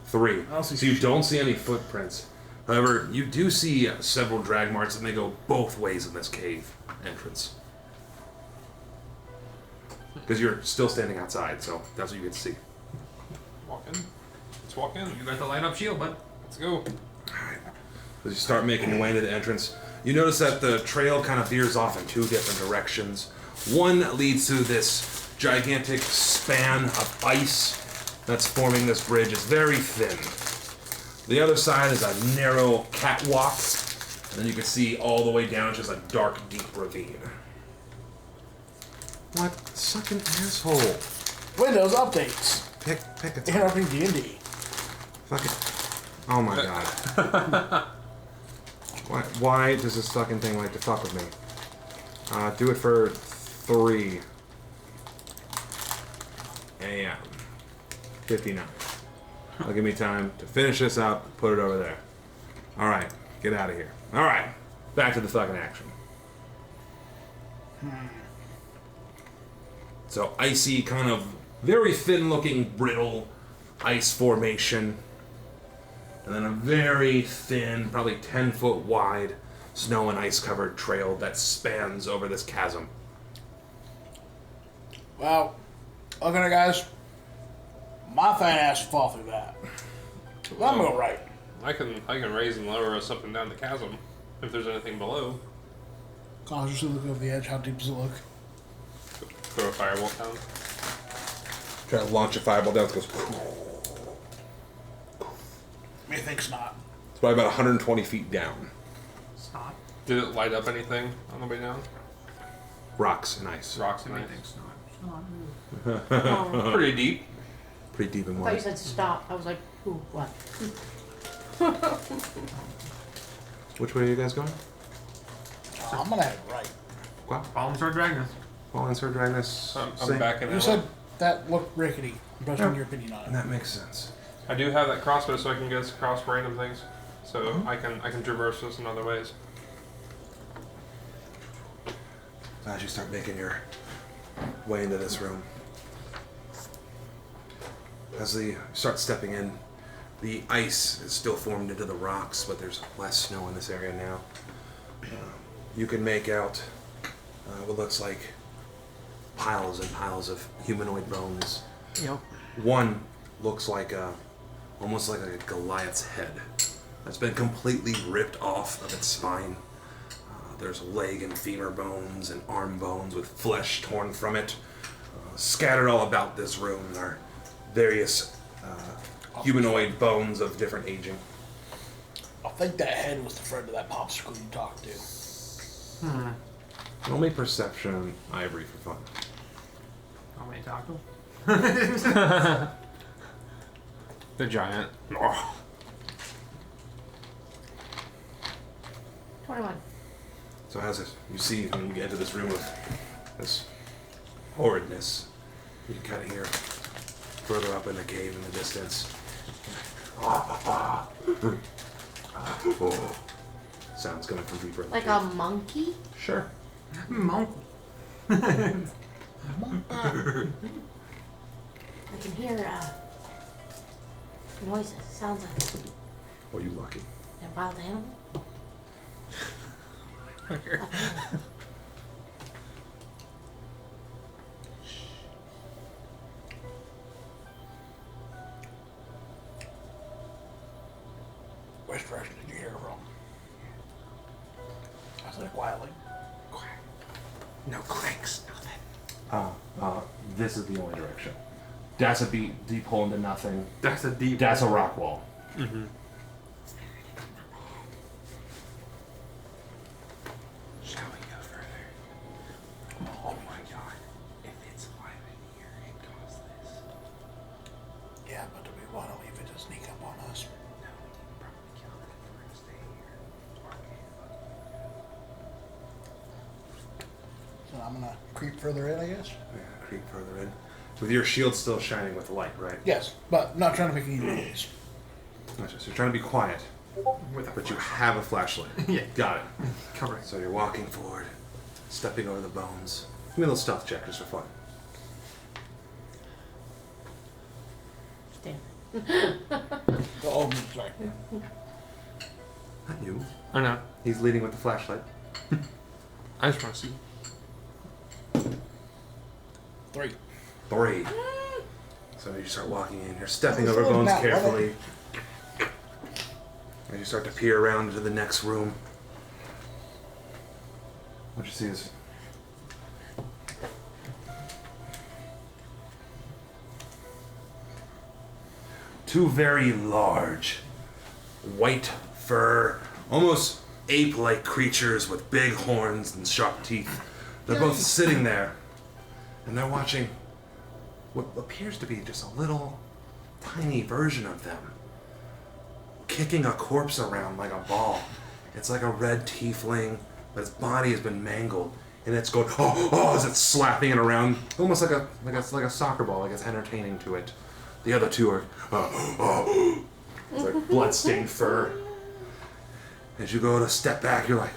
3. I don't see So you shit. don't see any footprints. However, you do see several drag marks, and they go both ways in this cave entrance. Because you're still standing outside, so that's what you get to see. Walk in. Let's walk in. You got the light up shield, bud. Let's go. As you start making your way into the entrance, you notice that the trail kind of veers off in two different directions. One leads to this gigantic span of ice that's forming this bridge. It's very thin. The other side is a narrow catwalk, and then you can see all the way down just a dark, deep ravine. What? Suck an asshole. Windows updates. Pick a And time. opening D&D. Fuck it. Oh my god. Why does this fucking thing like to fuck with me? Do it for 3 a.m. 59. That'll give me time to finish this up, put it over there. Alright, get out of here. Alright, back to the fucking action. So, icy, kind of very thin looking, brittle ice formation. And then a very thin, probably 10-foot wide, snow and ice covered trail that spans over this chasm. Well, look at it, guys. My fat ass will fall through that. So I'm alright. I can raise and lower us up and down the chasm if there's anything below. Cautiously look over the edge. How deep does it look? Throw a firewall down. Try to launch a fireball down, it goes. Methinks not. It's probably about 120 feet down. Stop. Did it light up anything on the way down? Rocks and ice. Rocks and ice. Everything's not. Oh, Pretty deep. Pretty deep in I thought you water. said stop. I was like, ooh, what? Which way are you guys going? I'm gonna have it right. Wow. Problem start dragging us. Well, insert dragons. I'm backing You out. said that looked rickety. I'm trusting Yeah. your opinion on it. That makes sense. I do have that crossbow, so I can get across random things. So I can traverse this in other ways. As you start making your way into this room, as you start stepping in, the ice is still formed into the rocks, but there's less snow in this area now. You can make out what looks like piles and piles of humanoid bones. Yep. One looks like almost like a Goliath's head that's been completely ripped off of its spine. There's leg and femur bones and arm bones with flesh torn from it. Scattered all about this room are various humanoid bones of different aging. I think that head was the friend of that popsicle you talked to. Roll me perception, Ivory, for fun. How many taco? The giant. 21. So as you see when you get into this room of this horridness, you can kind of hear further up in the cave in the distance. Sounds coming from deeper in the Like cave. a monkey? Sure. Monkey. I can hear noises. Sounds like Oh, you lucky. a wild animal. Which direction did you hear from? I said it quietly. No clicks, nothing. This is the only direction. That's a deep hole into nothing. That's a deep. That's a rock wall. Shall we go further? I'm gonna creep further in, I guess. Yeah, creep further in. With your shield still shining with the light, right? Yes, but not trying to make any noise. Gotcha. So you're trying to be quiet, With a but you have a flashlight. Yeah. Got it. Correct. So you're walking forward, stepping over the bones. Give me a little stealth check just for fun. Oh, sorry. Not you. I know. He's leading with the flashlight. I just want to see. 3. 3. So you start walking in. You're stepping Oh, over so bones not carefully. As you start to peer around into the next room. What you see is 2 very large, white fur, almost ape-like creatures with big horns and sharp teeth. They're both sitting there, and they're watching what appears to be just a little tiny version of them kicking a corpse around like a ball. It's like a red tiefling, but its body has been mangled, and it's going as it's slapping it around, almost like a soccer ball, like it's entertaining to it. The other 2 are it's like blood-stained fur. As you go to step back, you're like,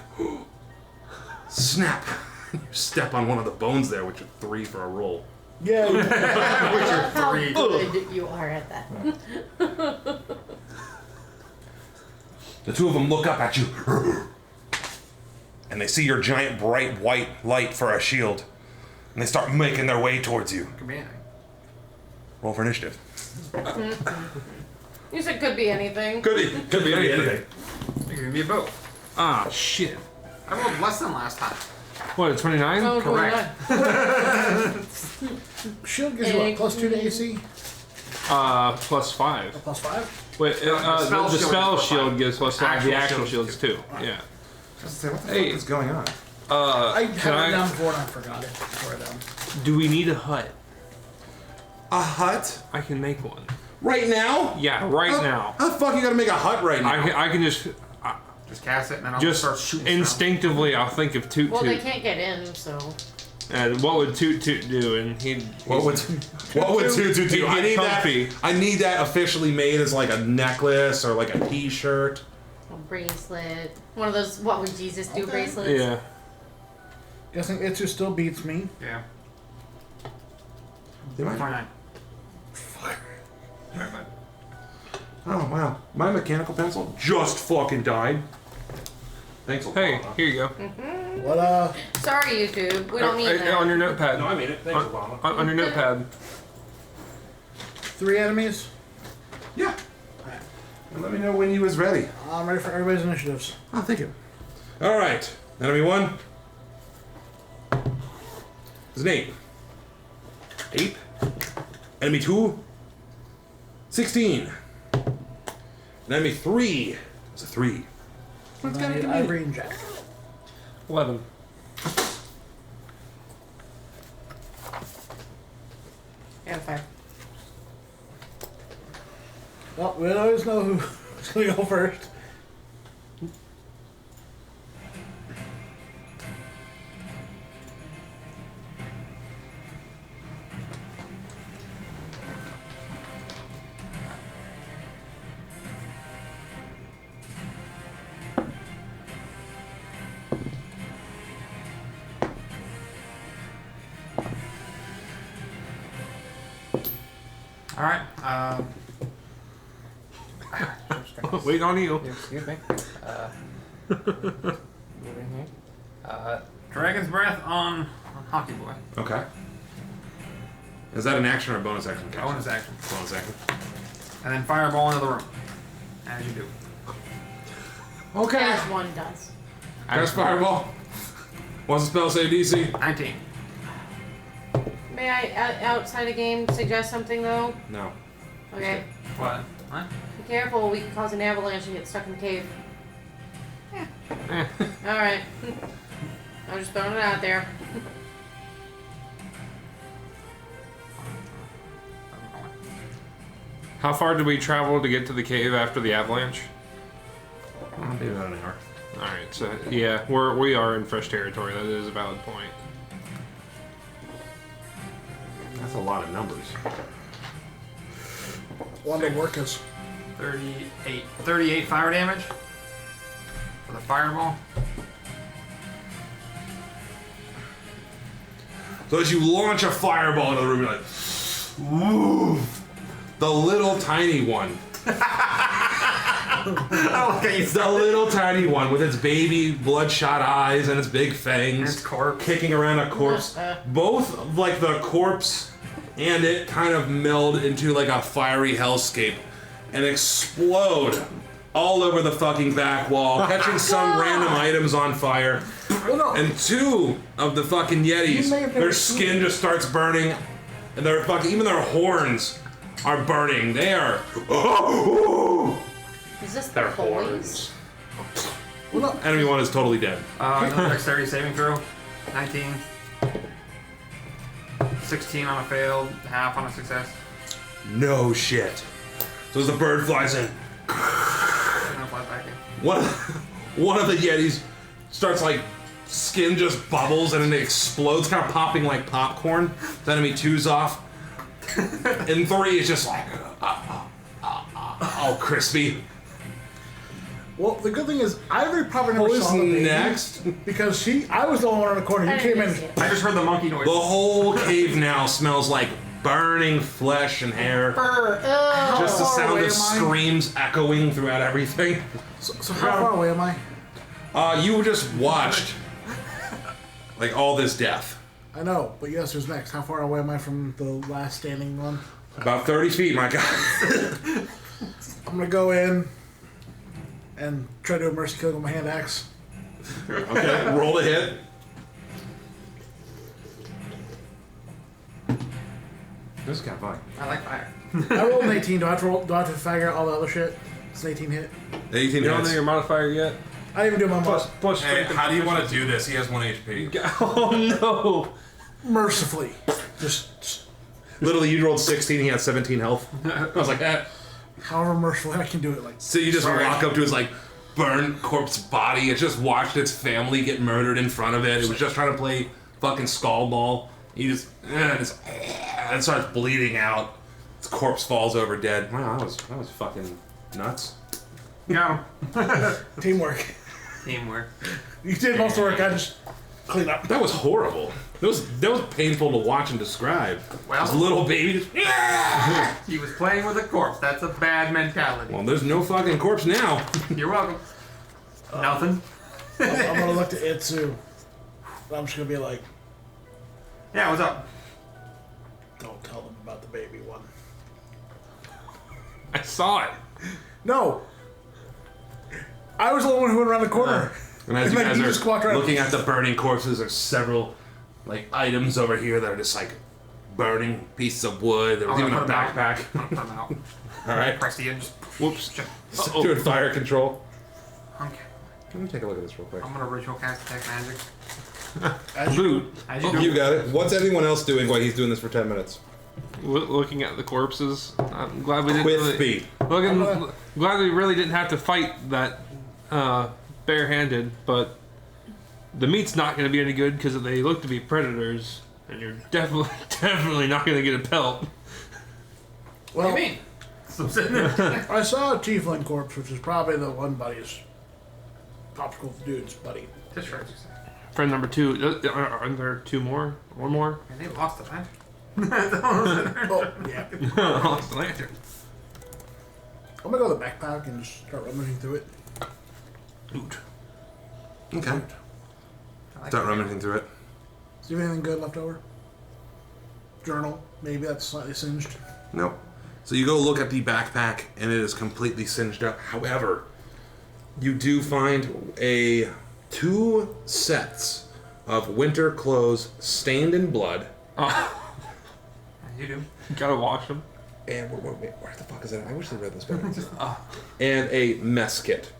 snap! You step on one of the bones there, which are 3 for a roll. Yeah. Which are How 3. good you are at that. The 2 of them look up at you, and they see your giant bright white light for a shield, and they start making their way towards you. Could be anything. Roll for initiative. You said could be anything. Could be anything. It could be a boat. Ah, shit. I rolled less than last time. What, 29? Oh, Correct. Shield gives you what? +2 to AC? Plus 5. +5? Wait, spell the shield spell is shield +5. gives plus 5. Actual The actual shield shield's is 2. Yeah. Just say, what the Hey. fuck is going on? I had can it I- down before and I forgot it. Before I down. Do we need a hut? A hut? I can make one. Right now? Yeah, right now. How the fuck you gotta make a hut right now? I can just Just cast it and then I'll start just shooting. instinctively I'll think of Toot Well, they Toot. can't get in, so. And what would Toot Toot do? And What would Tutu do? He'd I get need comfy. that. I need that officially made as like a necklace or like a T-shirt. A bracelet. One of those what would Jesus do Okay. bracelets. Yeah. Guessing Itsu still beats me. Yeah. You mind? 29. Oh wow, my mechanical pencil just fucking died. Thanks a lot. Hey, here you go. What, Sorry, YouTube. We don't need that. On your notepad. No, I mean it. Thanks, Obama. On your notepad. 3 enemies? Yeah. And let me know when you was ready. I'm ready for everybody's initiatives. Oh, thank you. All right, enemy 1 is an 8. 8. Enemy 2, 16. And enemy 3 is a 3. What's And I need Ivory and Jack. 11. Yeah, 5. Well, we always know who's going to go first. Alright. Waiting on you. Excuse me. Moving here. Dragon's Breath on Hockey Boy. Okay. Is that an action or a bonus action? Captain? Bonus action. Bonus action. And then Fireball into the room. As you do. Okay. As one does. Cast Fireball. What's the spell say DC? 19. May I, outside of game, suggest something though? No. Okay. What? What? Be careful, we can cause an avalanche and get stuck in the cave. Alright. I'm just throwing it out there. How far did we travel to get to the cave after the avalanche? Maybe about an hour. Alright, so yeah, we are in fresh territory. That is a valid point. That's a lot of numbers. One of the workers. 38 fire damage for the fireball. So as you launch a fireball into the room, you're like, woo! The little tiny one. The little tiny one with its baby bloodshot eyes and its big fangs. And its corpse. Kicking around a corpse. Both, like, the corpse and it kind of meld into, like, a fiery hellscape and explode all over the fucking back wall, catching some random items on fire. And two of the fucking Yetis, their skin just starts burning, and their fucking, even their horns are burning. They are. Is this the Their police? horns. Enemy one is totally dead. Another dexterity saving throw. 19. 16 on a failed, half on a success. No shit. So as the bird flies in, And I'll fly back in. one of the Yetis starts like skin just bubbles and then it explodes, kind of popping like popcorn. The enemy two's off. And 3 is just like all crispy. Well, the good thing is, I probably never Who's saw the baby next? because I was the one around the corner. I He came didn't in. see it. I just heard the monkey noise. The whole cave now smells like burning flesh and hair. Ugh. Just the far sound away of am I? screams echoing throughout everything. So how far away am I? You just watched like all this death. I know, but yes, who's next? How far away am I from the last standing one? About 30 feet, my guy. I'm gonna go in and try to do a mercy kill with my hand axe. Okay, roll to hit. This got fine. I like fire. I rolled an 18. Do I have to figure out all the other shit? It's an 18 hit. 18 You don't know hits. your modifier yet? I didn't even do my Plus Hey, strength and how do you want to proficiency. do this? He has 1 HP. Oh mercifully. Just Literally, you rolled 16, he had 17 health. I was like, that. however mercifully I can do it. Like, So you just walk up to his like burned corpse body. It just watched its family get murdered in front of it. It was just trying to play fucking skull ball. You just and starts bleeding out. Its corpse falls over dead. Wow, that was fucking nuts. Got him. teamwork. Teamwork. You did most of the work. I just clean up. That was horrible. That was painful to watch and describe. Well- This little baby just. He was playing with a corpse. That's a bad mentality. Well, there's no fucking corpse now. You're welcome. Nothing. I'm gonna look to Itsu. I'm just gonna be like, Yeah, what's up? don't tell them about the baby one. I saw it. No. I was the one who went around the corner. And as And you then guys you just walked are around. looking at the burning corpses, there's several like items over here that are just like burning pieces of wood. There was I'm even a gonna put 'em out. backpack. I'm gonna put 'em out. All right. Press the edge. Whoops. Doing fire control. Okay. Let me take a look at this real quick. I'm gonna ritual cast detect magic. Loot. As you do. got it. What's everyone else doing while he's doing this for 10 minutes? Looking at the corpses. I'm glad we didn't With really, speed. glad we really didn't have to fight that barehanded, but the meat's not going to be any good because they look to be predators, and you're definitely not going to get a pelt. What Well, do you mean? So I'm sitting there. I saw a tiefling corpse, which is probably the one buddy's popsicle dude's buddy. Just try to say. Friend number 2. Aren't there 2 more? One more? And they lost it, huh? Oh, yeah. Lost the lantern. I'm gonna go to the backpack and just start rummaging through it. Loot. Okay. I like Start it. rummaging through it. Is there anything good left over? Journal. Maybe that's slightly singed. Nope. So you go look at the backpack and it is completely singed up. However, you do find 2 sets of winter clothes stained in blood. As you do. Gotta wash them. And where the fuck is it? I wish I read this better. And a mess kit.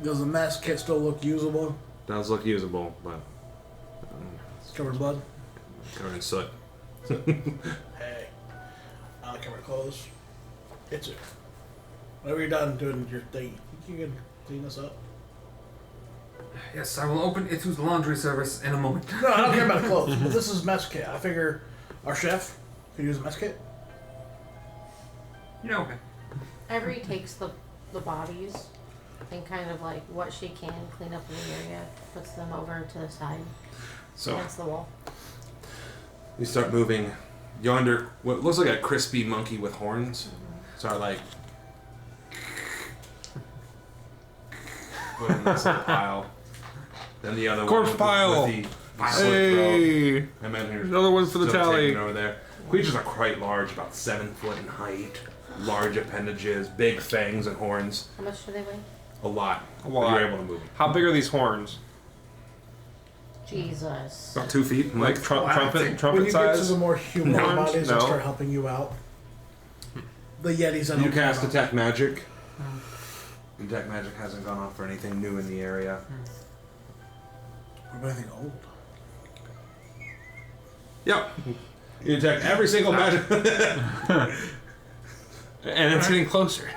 Does the mask kit still look usable? Does look usable, but It's covered in blood. covered in soot. Hey. I like covered clothes. It's it. Whenever you're done doing your thing, you can clean this up. Yes, I will open Itu's laundry service in a moment. No, I don't care about the clothes. But this is mess kit. I figure our chef could use a mess kit. Okay. Ivory takes the bodies and kind of like what she can clean up in the area, puts them over to the side So against the wall. you start moving yonder. What looks like a crispy monkey with horns. Start like putting this little pile. Then the other Corpse one pile. with the slit Hey, throat. And then here's another one for the still tally. taken over there. Creatures are quite large, about 7 foot in height. Large appendages, big fangs and horns. How much do they weigh? A lot. A lot. But you're able to move them. How big are these horns? Jesus. About 2 feet. in Like length. trumpet when you trumpet get to size? the more humanoid No. bodies, No. I'll start helping you out. The Yetis, I You don't care cast about. detect magic. Detect magic hasn't gone off for anything new in the area. What about anything old? Yep. You detect every single magic. And it's getting closer.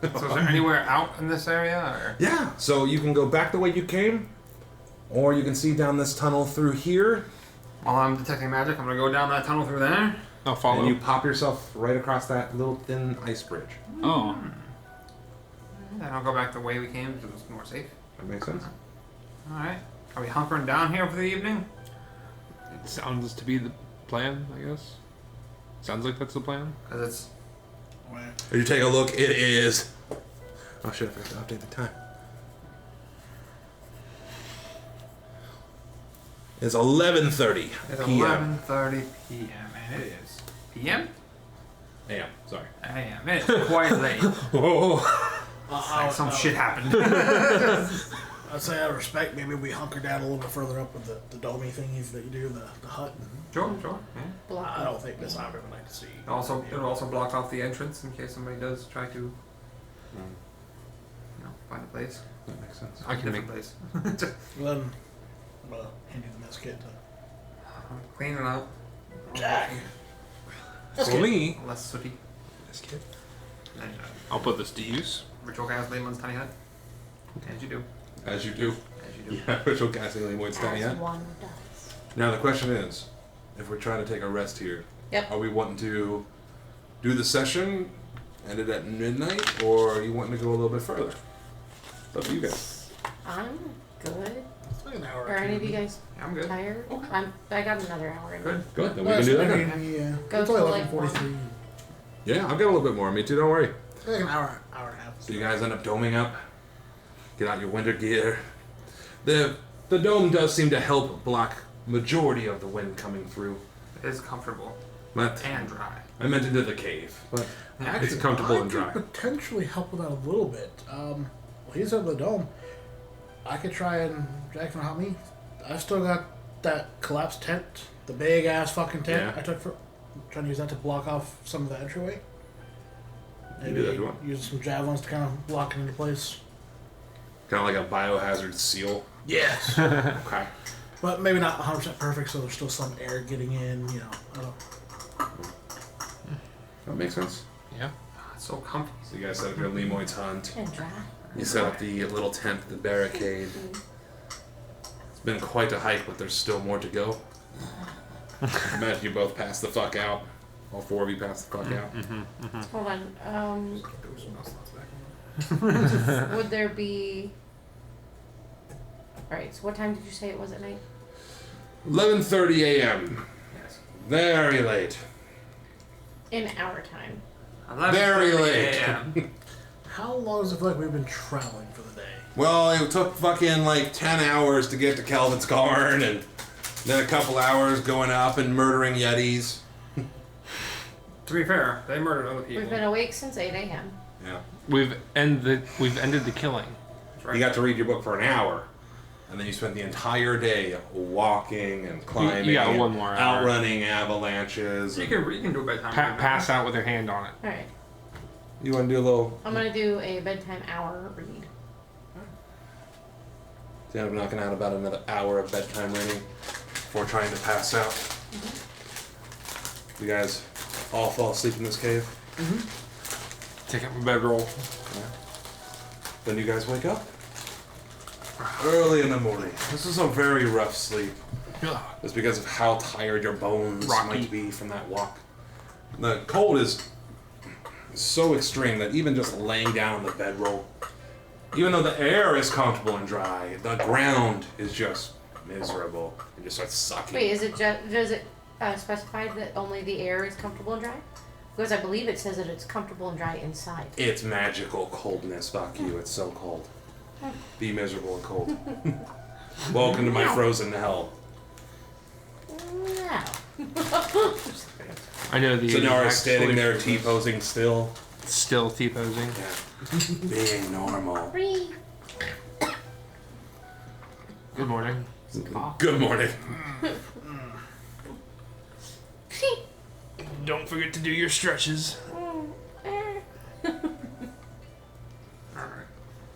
So is there anywhere out in this area, or? Yeah. So you can go back the way you came, or you can see down this tunnel through here, While I'm detecting magic, I'm gonna go down that tunnel through there. I'll follow. and you pop yourself right across that little thin ice bridge. Oh. Then I'll go back the way we came because it's more safe. That makes sense. Alright. Are we hunkering down here for the evening? It sounds to be the plan, I guess. Sounds like that's the plan. Because it's. If you take a look, it is. Oh shit! I forgot to update the time. It's 11:30 It's p.m. 11:30 p.m. and it is. PM? A.m. Sorry. AM. It is quite late. Whoa. Like some shit happened. I'd say out of respect, maybe we hunker down a little bit further up with the domey thingies that you do, the hut. Sure, sure. Yeah. Block. I don't think this I would like to see. It'll also block off the entrance in case somebody does try to, find a place. That makes sense. I can Different make place. Well, then, I'm gonna hand you the mess kit. Clean it up. Jack. For me, Less sooty. this kid. And I'll put this to use. ritual gas Lehman's tiny hut. As you do. As you do. As you do. Yeah, ritual casting Lemoyne's tiny As hut. one does. Now the question is, if we're trying to take a rest here, Yep. are we wanting to do the session, end it at midnight, or are you wanting to go a little bit further? It's up to you guys. I'm good. It's like an hour. Are any of you guys Yeah, I'm good. tired? I got another hour in me. Good. Good, then we can do that. Yeah. Go It's only till, like, 11:43. Yeah, I've got a little bit more. Me too, don't worry. Like an hour and a half. So you guys end up doming up, get out your winter gear. The dome does seem to help block majority of the wind coming through. It is comfortable But and dry. I meant into the cave, but Actually, it's comfortable I and dry. could potentially help with that a little bit. Well, he's up the dome. I could try and Jack can help me. I still got that collapsed tent, the big ass fucking tent Yeah. I took for trying to use that to block off some of the entryway. You can do that if you want. Use some javelins to kind of block it into place. Kind of like a biohazard seal. Yes. Okay. But maybe not 100% perfect, so there's still some air getting in, you know. I don't That makes sense. Yeah. It's so comfy. So you guys set up your Lemoyne's hunt. And dry. You set up the little tent, the barricade. It's been quite a hike, but there's still more to go. Imagine you both pass the fuck out. All 4 of you pass the fuck out. Hold on. There was some else back. Would there be? All right. So what time did you say it was at night? 11:30 a.m. Yes. Very late. In our time. 11:30 Very late. a.m. How long does it feel like we've been traveling for the day? Well, it took fucking like 10 hours to get to Kelvin's Cairn, and then a couple hours going up and murdering Yetis. To be fair, they murdered other people. We've been awake since 8 a.m. Yeah. We've ended the killing. That's right. You got to read your book for an hour, and then you spent the entire day walking and climbing, You got and one more hour. outrunning avalanches. You can do a bedtime. Pass out with your hand on it. All right. You want to do a little? I'm gonna do a bedtime hour read. You end up knocking out about another hour of bedtime reading before trying to pass out. You guys all fall asleep in this cave. Take out my bedroll. Then you guys wake up. early in the morning. This is a very rough sleep. It's because of how tired your bones might be from that walk. The cold is so extreme that even just laying down on the bedroll, even though the air is comfortable and dry, the ground is just miserable. It just starts sucking. Wait, is it does it specify that only the air is comfortable and dry? Because I believe it says that it's comfortable and dry inside. It's magical coldness, fuck you. It's so cold. Be miserable and cold. Welcome to my frozen hell. No. I know the. Sonara's standing there T-posing still. Still T-posing. Yeah. Being normal. Good morning. Good morning. Don't forget to do your stretches.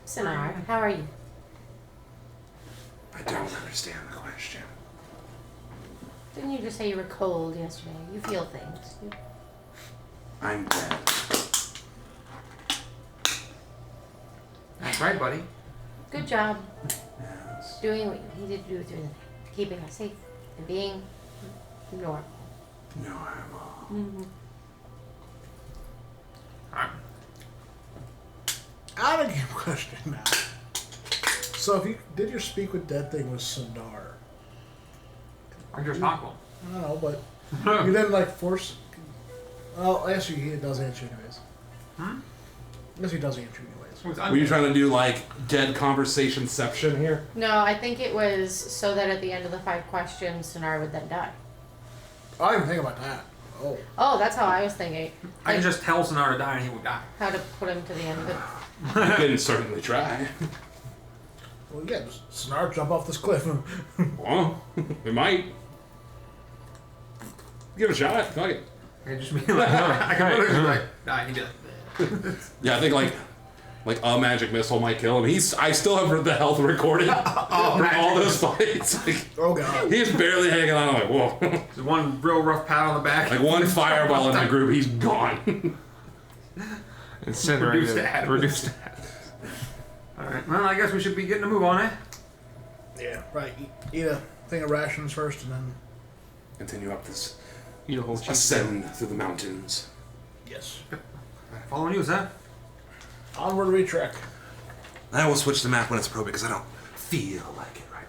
Sonar, how are you? I don't understand the question. Didn't you just say you were cold yesterday? You feel things. I'm dead. That's right, buddy. Good job Yes. doing what you needed to do through the night. Keeping us safe and being normal. Normal. Mm-hmm. Alright. Out of game question now. So if you did your speak with dead thing with Sundar, I just talk to him. I don't know, but you didn't like force. Well, actually, he does answer anyways. Hmm? I guess he does answer anyways. Were you trying to do like dead conversationception here? No, I think it was so that at the end of the 5 questions, Sonar would then die. I didn't think about that. Oh. Oh, that's how I was thinking. I can Like, just tell Sonar to die and he will die. how to put him to the end of it. You can certainly try. Well, yeah, just Snark jump off this cliff. Well, we might. Give it a shot. Fuck it. I can just be like, I can literally be like, die, he did. Yeah, I think like a magic missile might kill him. I still have the health recorded from all those fights. Like, Oh god. he's barely hanging on. I'm like, whoa. Just one real rough pat on the back. Like one fireball in the group, he's gone. Incinerated. Reduced Reduced. Alright, well, I guess we should be getting a move on, eh? Yeah, right. Eat a thing of rations first and then. Continue up this Eat a whole cheese. ascend through the mountains. Yes. Following you, sir. Onward we trek. I will switch the map when it's appropriate because I don't feel like it right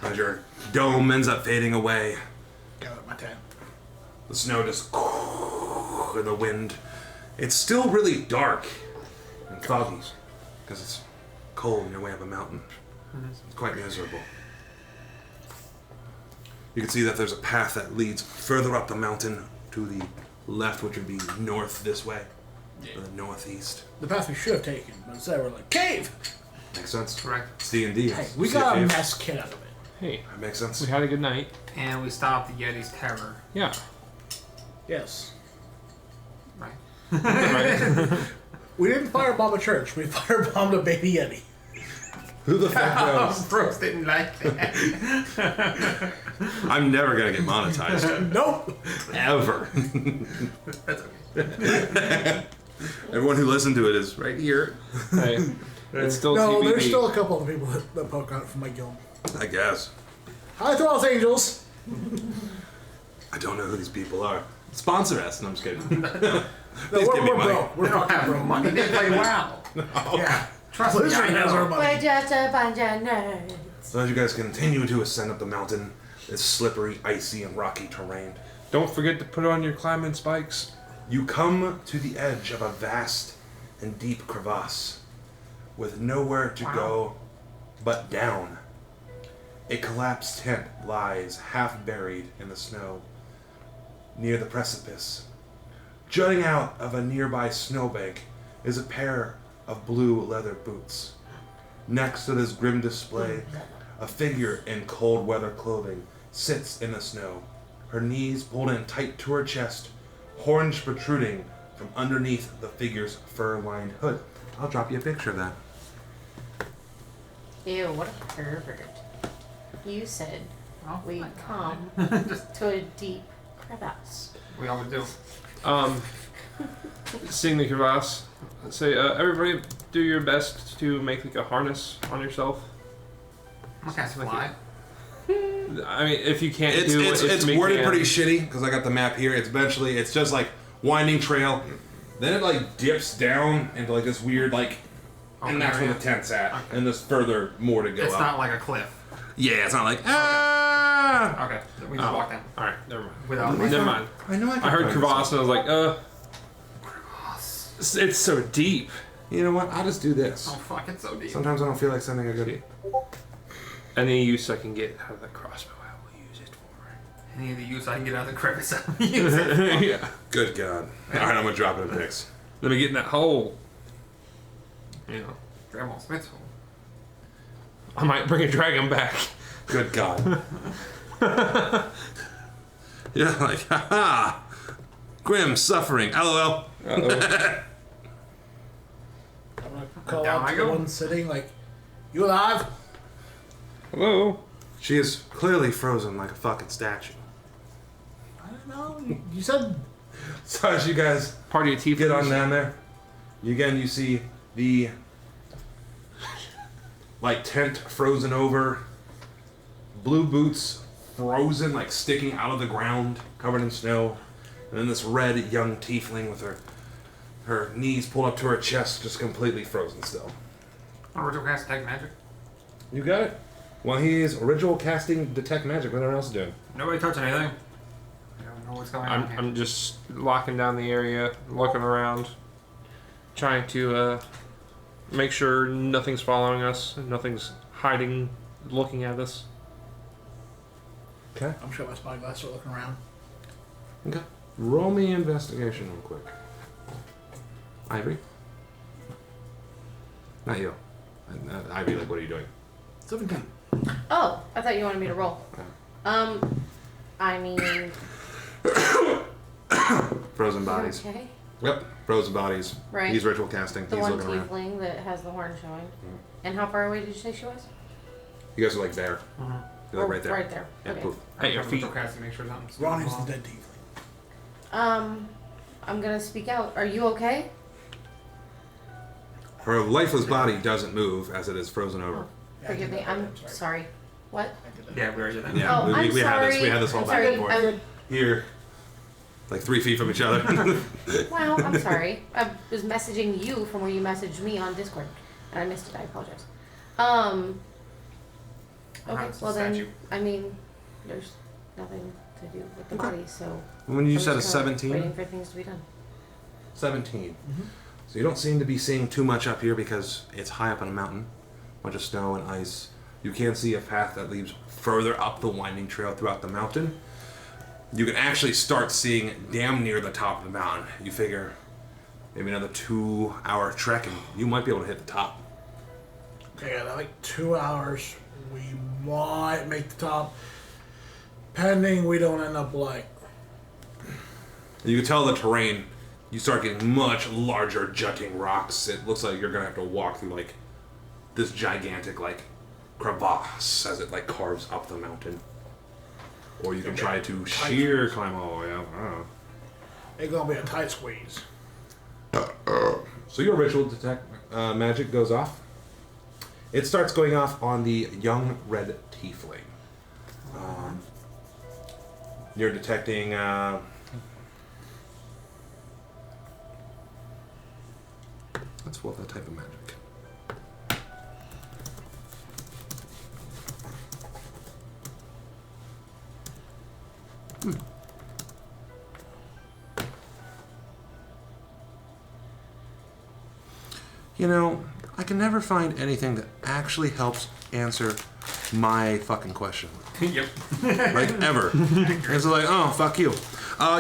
now. As your dome ends up fading away, Got it, my tent. the snow just in the wind. It's still really dark and foggy because it's cold and you're way up a mountain. It's quite miserable. You can see that there's a path that leads further up the mountain to the left, which would be north this way, or the northeast. The path we should have taken, but instead we're like, cave! Makes sense. Correct. It's D&D. Hey, we See a got a cave? mess kit out of it. Hey, That makes sense. we had a good night. And we stopped the Yeti's terror. Yeah. Yes. Right. Right. We didn't firebomb a church, we firebombed a baby Yeti. Who the fuck knows? Bros didn't like that. I'm never gonna get monetized. Nope! Ever. That's okay. Everyone who listened to it is right here. Hey, it's still No, TBD. there's still a couple of people that poke out from my guild. I guess. Hi, Thrall's Angels! I don't know who these people are. Sponsor us. No, I'm just kidding. No, Please we're give me money. broke. We're They don't fucking have broke. money. They play WoW. Yeah. Trust me, Blizzard I has our know. money. We're just a bunch of nerds. So as you guys continue to ascend up the mountain, it's slippery, icy, and rocky terrain. Don't forget to put on your climbing spikes. You come to the edge of a vast and deep crevasse with nowhere to go but down. A collapsed tent lies half buried in the snow near the precipice. Jutting out of a nearby snowbank is a pair of blue leather boots. Next to this grim display, a figure in cold weather clothing sits in the snow, her knees pulled in tight to her chest, horns protruding from underneath the figure's fur-lined hood. I'll drop you a picture of that. Ew, what a pervert. You said Oh, we my come to a deep crevasse. We always do. Seeing the crevasse, say, everybody, do your best to make like a harness on yourself. Okay, fly. I mean, if you can't It's worded pretty shitty because I got the map here. It's just like winding trail. Then it like dips down into like this weird like, and that's where the tent's at. Okay. And there's further more to go. It's up. not like a cliff. Yeah, it's not like ah. Okay, we just walk down. All right, never mind. Without Never mind. I know. I heard crevasse and I was like, it's so deep. You know what? I'll just do this. Oh fuck, it's so deep. Sometimes I don't feel like sending a good. Any use I can get out of the crossbow, I will use it for. Any of the use I can get out of the crevice, I'll use it. Yeah. Good God. All right, I'm gonna drop it in picks. Let me get in that hole. You know, Grandma Smith's hole. I might bring a dragon back. Good God. You're like, haha. Grim suffering. LOL. I'm gonna call Down out I to go. the one sitting, like, you alive? Hello. She is clearly frozen like a fucking statue. I don't know. You said So as you guys Party of teeth. get on down there, you see the like tent frozen over, blue boots frozen, like sticking out of the ground, covered in snow, and then this red young tiefling with her knees pulled up to her chest, just completely frozen still. Ritual cast detect magic. You got it. While he is ritual casting detect magic, what everyone else is doing? Nobody touch anything. I don't know what's going on here. I'm just locking down the area, looking around, trying to make sure nothing's following us, nothing's hiding, looking at us. Okay. I'm sure my spyglass are looking around. Okay. Roll me investigation real quick. Ivory? Not you. Ivy, like, what are you doing? 17. Oh, I thought you wanted me to roll. I mean, Frozen bodies. okay. Yep, frozen bodies. Right. He's ritual casting. The He's one looking around. tiefling that has the horn showing. And how far away did you say she was? You guys are like there. You're like right there. Right there. Yeah, Okay. poof. At your feet. Ritual cast to make sure something's Ronnie's going the on. dead tiefling. I'm gonna speak out. Are you okay? Her lifeless body doesn't move as it is frozen over. Yeah, Forgive I did me. that I'm right, sorry. What? I did that. Yeah, we already did that. Yeah, Oh, we I'm had this. We sorry. had this all I'm back sorry. and forth. Here, like 3 feet from each other. Wow, I'm sorry. I was messaging you from where you messaged me on Discord, and I missed it. I apologize. Okay, It's a well then, statue. I mean, there's nothing to do with the body, so. When you I'm said a just kinda 17? Waiting for things to be done. 17. So you don't seem to be seeing too much up here because it's high up on a mountain. Bunch of snow and ice. You can see a path that leads further up the winding trail throughout the mountain. You can actually start seeing damn near the top of the mountain. You figure maybe another 2-hour trek and you might be able to hit the top. Okay, yeah, like 2 hours. We might make the top. Pending we don't end up like. You can tell the terrain, you start getting much larger jutting rocks. It looks like you're gonna have to walk through like this gigantic like crevasse as it like carves up the mountain. Or you can try to sheer climb all the way up. I don't know. It's gonna be a tight squeeze. So your ritual detect magic goes off. It starts going off on the young red tiefling. You're detecting. Let's roll that type of magic. You know, I can never find anything that actually helps answer my fucking question. Yep. Like, ever. It's like, oh, fuck you.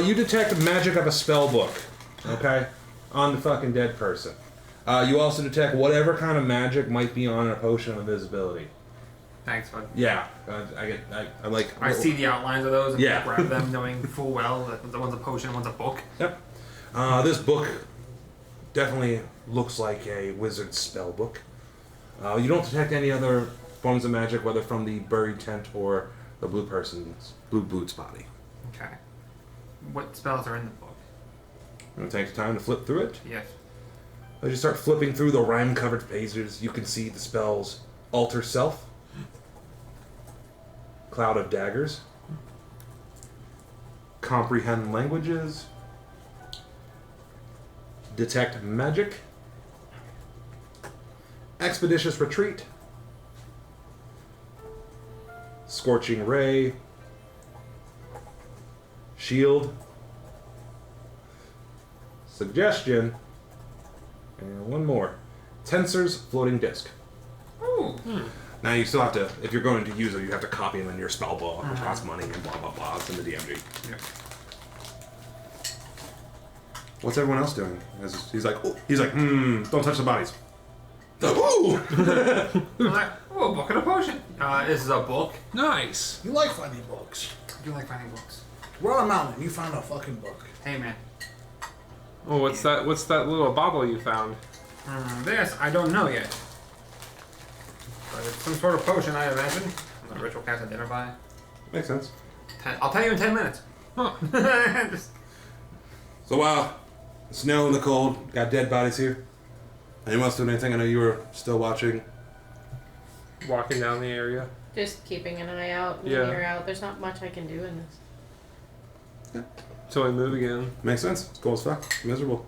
You detect magic of a spell book, okay? On the fucking dead person. You also detect whatever kind of magic might be on a potion of invisibility. Thanks, bud. Yeah. I'm like... I see the outlines of those and Yeah. grab them knowing full well that one's a potion, one's a book. Yep. This book definitely looks like a wizard's spell book. You don't detect any other forms of magic, whether from the buried tent or the blue boots body. Okay. What spells are in the book? You want to take the time to flip through it? Yes. As you start flipping through the rhyme-covered pages, you can see the spells Alter Self, Cloud of Daggers, Comprehend Languages, Detect Magic, Expeditious Retreat, Scorching Ray, Shield, Suggestion, and one more. Tensor's Floating Disc. Ooh. Now you still have to, if you're going to use it, you have to copy them in your spell book, which costs money and blah blah blah. It's in the DMG. Yeah. What's Everyone else doing? He's like, don't touch the bodies. Ooh! Oh, book and a potion. This is a book. Nice. You like finding books. I do like finding books. We're on a mountain. You found a fucking book. Hey, man. Oh, what's that? What's that little bauble you found? This, I don't know yet. But it's some sort of potion, I imagine. I'm a ritual cast identify. Makes sense. I'll tell you in 10 minutes. Huh. Just, So the snow and the cold, got dead bodies here. Anyone else doing anything? I know you were still watching. Walking down the area. Just keeping an eye out, an Yeah. ear out. There's not much I can do in this. Till we move again. Makes sense. It's cold as fuck. Miserable.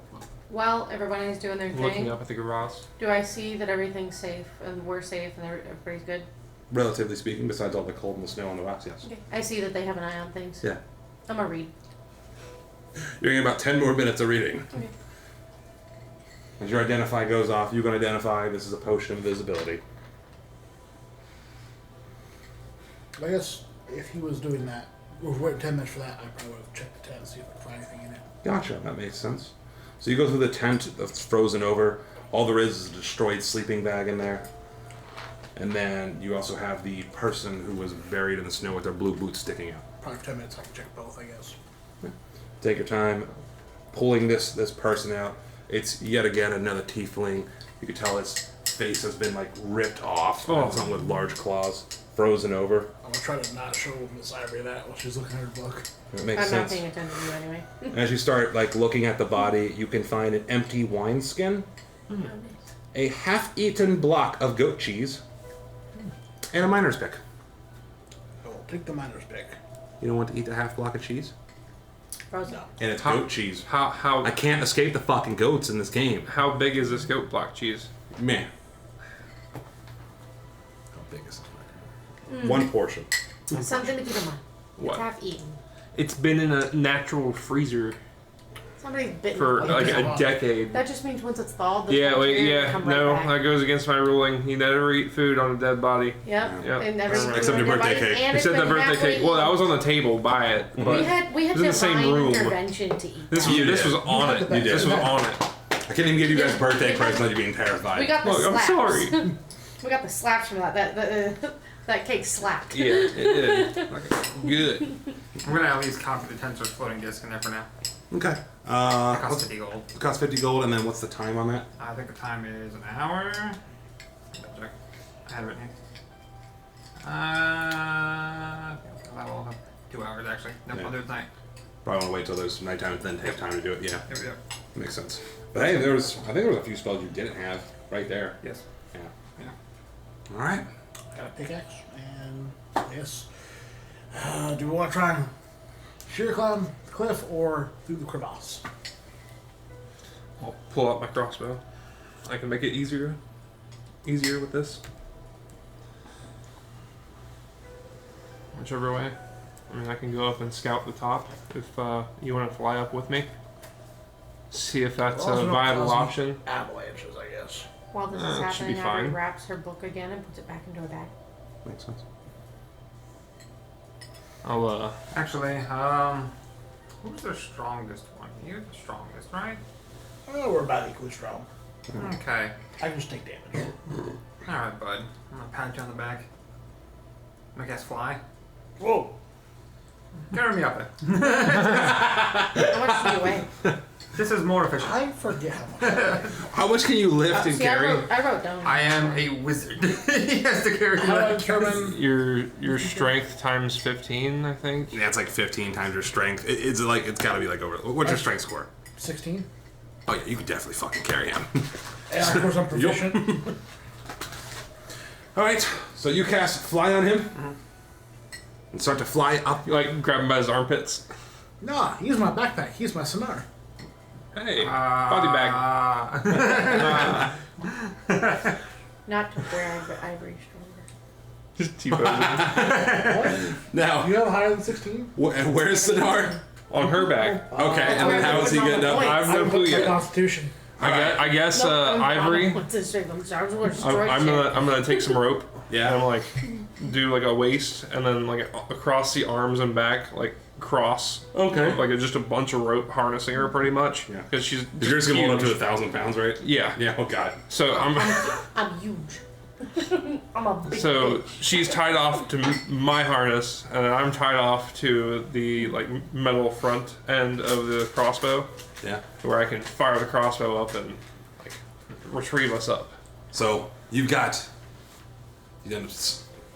While everybody's doing their Looking thing, up at the garage. do I see that everything's safe and we're safe and everybody's good? Relatively speaking, besides all the cold and the snow and the rocks, yes. Okay. I see that they have an eye on things. Yeah. I'm gonna read. You're getting about 10 more minutes of reading. Okay. As your identify goes off, you can identify this is a potion of visibility. I guess if he was doing that, we were waiting 10 minutes for that, I probably would have checked the tent and see if I could find anything in it. Gotcha, that makes sense. So you go through the tent that's frozen over. All there is a destroyed sleeping bag in there. And then you also have the person who was buried in the snow with their blue boots sticking out. Probably for 10 minutes I can check both, I guess. Take your time pulling this person out. It's yet again another tiefling. You can tell its face has been like ripped off. Oh. Something with large claws, frozen over. I'm gonna try to not show Miss Ivory that while she's looking at her book. It makes I'm sense. not paying attention to you anyway. As you start like looking at the body, you can find an empty wineskin, a half-eaten block of goat cheese, and a miner's pick. I will take the miner's pick. You don't want to eat the half block of cheese? Frozen. No. And it's How- goat cheese. How I can't escape the fucking goats in this game. how big is this goat block cheese? Man. How big is this? One portion. Something to keep in mind. What? It's half eaten. It's been in a natural freezer Somebody's bitten. for it. like a decade. That just means once it's thawed, the Yeah, wait, bacteria yeah, come right no, back. that goes against my ruling. You never eat food on a dead body. Yep. Yep. And every, Except your birthday cake. And Except it's that been birthday halfway cake. Well, that eaten. was on the table by it. But We had it was in the same divine room. intervention to eat. This that. was You this did. was on You it. had the This best. was on it. I can't even give you guys a birthday Yeah. present without you being terrified. We got the Look, I'm slaps. sorry. We got the slaps from that cake slapped. Yeah, it did. Good. I'm gonna at least copy the Tensor's floating disc in there for now. Okay. It costs What's 50 gold. it costs 50 gold, and then what's the time on that? I think the time is an hour. Double check. I had it written here. That will have 2 hours actually. Nope, Yeah. I'll do it tonight. Probably want to wait till there's nighttime and then take time to do it. Yeah, Yep, yep. makes sense. But hey, I think there was a few spells you didn't have right there. Yes. Yeah. Yeah. All right. I got a pickaxe, and yes. Do we want to try and sheer climb the cliff or through the crevasse? I'll pull out my crossbow. I can make it easier with this. Whichever way. I mean, I can go up and scout the top if you want to fly up with me. See if that's Also a not viable causing option. Avalanches, I guess. While this is It should be happening, Ivory fine. wraps her book again and puts it back into her bag. Makes sense. I'll Actually, who's the strongest one? You're the strongest, right? Oh, we're about equally strong. Okay. I can just take damage. Alright, bud. I'm gonna pat you on the back. Make us fly. Whoa! Carry me up there. How much do you weigh? This is more efficient. I forget how much. I weigh. How much can you lift and See, I carry? wrote down. I am a wizard. He has to carry How that. about Kelvin? your strength times 15, I think. Yeah, it's like 15 times your strength. It's like it's got to be like over. What's your strength score? 16? Oh yeah, you could definitely fucking carry him. And of course I'm proficient. All right, so you cast fly on him and start to fly up. You like grab him by his armpits. Nah, he's my backpack. He's my sonar. Hey, body bag. Not to brag, but Ivory stronger. Just T-posing. Now, You have higher than 16? where's Sinar? On her back. Okay, and then how is he getting up? I have no clue yet. Constitution. I guess Ivory. What's his name? I'm sorry, I'm gonna take some rope. Yeah. And like do like a waist and then like across the arms and back like cross. Okay. Like just a bunch of rope harnessing her pretty much. Yeah. Because she's Yours can hold up to huge. 1,000 pounds, right? Yeah. Yeah. Oh god. So I'm huge. I'm a big So bitch. she's tied off to my harness, and I'm tied off to the like metal front end of the crossbow, Yeah. where I can fire the crossbow up and like retrieve us up. So you end up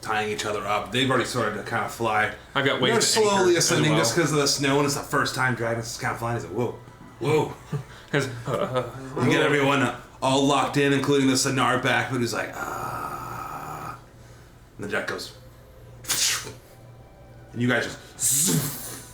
tying each other up. They've already started to kind of fly. I've got They're ways to slowly anchor as ascending well. just because of the snow, and it's the first time dragons is kind of flying. He's like, whoa, whoa. 'Cause, You get everyone all locked in, including the Sinar back, who's like, and the jet goes, and you guys just.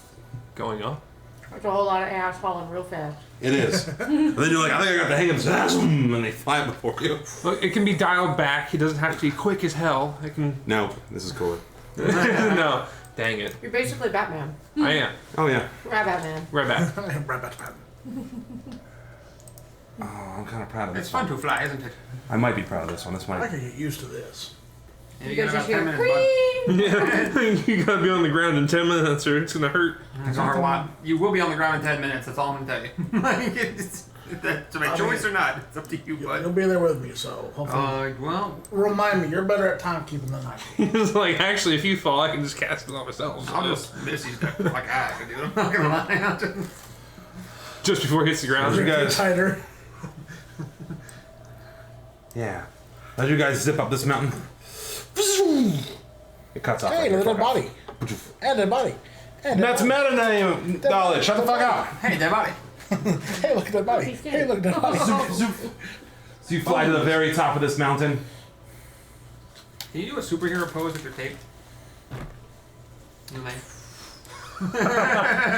going up. There's a whole lot of ass falling real fast. It is. And then you're like, I think I got the hang of this, and they fly before you. Look, it can be dialed back. He doesn't have to be quick as hell. It can. No, this is cool. No, dang it. You're basically Batman. I am. Oh yeah. Right, Batman. Right back. Oh, I'm kind of proud of It's this fun one. to fly, isn't it? I might be proud of this one. This I might. can get used to this. Yeah, You got guys just about 10 hear minutes, bud. "Whee!" Yeah, you gotta be on the ground in 10 minutes or it's gonna hurt. It's not a lot. You will be on the ground in 10 minutes, that's all I'm gonna tell you. Like, it's my choice or not. It's up to you, You'll bud. be there with me, so hopefully. Well, Remind me, you're better at timekeeping than I am. It's like, actually, if you fall, I can just cast it on myself. I'll just miss these guys like I could do. I'm not gonna lie. I'll just... Just before it hits the ground. You guys- Tighter. Yeah. As you guys zip up this mountain, it cuts off. Hey, right here. little body. And a body. And That's meta name knowledge. Shut the fuck up. Hey, dead body. Hey, look at that body. Hey, look at that body. So you fly to the very top of this mountain. Can you do a superhero pose with your tape? Like,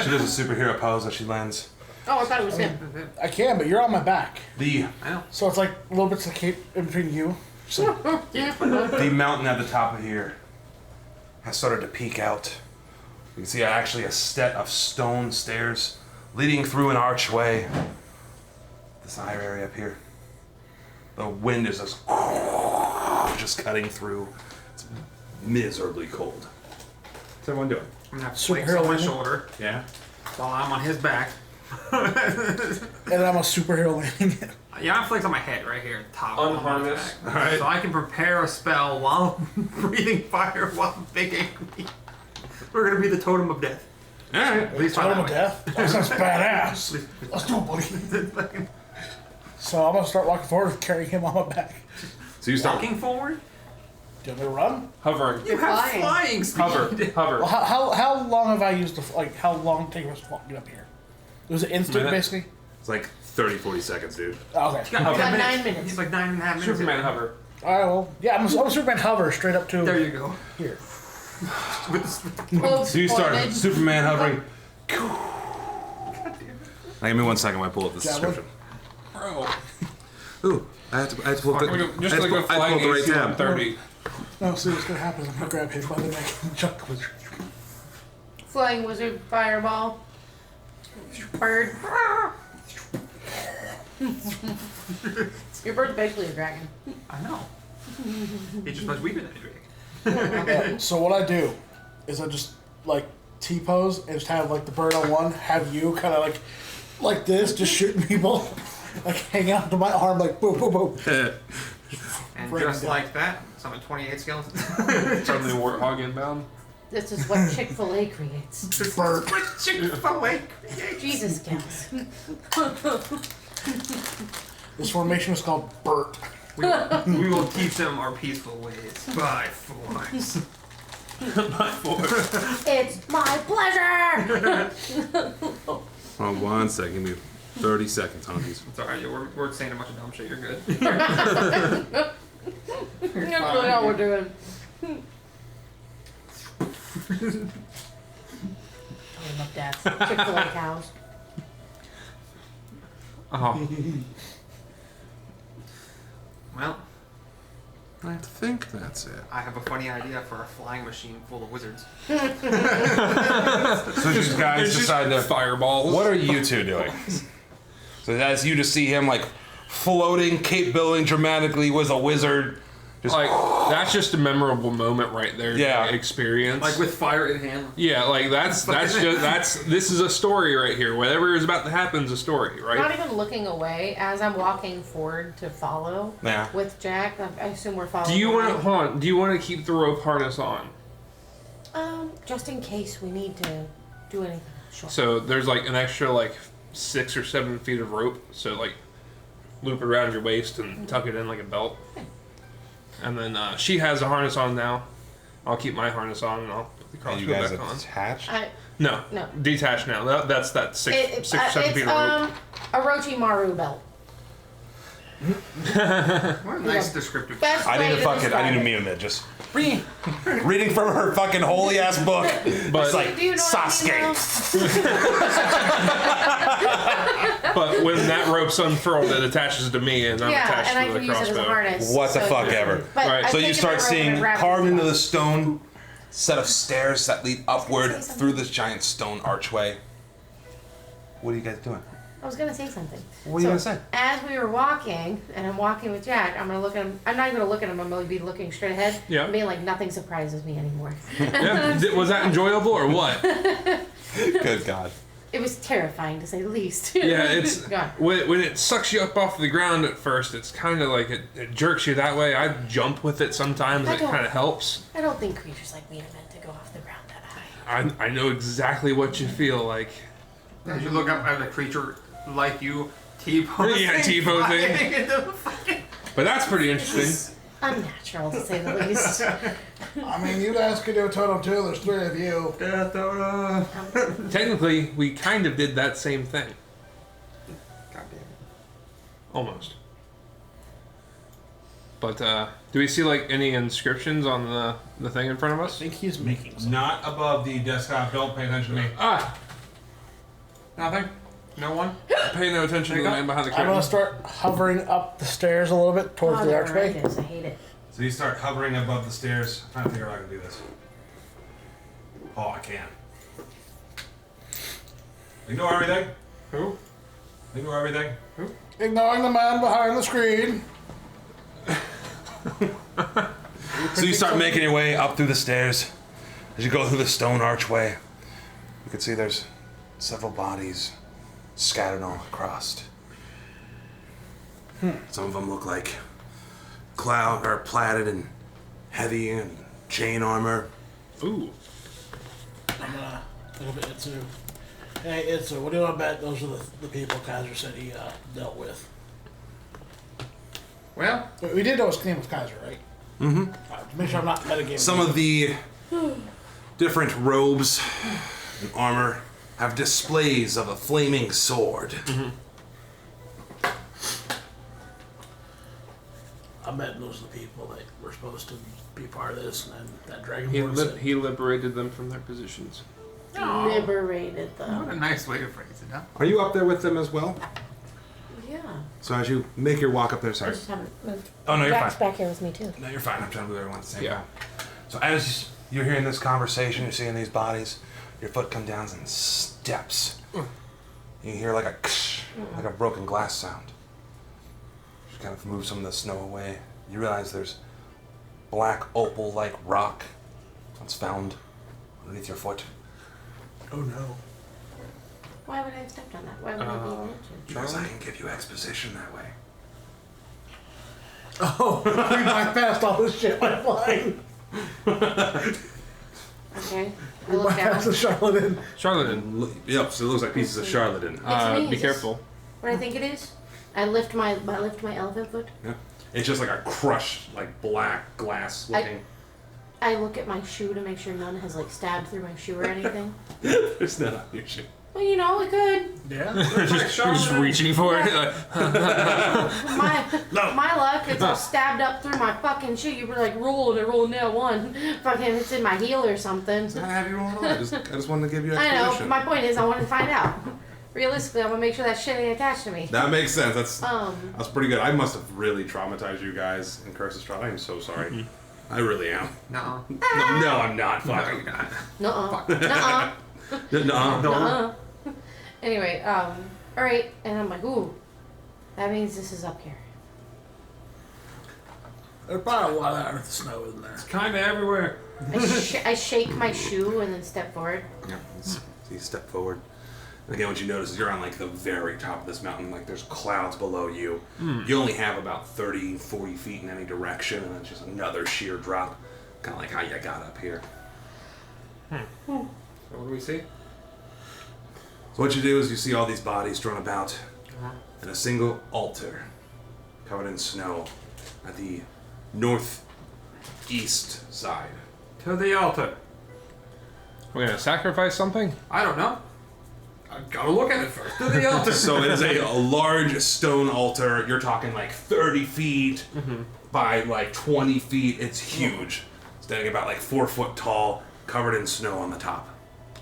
She does a superhero pose as she lands. Oh, I thought it was him. I can, but you're on my back. The I know. So it's like little bits of cape in between you. So the mountain at the top of here has started to peek out. You can see actually a set of stone stairs leading through an archway. This higher area up here. The wind is just cutting through. It's miserably cold. What's everyone doing? I'm gonna have Superhero flakes on my landing? shoulder Yeah. while I'm on his back. and I'm a superhero landing it. Yeah, I have flakes on my head right here at the top. on my Unharness. back. Alright. So I can prepare a spell while breathing fire while big angry. We're gonna be the totem of death. Alright. At least Totem of that death. That sounds badass. Let's do it, buddy. way. So I'm gonna start walking forward and carrying him on my back. So you start. Walking forward? Do you want me to run? Hovering. You have flying. flying speed. Hover. Hover. Well, how long have I used the how long did it take us to get up here? Was it instant Minute. basically? It's like 30-40 seconds, dude. Oh, okay. You got got 10 9 minutes. He's like 9.5 minutes. Superman hover. All right. Well, yeah. I'm a Superman hover straight up to There you go. here. Close So you start pointed. Superman hovering. Now, give me 1 second while I pull up the Javelin? description. Bro. Ooh, I have to pull up the, Just I like have a to pull flying up the right AC tab. 30. No, see what's gonna happen is I'm gonna grab him by the neck and chuck with. Flying wizard fireball. Bird. Your bird's basically a dragon. I know. He just must weep in that drink. So what I do is I just like T-pose and just have like the bird on one, have you kind of like this, just shooting people, like hanging out to my arm, like boom, boom, boom. And Break just him down. like that, summon 28 skeletons. Suddenly warthog inbound. This is what Chick-fil-A creates. Bird. Chick-fil-A. Jesus, Gals. This formation is called Bert. We will teach them our peaceful ways by force. It's my pleasure! Oh, 1 second. 30 seconds, honkies. It's alright, we're saying a bunch of dumb shit, you're good. That's really all we're doing. I love death. Chick-fil-A cows. Oh. Well, I think that's it. I have a funny idea for a flying machine full of wizards. So these guys decide to... Fireballs. What are you two doing? So as you just see him like floating, cape building dramatically with a wizard. Just Like, that's just a memorable moment right there. Yeah. To experience. Like with fire in hand. Yeah, like this is a story right here. Whatever is about to happen is a story, right? Not even looking away as I'm walking forward to follow Yeah. with Jack. I assume we're following. Do you want to behind. hold on? Do you want to keep the rope harness on? Just in case we need to do anything. Sure. So there's like an extra like 6 or 7 feet of rope. So like loop it around your waist and tuck it in like a belt. And then she has a harness on now. I'll keep my harness on and I'll put the And you crossbow guys back are on. attached? No, No. detached now. That's that 6 or 7 feet it's of rope. a Orochimaru belt. What a nice descriptive. Best I way need to fucking, I need to describe meet him there. Just reading from her fucking holy ass book. But It's like Do you know what I mean, Sasuke. but when that rope's unfurled, it attaches to me and I'm Yeah, attached and I to can the use it as a crossbow. harness. What the so- fuck ever. But Right. I've So you taken start that rope and seeing wrapped it carved into up. the stone set of stairs that lead upward through this giant stone archway. What are you guys doing? I was gonna say something. What are you gonna say? As we were walking, and I'm walking with Jack, I'm gonna look at him. I'm not gonna look at him. I'm gonna be looking straight ahead. Yeah. And being like, nothing surprises me anymore. Yeah. Was that enjoyable or what? Good God. It was terrifying to say the least. Yeah, it's God. when it sucks you up off the ground at first. It's kind of like it jerks you that way. I jump with it sometimes. I It don't- kind of helps. I don't think creatures like me are meant to go off the ground that high. I know exactly what you feel like. As you look up at a creature like you, T-posing. Yeah, T-posing. flying into the fucking- But that's pretty This interesting. is unnatural to say the least. I mean, you guys could do a totem too. There's 3 of you. Technically, we kind of did that same thing. God damn it. Almost. But do we see like any inscriptions on the thing in front of I us? think he's making some. Not above the desktop. Don't pay attention to me. Ah, Nothing? No one? pay no attention to the man behind the I'm gonna curtain. start hovering up the stairs a little bit towards Oh, the they're archway. horrendous. I hate it. So you start hovering above the stairs. I'm trying to figure out how I can do this. Oh, I can. Ignore everything. Who? Ignore everything. Ignoring the man behind the screen. So you start making your way up through the stairs. As you go through the stone archway, you can see there's several bodies scattered all across. Some of them look like plated and heavy and chain armor. Ooh. I'm gonna look up at Itsu. Hey, Itsu, what do I bet those are the people Kaiser said he dealt with? Well, We did know his name was Kaiser, right? Mm-hmm. Make sure I'm not metagaming. Some of the different robes and armor have displays of a flaming sword. I bet those are the people that were supposed to be part of this, and then that dragon He, board said, he liberated them from their positions. Liberated what them. a nice way to phrase it, huh? Are you up there with them as well? Yeah. So as you make your walk up there, I sorry. just haven't moved. Oh, no, you're Jack's fine. back here with me too. No, you're fine. I'm trying to move everyone at the same Yeah. time. So as you're hearing this conversation, you're seeing these bodies, your foot comes down and steps. You hear like a like a broken glass sound. Just kind of move some of the snow away. You realize there's black opal-like rock that's found underneath your foot. "Oh no." Why would I have stepped on that? Why would I be mentioned? Because I can give you exposition that way. Oh, we bypassed all this shit by flying. Okay. I We look down. bypassed the charlatan. Charlatan, Yep, so it looks like pieces of charlatan. It's me, be just- careful. What I think it is? I lift my elephant foot. Yeah. It's just like a crushed, like black glass looking. I look at my shoe to make sure none has like stabbed through my shoe or anything. There's none on your shoe. Well, you know, we could. Yeah. Just reaching for it. My luck, it's all stabbed up through my fucking shoe. You were like rolling nail one. Fucking, it's in my heel or something. I have you rolling. I just wanted to give you I explanation. know. My point is, I want to find out. Realistically, I'm gonna make sure that shit ain't attached to me. That makes sense. That's pretty good. I must have really traumatized you guys in Curse's Trial. I am so sorry. I really am. No. No, I'm not. No, Fuck. you're not. Nuh-uh. No. Nuh-uh. Anyway, alright, and I'm like, ooh, that means this is up here. There's probably a lot of earth snow in there. Kind of everywhere. I shake my shoe and then step forward. Yeah. So you step forward. And again, what you notice is you're on like the very top of this mountain. Like there's clouds below you. You only have about 30, 40 feet in any direction, and then just another sheer drop. Kind of like how you got up here. So what do we see? So what you do is you see all these bodies strewn about, and a single altar covered in snow at the northeast side. To the altar. We're gonna sacrifice something? I don't know. I gotta look at it first. To the altar. So it is a large stone altar. You're talking like 30 feet by like 20 feet. It's huge. Standing about like 4 foot tall, covered in snow on the top.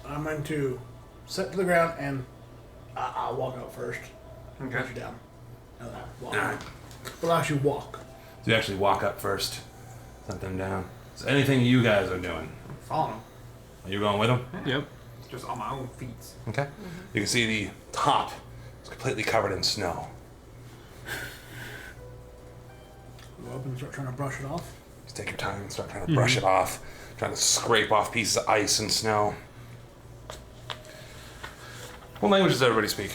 I'm going to sit to the ground and I'll walk out first. Okay. Put you down. And then I'll walk. Alright. But I'll actually walk. So you actually walk up first, set them down. So anything you guys are doing, Follow him. are you going with them? Yep. Just on my own feet. Okay. You can see the top is completely covered in snow. Go up and start trying to brush it off. Just take your time and start trying to brush it off, trying to scrape off pieces of ice and snow. What language does everybody speak?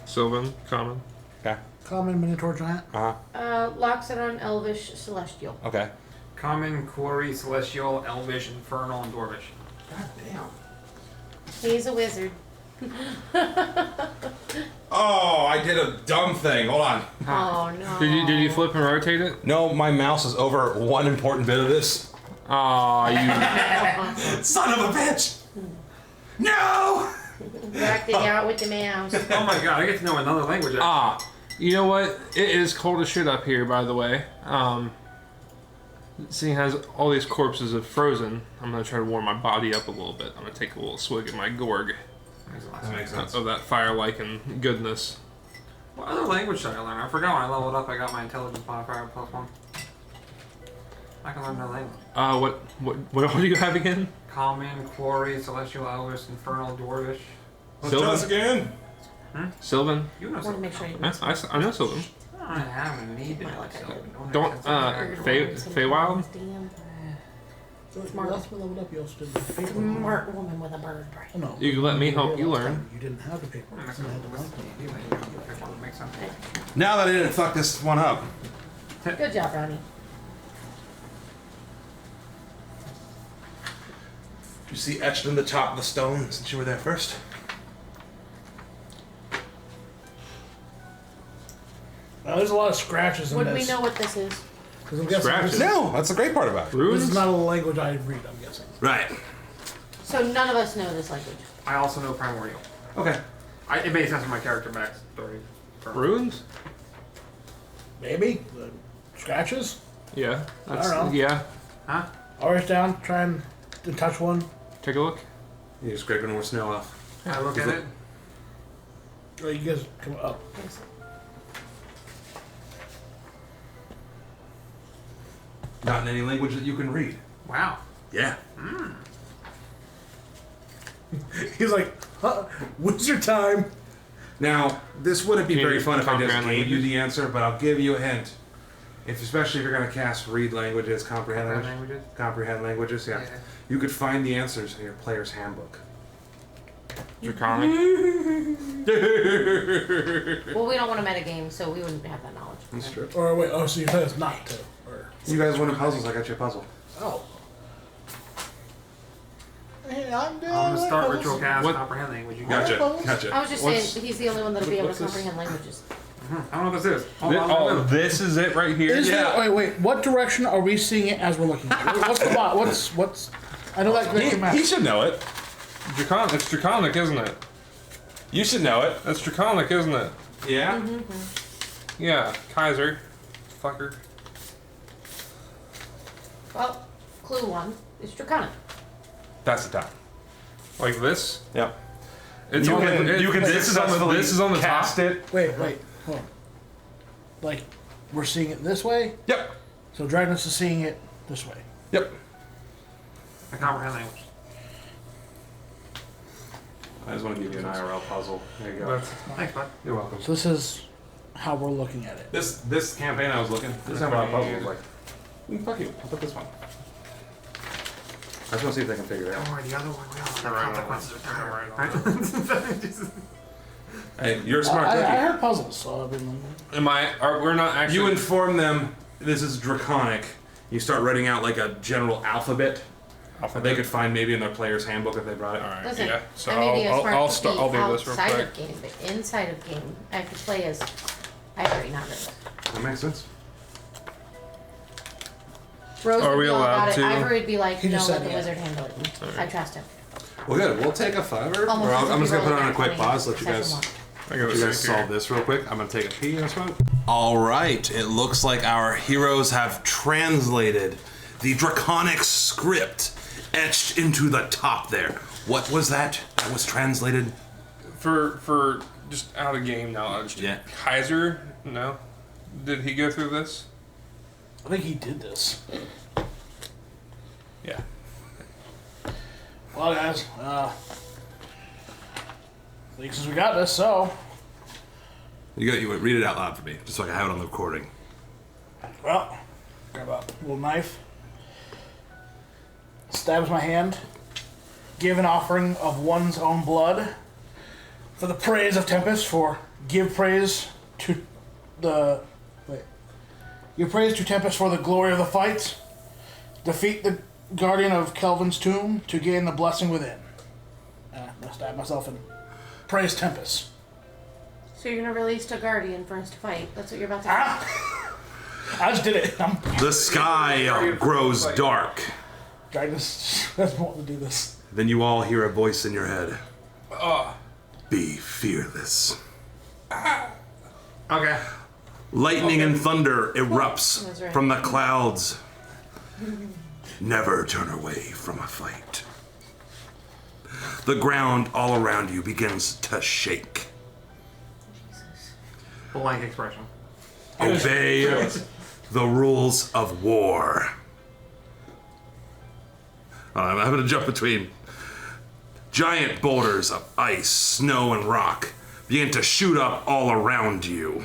Sylvan, common. Okay. Common Minotaur Giant. Loxodon, Elvish, Celestial. Okay. Common, Quarry, Celestial, Elvish, Infernal, and Dwarvish. God damn. He's a wizard. Oh, I did a dumb thing. Hold on. Oh no. Did you flip and rotate it? No, my mouse is over one important bit of this. Aw, you. Son of a bitch! No! Whacked it out with the mouse. Oh my god, I get to know another language. You know what? It is cold as shit up here, by the way. Seeing as all these corpses have frozen, I'm gonna try to warm my body up a little bit. I'm gonna take a little swig of my gorg That makes sense. of that fire-like and goodness. What other language should I learn? I forgot when I leveled up I got my intelligence modifier +1. I can learn another language. What do you have again? Common, Quarry, Celestial, Elvish, Infernal, Dwarvish. Sylvan? again. Sylvan? You know I want to something. make sure you I know Sylvan. I haven't needed My luck, I it. Don't, Feywild? So last we leveled up, you also did the paper. Smart woman with a bird brain. Oh, no. You can let me help did you last learn. time. You didn't have the paper. You had the blank one. Makes sense. Now that I didn't fuck this one up. Good job, Ronnie. Did you see etched in the top of the stone since you were there first? There's a lot of scratches in Would this. we know what this is? Because I'm guessing Scratches? No, that's the great part about it. this Runes? is not a language I read, I'm guessing. Right. So none of us know this language. I also know Primordial. Okay. It made sense for my character backstory. Runes? Maybe? The scratches? Yeah. I don't know. Yeah. Huh? I'll reach down, try and touch one. Take a look. You're scraping more snow off. I look at it. Oh, you guys come up. Not in any language that you can read. Wow. Yeah. He's like, wizard time. Now, this wouldn't be Can you very fun if I just comprehend gave you languages? the answer, but I'll give you a hint. Especially if you're going to cast read languages, comprehend languages. Comprehend languages, yeah. You could find the answers in your player's handbook. Draconic. Well, we don't want to metagame, so we wouldn't have that knowledge. That's true. Or wait, oh, so you said it's not to. Or, You guys wanted puzzles, I got you a puzzle. oh. Hey, I'm I'm gonna start puzzles. ritual cast What- comprehend language. You Gotcha, puzzles? I gotcha. was just What's- saying he's the only one that'll be able to what's this? comprehend languages. I don't know what this is. Hold on, This is it right here. Is it, wait, what direction are we seeing it as we're looking at it? What's the bot? What's, I know that great map. He should know it. It's draconic, isn't it? You should know it. That's draconic, isn't it? Yeah? Yeah, Kaiser. Fucker. Well, clue 1 is draconic. That's the top. Like this? Yep. It's You on can, the, you can this is on the, successfully this is on the cast top. it. Wait, hold on. Like, we're seeing it this way, Yep. so Dragnus is seeing it this way. Yep. I comprehend language. I just want to give you an IRL puzzle. There you go. That's, Thanks, bud. You're welcome. So this is how we're looking at it. This campaign I was looking, this time my puzzle was like, fuck you, I'll put this one. I just want to see if they can figure it out. Don't worry, the other one will. The consequences are dire. Hey, you're a smart I turkey. heard puzzles, so I've been. we're not actually. You inform them this is draconic. You start writing out like a general alphabet that they could find maybe in their player's handbook if they brought it. Alright, Listen, yeah. So I may be a smart I'll cookie I'll do this real outside quick. of game, but inside of game, I have to play as Ivory, not Rose. That makes sense. Rose Are would we be all allowed about it. to? Ivory would be like, He no, just let said the yeah. wizard handle it. I trust him. Well, good. We'll take a $5. Almost Or as if I'm just you gonna put rolled on a a quick 20 pause. Let you guys. session I go You guys solve this real quick. I'm gonna take a pee in a smoke. All right. It looks like our heroes have translated the draconic script etched into the top there. What was that? That was translated. For just out of game knowledge. Yeah. Kaiser, no. Did he go through this? I think he did this. Yeah. Well, guys, I think since we got this, so You read it out loud for me, just so I can have it on the recording. well, grab a little knife, stabs my hand, give an offering of one's own blood for the praise of Tempest. For give praise to the give praise to Tempest for the glory of the fight. Defeat the guardian of Kelvin's tomb to gain the blessing within. I stab myself and praise Tempest. So you're gonna release a guardian for us to fight. That's what you're about to do. I just did it. The sky grows dark. Dragnus doesn't want to do this. Then you all hear a voice in your head. Be fearless. Okay. Lightning and thunder erupts That's right. from the clouds. Never turn away from a fight. The ground all around you begins to shake. Blank expression. Obey the rules of war. I'm having to jump between. Giant boulders of ice, snow, and rock begin to shoot up all around you.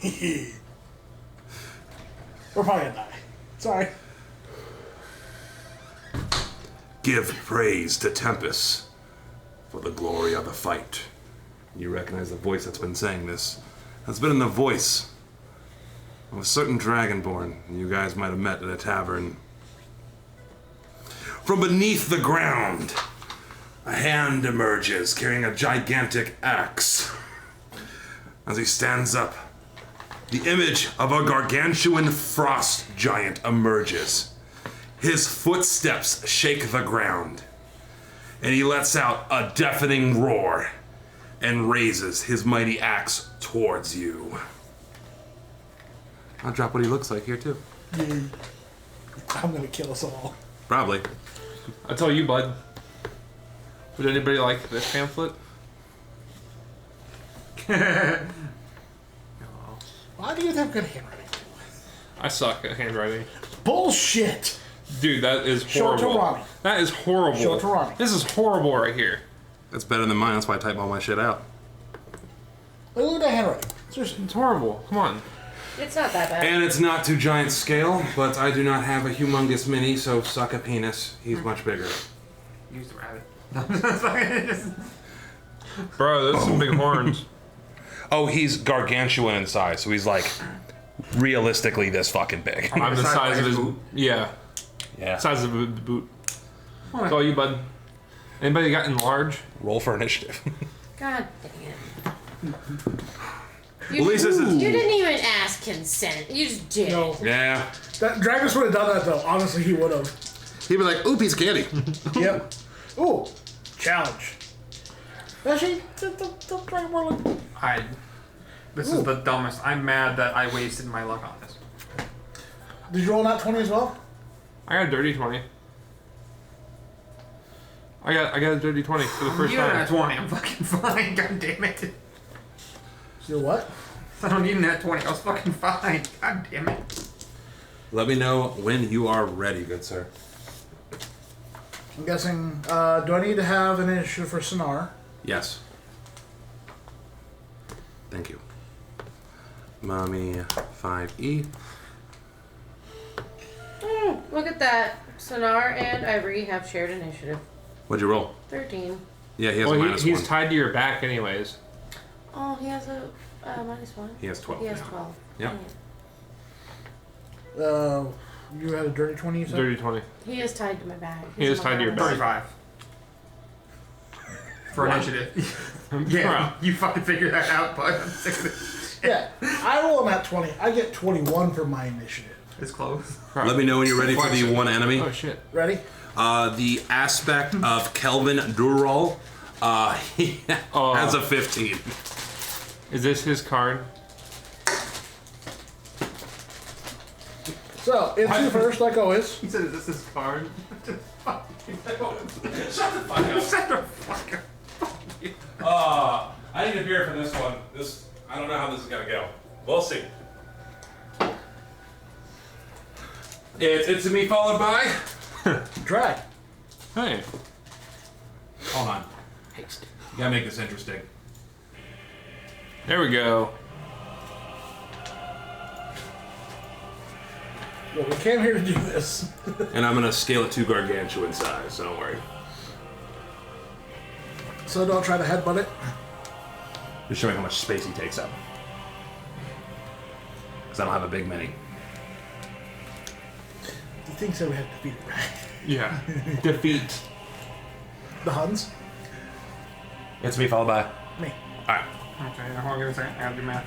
We're probably gonna die. Sorry. Give praise to Tempest for the glory of the fight. You recognize the voice that's been saying this. That's been in the voice of a certain dragonborn you guys might have met at a tavern. From beneath the ground, a hand emerges carrying a gigantic axe. As he stands up, the image of a gargantuan frost giant emerges. His footsteps shake the ground, and he lets out a deafening roar and raises his mighty axe towards you. I'll drop what he looks like here too. I'm gonna kill us all. Probably. I tell you, bud. Would anybody like this pamphlet? Why do you have good handwriting? I suck at handwriting. Bullshit! Dude, that is Show it to horrible. Ronnie. That is horrible. Show it to Ronnie. This is horrible right here. That's better than mine. That's why I type all my shit out. Look at that handwriting. It's horrible. Come on. It's not that bad. And it's not to giant scale, but I do not have a humongous mini, so suck a penis. He's much bigger. Use the rabbit. Bro, those are some big horns. Oh, he's gargantuan in size, so he's like realistically this fucking big. I'm the size of his boot. Yeah. Yeah. Size of the boot. It's all you, bud. Anybody got enlarge? Roll for initiative. God dang it. You, Well, at least this is- you didn't even ask consent. You just did. No. Yeah. That Dragus would have done that though. Honestly, he would have. He'd be like, ooh, piece of candy. Yep. Ooh. Challenge. Actually, don't try more luck. This is the dumbest. I'm mad that I wasted my luck on this. Did you roll that 20 as well? I got a dirty 20. I got a dirty 20 for the first You got time. a 20. I'm fucking fine. God damn it. You what? I don't need that 20. I was fucking fine. God damn it. Let me know when you are ready, good sir. I'm guessing, do I need to have an initiative for Sonar? Yes. Thank you. Mommy 5E. Look at that. Sonar and Ivory have shared initiative. What'd you roll? 13. Yeah, he has a minus he's one. tied to your back anyways. Oh, he has a -1. He has 12 He has now. 12. Yep. Dang it. You had a dirty 20, you said? Dirty 20. He is tied to my back. He is tied to your back. 35. For initiative. Yeah, you fucking figure that out, bud. I'm sick of this. Yeah, I roll him at 20. I get 21 for my initiative. It's close. Let me know when you're ready for the one enemy. Oh shit. Ready? The aspect of Kelvin Durrell, he has a 15. Is this his card? So, it's you first, like always. He said, is this his card? Shut the fuck up. Shut the fuck up. I need a beer for this one. I don't know how this is gonna go. We'll see. It's me followed by. Drag. Hey. Hold on. Haste. You gotta make this interesting. There we go. Well, we came here to do this. And I'm gonna scale it to gargantuan size, so don't worry. So don't try to headbutt it. Just showing how much space he takes up. Because I don't have a big mini. He thinks that we have to defeat it, right? Yeah. Defeat. The Huns? It's me followed by. Me. Alright. Okay, hold on, give me a second. I gotta do math.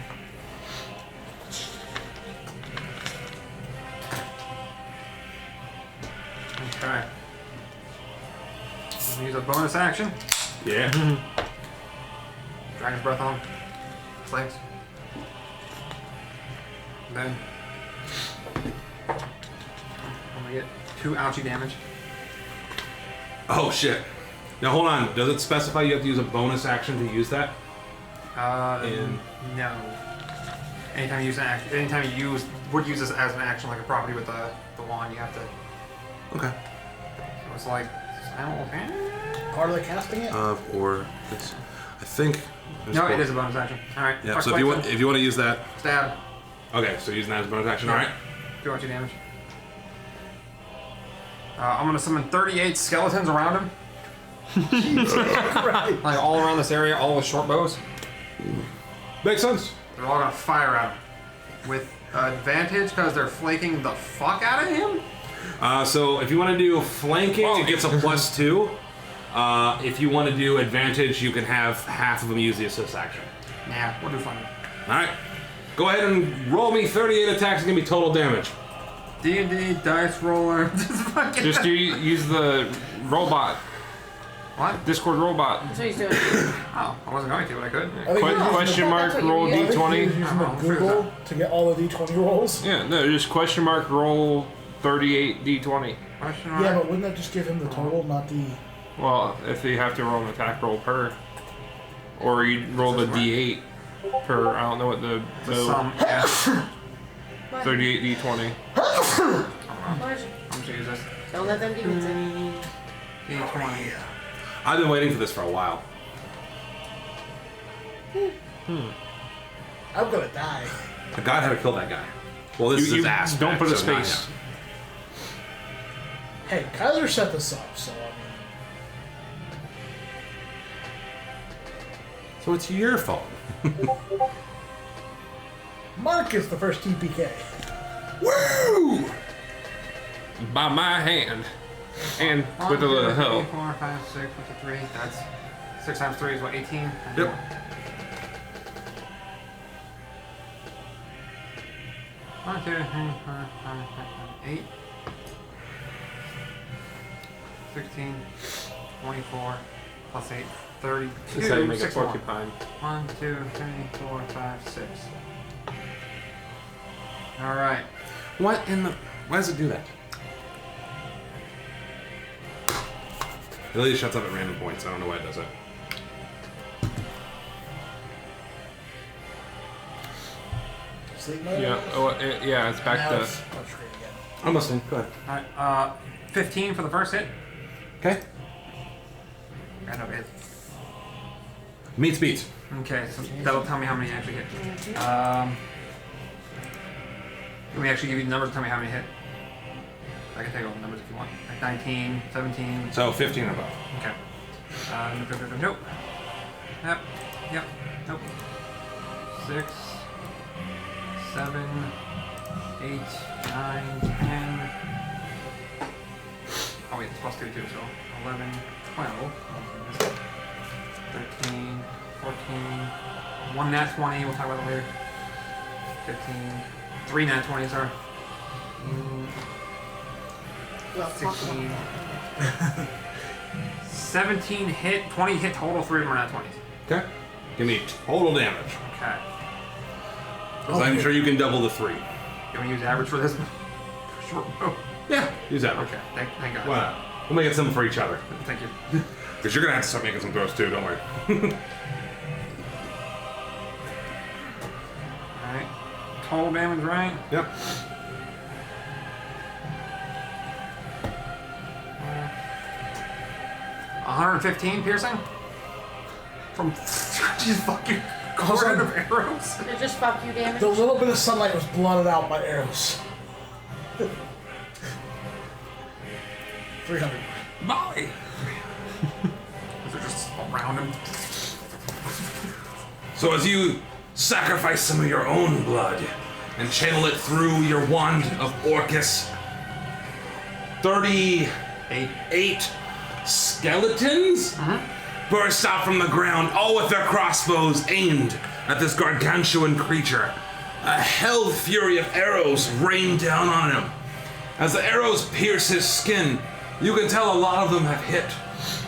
Okay. Use a bonus action. Yeah. Dragon's Breath on. Slaves. Then I'm gonna get 2 ouchie damage. Oh shit. Now hold on. Does it specify you have to use a bonus action to use that? No. Anytime you use an action, anytime you would use this as an action, like a property with the wand, you have to. Okay. So it's like, Part of the casting it? Or this. I think. no, it is a bonus action. All right. Yeah. So if you want to use that. stab, Okay. So using that as a bonus action. All right. 2 ouchie damage. I'm gonna summon 38 skeletons around him, Right. like all around this area, all with short bows. Makes sense. They're all gonna fire at him with advantage because they're flaking the fuck out of him. So if you want to do flanking, it gets a +2. If you want to do advantage, you can have half of them use the assist action. Nah, we'll do flanking. All right. Go ahead and roll me 38 attacks. It's gonna be total damage. D&D dice roller. Just fucking. Just use the robot. What? Discord robot. That's what he's doing. Oh, I wasn't going to, but I could. I think you're using Question the- mark that's what you roll use. I think d20. you're using the I'll figure Google that. to get all the D20 rolls. Yeah, no, just question mark roll 38 d20. Question Yeah, mark. but wouldn't that just give him the total, not the... Well, if you have to roll an attack roll per, or you roll the d8 per. I don't know what the Some. Yeah. 38 d20. I'm Marge, just gonna use this. don't let them demons in. D20. I've been waiting for this for a while. I'm gonna die. The god had to kill that guy. Well, this is his ass. don't put a so not space. Hey, Kaiser set this up, so I mean... yet. So it's your fault. Mark is the first TPK. Woo! By my hand. And 1, with a 2, little 3, help. 4, 5, 6, what's it, 3? That's 6 times 3 is what, 18? Yep. 1, 2, 3, 4, 5, 6, 8. 16, 24, plus 8, 32. That's how you make a 6 more. porcupine. 1, 2, 3, 4, 5, 6. Alright. What in the... Why does it do that? It really shuts up at random points. I don't know why it does that. Sleep mode? Yeah. Oh, yeah. It's back Now to. it's touchscreen again. I'm listening. Go ahead. Alright, 15 for the first hit. Okay. I know it. Meets beats. Okay, so that'll tell me how many actually hit. Let me actually give you the numbers to tell me how many hit. I can take all the numbers if you want. Like 19, 17. So 15 and above. Okay. Nope. Yep. Yep. Nope. 6, 7, 8, 9, 10. Oh wait, it's plus 2 too, so 11, 12, 13, 14, 1 nat 20, we'll talk about that later. 15, 3 nat 20, sorry. We'll talk about 16. that. 17 hit, 20 hit total, 3 of them are nat 20s. Okay. Give me total damage. Okay. Because I'm sure you can double the 3. You want to use average for this? Sure. Oh. Yeah. Use average. Okay, thank God. Why not? We'll make it simple for each other. Thank you. Because you're going to have to start making some throws too, don't worry. Alright. Total damage, right? Yep. Uh, 115 piercing? From just fucking cordon of arrows? They're just fuck you damage. The little bit of sunlight was blotted out by arrows. 300. Molly! They're just around him. So as you sacrifice some of your own blood and channel it through your wand of Orcus, 38 skeletons burst out from the ground, all with their crossbows aimed at this gargantuan creature. A hell fury of arrows rain down on him. As the arrows pierce his skin, you can tell a lot of them have hit,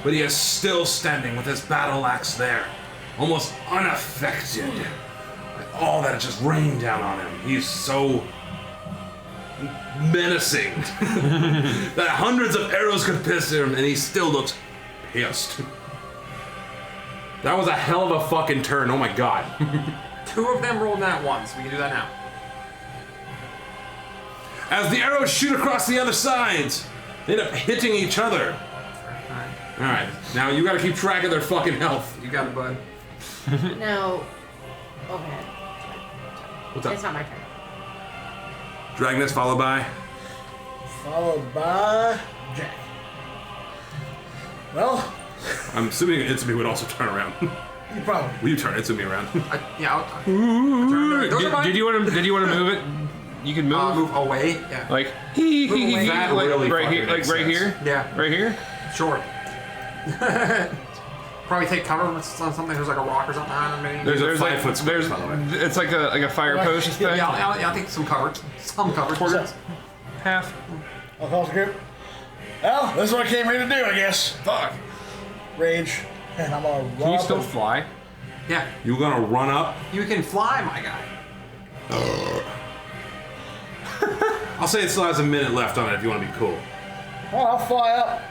but he is still standing with his battle axe there, almost unaffected by all that just rained down on him. He's so menacing that hundreds of arrows could pierce him, and he still looks pissed. That was a hell of a fucking turn, oh my god. 2 of them rolled nat 1s. We can do that now. As the arrows shoot across the other sides, they end up hitting each other. Alright. Alright, now you gotta keep track of their fucking health. You got it, bud. No. Okay. What's up? It's not my turn. Dragness followed by... Followed by Jack. Well, I'm assuming Itsumi would also turn around. you probably. Will you turn Itsumi around? I'll turn. Those are mine. Did you want to move it? You can move. Move away? Yeah. Like Move away. That like really right fucking here, like makes right sense. here, Yeah. right here. Sure. Probably take cover on something. There's like a rock or something behind him. Maybe. There's a like 5 foot space, there's by the way. it's like a fire post thing. Yeah, I'll take some cover. Some cover. Half. I'll call the group. Well, this is what I came here to do, I guess. Fuck. Rage. And I'm gonna run Can you up still and- fly? Yeah. You gonna run up? You can fly, my guy. I'll say it still has a minute left on it if you want to be cool. Well, I'll fly up.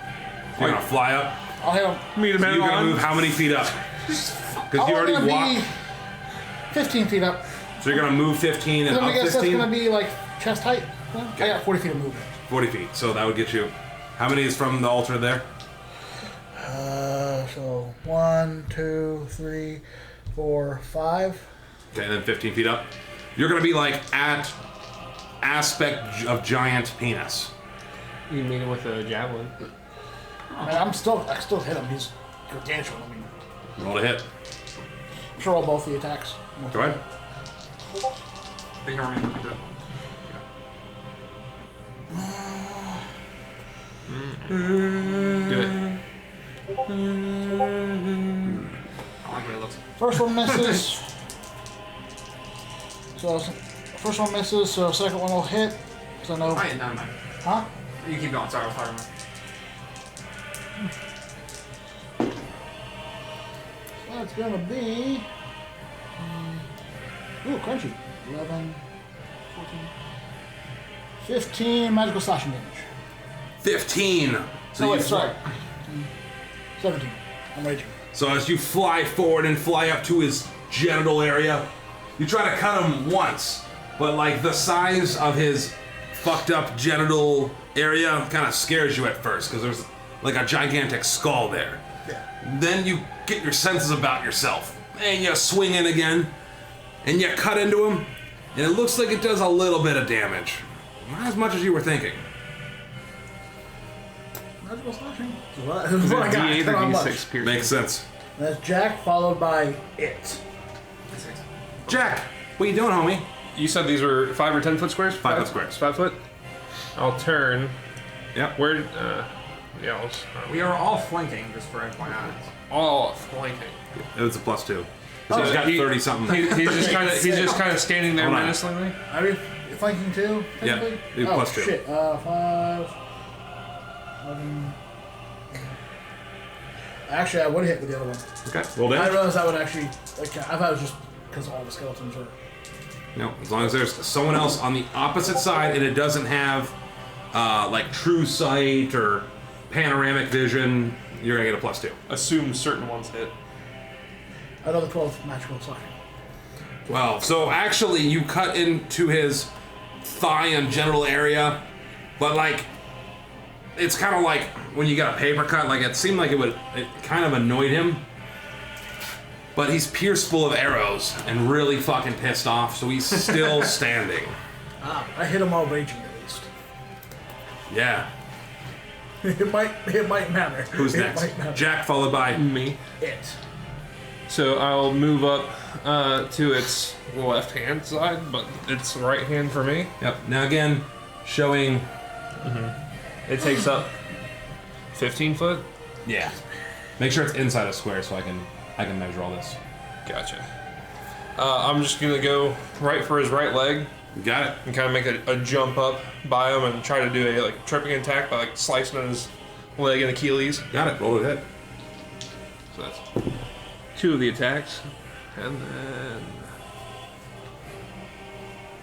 You're gonna fly up? I'll hit him. Meet a So man you're gonna on. move how many feet up? Because you already gonna walked. be 15 feet up. So you're gonna move 15 and Then I up guess 15? that's gonna be like chest height. I got 40 feet of movement. 40 feet. So that would get you. How many is from the altar there? So 1, 2, 3, 4, 5. Okay, and then 15 feet up. You're gonna be like at aspect of giant penis. You meet him with a javelin. I mean, I still hit him. He's gargantuan. I mean, Roll to hit. I'm sure I'll both the attacks. Go ahead. Ignore me. You do it. Do it. I like the way it looks. First one misses. So first one misses. So second one will hit. So no. Oh, yeah, never mind. Huh? You keep going. Sorry, I was talking about. That's gonna be. Ooh, crunchy. 11, 14, 15 magical slashing damage. 15. So you sorry. 17. I'm raging. So as you fly forward and fly up to his genital area, you try to cut him once, but like the size of his fucked up genital area kind of scares you at first because there's like a gigantic skull there. Yeah. Then you get your senses about yourself and you swing in again and you cut into him and it looks like it does a little bit of damage. Not as much as you were thinking. Magical slashing. What I got? D8 or Not much. D6 piercing. Makes sense. That's Jack followed by it. Jack, what are you doing, homie? You said these were 5 or 10 foot squares? 5 foot squares. 5 foot? I'll turn. Yep. Where? Yeah, We are all flanking, just for FYI. all flanking. It was a +2. So So he's got he- 30 something. He's just kind of standing there Hold on. menacingly. Are you flanking too? Yeah, technically? do Oh, +2. shit. 5, 11. Actually, I would hit with the other one. Okay. Roll I damage. realized I would actually. Like, I thought it was just because all the skeletons were. No, as long as there's someone else on the opposite side and it doesn't have like true sight or panoramic vision, you're gonna get a +2. Assume certain ones hit. Another 12 magical slashing. 12. So actually, you cut into his thigh and genital area, but like, it's kind of like when you got a paper cut. Like it seemed like it kind of annoyed him, but he's pierced full of arrows and really fucking pissed off. So he's still standing. I hit him while raging at least. Yeah. It might matter. Who's It next? might matter. Jack, followed by Me. It. So I'll move up to its left hand side, but it's right hand for me. Yep. Now again, showing. It takes up 15 foot. Yeah. Make sure it's inside a square so I can measure all this. Gotcha. I'm just gonna go right for his right leg Got it. and kind of make a jump up by him and try to do a like tripping attack by like slicing at his leg and Achilles. Got it. Roll a hit. So that's 2 of the attacks, and then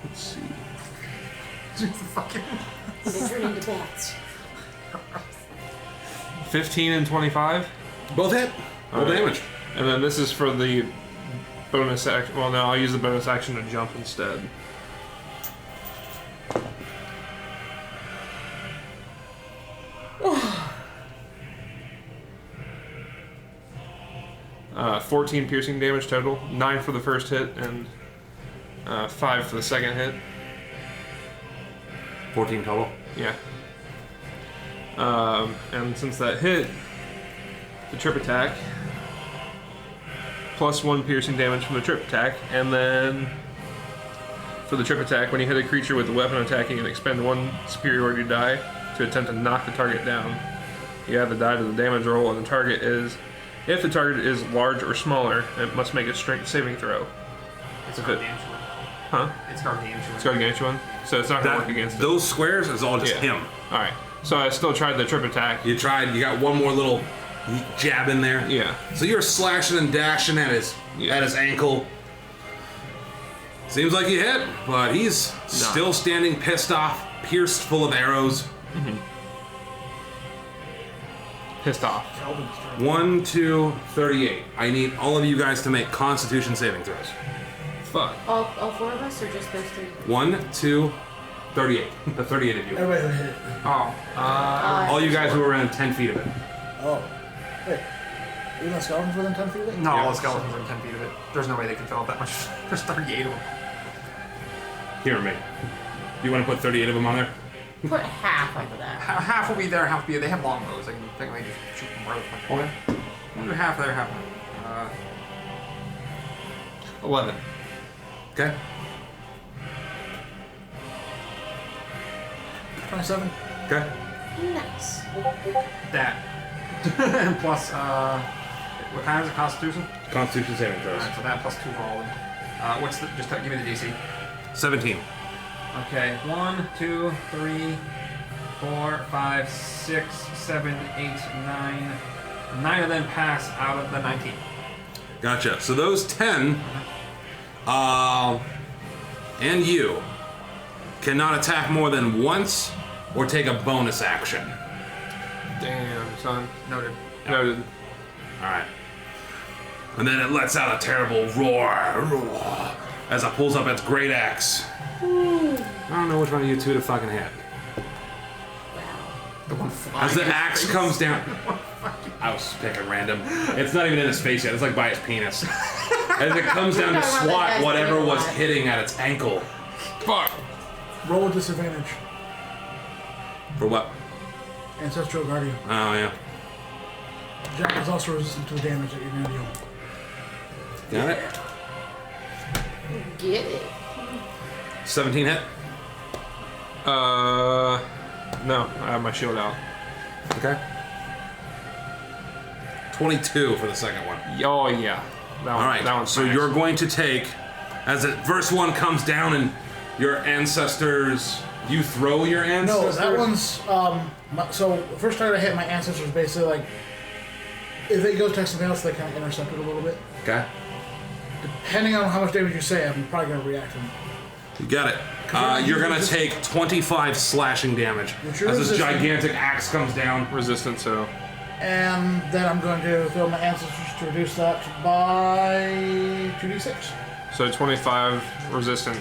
let's see. They turn into bats. 15 and 25. Both hit. Roll Alright. damage. And then this is for the bonus action. Well, no, I'll use the bonus action to jump instead. Uh, 14 piercing damage total, 9 for the first hit, and 5 for the second hit. 14 total. Yeah. And since that hit, the trip attack, plus 1 piercing damage from the trip attack, and then for the trip attack, when you hit a creature with a weapon attack, you can expend 1 superiority die to attempt to knock the target down. You add the die to the damage roll, and the target is, if the target is large or smaller, it must make a strength saving throw. It's If it- gargantuan. Huh? It's gargantuan. It's gargantuan, so it's not gonna work against it. Those squares is all just Yeah. him. All right. So I still tried the trip attack. You tried. You got one more little jab in there. Yeah. So you're slashing and dashing at his ankle. Seems like you hit, but he's still standing, pissed off, pierced full of arrows. Pissed off. Kelvin's turn. 1, 2, 38. I need all of you guys to make Constitution saving throws. Fuck. All 4 of us, or just those 3? 1, 2, 38. The 38 of you. Everybody who hit it. Oh, All you guys who were within 10 feet of it. Oh. Wait. Even the skeletons within 10 feet of it? no, Yeah. all the skeletons are in 10 feet of it. There's no way they can fill up that much. There's 38 of them. Hear me. You want to put 38 of them on there? Put half of that. Half will be there, half will be. They have longbows. They can technically just shoot them where the fuck. Okay. We'll do half there, half there. 11. Okay. 27. Okay. Nice. That. Plus, what kind is it? Constitution? Constitution saving throws. Alright, so that plus 2 for all of them. What's the, just give me the DC. 17. Okay, 1, 2, 3, 4, 5, 6, 7, 8, 9. 9 of them pass out of the 19. Gotcha. So those 10, and you cannot attack more than once or take a bonus action. Damn, son. Noted. Noted. All right. And then it lets out a terrible roar as it pulls up its great axe. I don't know which one of you two to fucking hit. The one flying. As the axe comes down, I was picking random. It's not even in his face yet. It's like by his penis. As it comes down to swat whatever was hitting at its ankle. Fuck. Roll a disadvantage. For what? Ancestral Guardian. Oh yeah. Jack is also resistant to the damage that you're going to deal. Got it. Get it. 17 hit. No, I have my shield out. Okay. 22 for the second one. Oh yeah. That one, All right. That one's So nice. you're going to take, as the first one comes down, and your ancestors. You throw your No, ancestors. that one's, so the first target I hit, my ancestors basically like, if they go to something else, they kind of intercept it a little bit. Okay. Depending on how much damage you say, I'm probably going to react to them. You got it. You're gonna take 25 slashing damage Which you're as this resistant. gigantic axe comes down. resistant, so And then I'm going to throw my ancestors to reduce that by 2d6. so 25 resistant.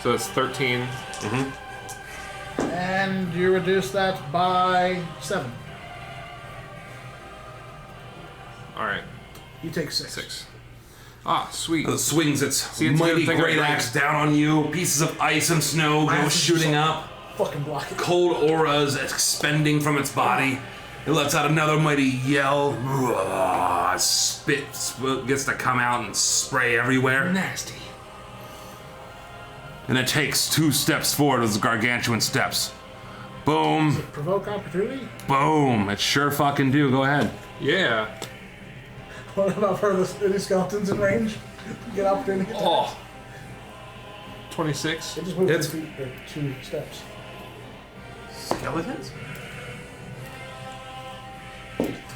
So it's 13. And you reduce that by 7. All right, You take 6. 6. Ah, sweet. It swings its See, it's a mighty good thing great I break. axe down on you. Pieces of ice and snow go Axe is shooting just up. Fucking block it. Cold auras expending from its body. It lets out another mighty yell. Spit gets to come out and spray everywhere. Nasty. And it takes 2 steps forward with its gargantuan steps. Boom. Provoke opportunity? Boom. It sure fucking do. Go ahead. Yeah. What about for any skeletons in range? Get opportunity. Oh. 26. It just moved It's- 2 feet or 2 steps. Skeletons?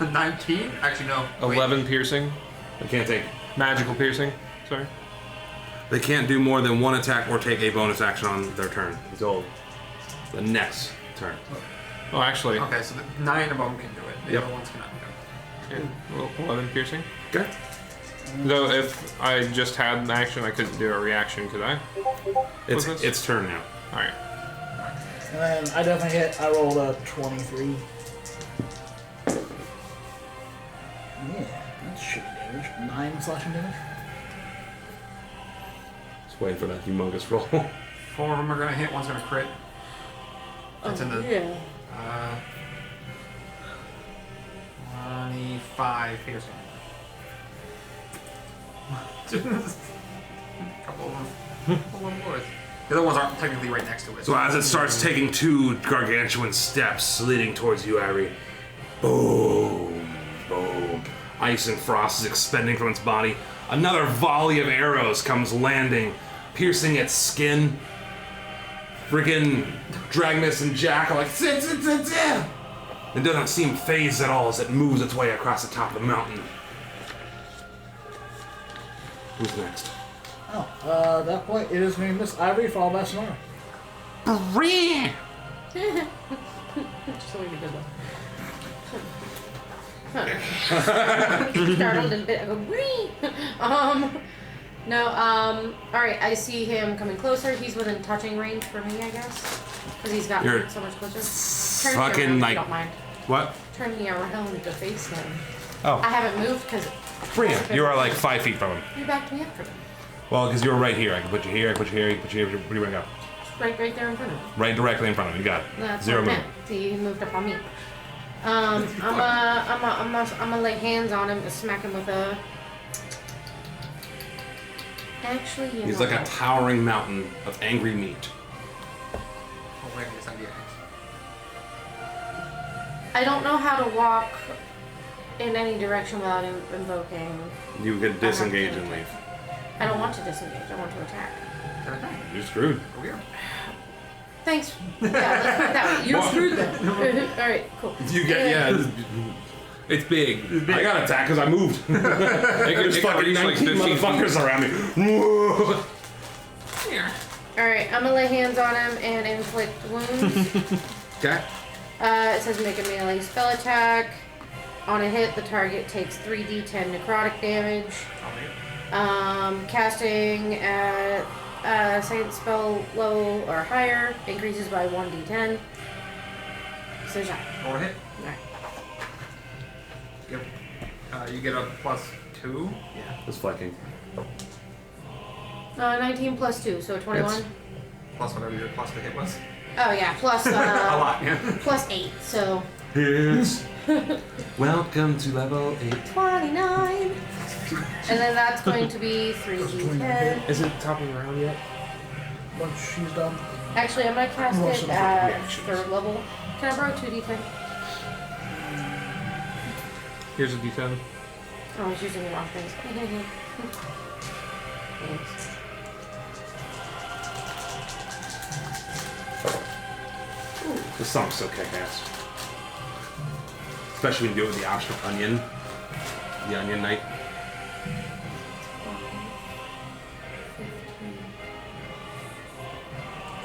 19? Actually, no. Wait. 11 piercing. They can't take. Magical piercing. Sorry. They can't do more than 1 attack or take a bonus action on their turn until the next turn. Oh, actually. Okay, so the 9 of them can do it. The Yep. other ones cannot. Okay. Yeah, well, 11 piercing. Okay. Though if I just had an action, I couldn't do a reaction, could I? It's What's this? its turn now. All right. And then I definitely hit. I rolled a 23. Yeah, that's shitty damage. 9 slashing damage. Just waiting for that humongous roll. 4 of them are gonna hit, one's gonna crit. That's in the Yeah. 25 piercing. Couple of them. Couple of them boys. The other ones aren't technically right next to it. So as it starts taking 2 gargantuan steps leading towards you, Irie, boom, boom. Ice and frost is expending from its body. Another volley of arrows comes landing, piercing its skin. Friggin' Dragnus and Jack are like, sit, sit, sit, sit. It doesn't seem phased at all as it moves its way across the top of the mountain. Who's next? Oh, at that point, it is going to Miss Ivory followed by Sonora. Just the way we did that. Startled and bit. I go, "Wee!" No, alright, I see him coming closer. He's within touching range for me, I guess. Because he's got You're so much closer. Turn me fucking, around, if like- you don't mind. What? Turn me around to face him. Oh, I haven't moved because Bria, you are like 5 feet from him. you backed me up for him. Well, because you were right here. I can put you here, I can put you here, I can put you here. Where do you want to go? Right there in front of him. Right directly in front of him. You got it. That's 0 what I move. meant. See, he moved up on me. I'm gonna lay hands on him and smack him with a. Actually, you He's know like a what? towering mountain of angry meat. Oh, wait, it's on the axe. I don't know how to walk in any direction without invoking. You could disengage and leave. I don't want to disengage. I want to attack. Can I attack? You're screwed. Over here. Thanks. Yeah, let's put it that way. You're Well- screwed then. All right, cool. You get, yeah. It's big. I got attacked because I moved. There's it can fucking reach, like, 19 15 motherfuckers around me. Whoa. Alright, I'm gonna lay hands on him and inflict wounds. Okay. It says make a melee spell attack. On a hit, the target takes 3d10 necrotic damage. Casting at second spell level or higher increases by 1d10. So there's that. Roll a hit. Alright. You get a +2. It's flanking. 19 plus 2, so 21. Hits. Plus whatever your plus to hit was. Oh yeah, plus A lot, yeah. plus 8, so Hits. Welcome to level 8. 29. And then that's going to be 3d10. Is it top of the round yet? Once she's done. Actually, I'm gonna cast it at 3rd level. Can I borrow 2d10? Here's a D10. Oh, I was using the wrong things. Thanks. This song's so kick-ass. Especially when you do it with the optional onion. The onion knight.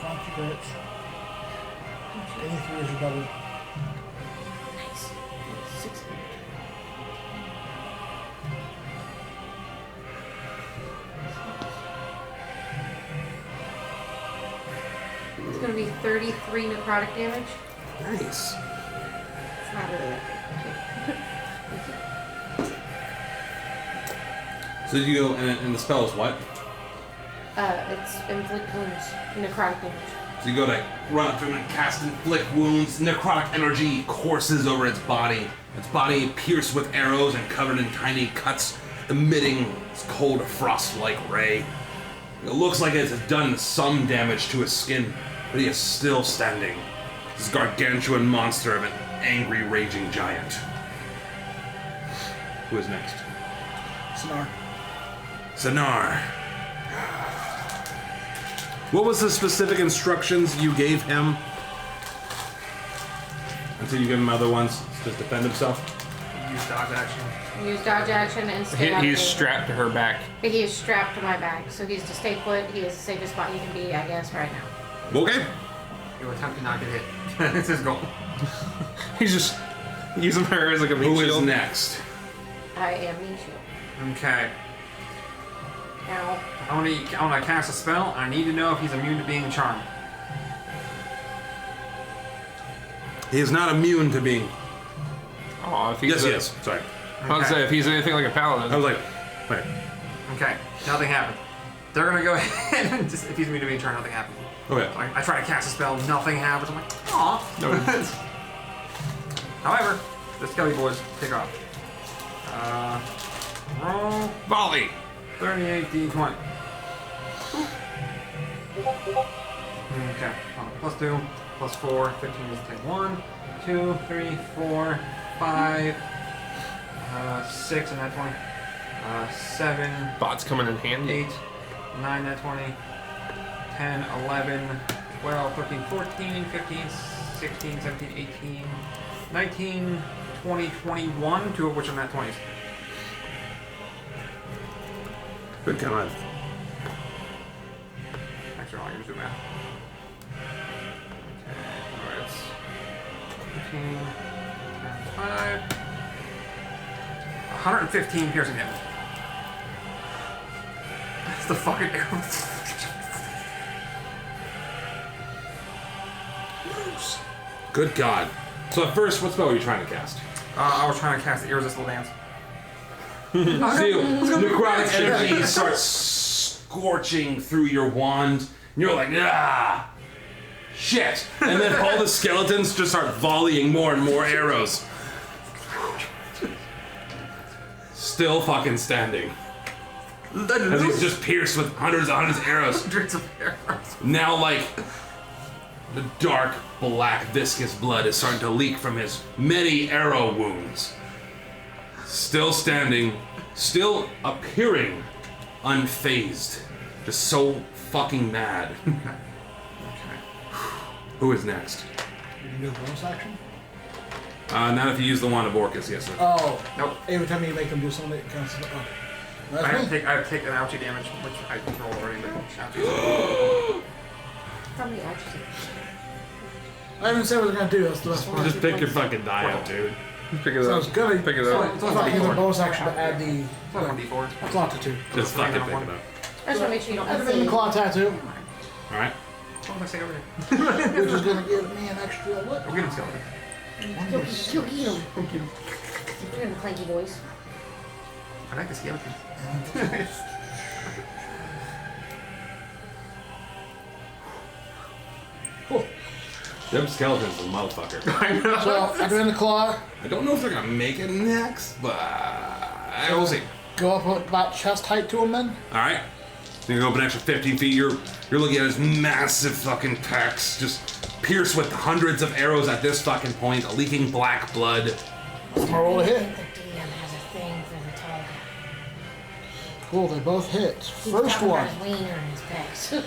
Concentrates. 83 is your double. Nice. 6. It's gonna be 33 necrotic damage. Nice. It's not really that big. So you go, and the spell is what? It's inflict wounds, necrotic damage. So you go to run up to him and cast inflict wounds. Necrotic energy courses over its body. Its body pierced with arrows and covered in tiny cuts, emitting its cold frost-like ray. It looks like it has done some damage to his skin, but he is still standing. This gargantuan monster of an angry, raging giant. Who is next? Sonar. Sanar. What was the specific instructions you gave him? Until you give him other ones, just defend himself. Use dodge action. Use dodge action and stay up. He's strapped to her back. He is strapped to my back, so he's to stay put. He is the safest spot he can be, I guess, right now. Okay. You attempt to not get hit. It's his goal. He's just using her as like a meat Who is shield. next? I am mean shield. Okay. Now, I want to cast a spell. I need to know if he's immune to being charmed. He is not immune to being. Oh, if he's Yes, he is. Sorry. I was say if he's anything like a paladin. I was like, wait. Okay. Nothing happened. They're gonna go ahead and just, if he's immune to being charmed, nothing happened. Okay. I try to cast a spell, nothing happens. I'm like, aw. However, the Skelly boys take off. Roll Volley. 38 d20. Okay. +2, +4, 15 is take 1, 2, 3, 4, 5, 6 and that 20. 7, Bots coming in handy. 8, 9 that 20. 10, 11, 12, 13, 14, 15, 16, 17, 18, 19, 20, 21, 2 of which are nat 20s. Good God. Actually, I'll use do math. Okay, alright, it's 15, times 5, 115 piercing damage. That's the fucking arrow. Good God. So at first, what spell were you trying to cast? I was trying to cast the irresistible dance. Necrotic energy starts scorching through your wand, and you're like, ah, shit. And then all the skeletons just start volleying more and more arrows. Still fucking standing. As he's just pierced with hundreds of arrows. Hundreds of arrows. Now, like, the dark, black, viscous blood is starting to leak from his many arrow wounds. Still standing, still appearing unfazed. Just so fucking mad. Okay. Who is next? You can do a bonus action? Not if you use the Wand of Orcus, yes, sir. Oh. Nope. Every time you make them do something, it counts as... Okay. I have to take an ouchie damage, which I control already, but ouchie. How many ouchies? I didn't say what I was going to do. That's the best part. Just pick your fucking die up, dude. Pick it up. Sounds good. Pick it So up. it's I only thought you had a 1d4. bonus action to add the... It's only 1d4. That's not the 2. Just fucking pick it up. I just want to make sure you don't Other than the see. claw tattoo, Alright. What was I saying over here? which is going to give me an extra... What? We're getting skeleton. You'll eat them. You're in a clanky voice. I like the skeletons. Them skeletons are a motherfucker. So, I'm doing the claw. I don't know if they're gonna make it next, but I will see. Go up about chest height to him then. Alright. Then you go up an extra 15 feet. You're looking at his massive fucking pecs, just pierced with hundreds of arrows at this fucking point, leaking black blood. I'm gonna roll a I hit. think the DM has a thing for the tall guy. Cool, they both hit. He's First talking one. about his wiener and his pecs.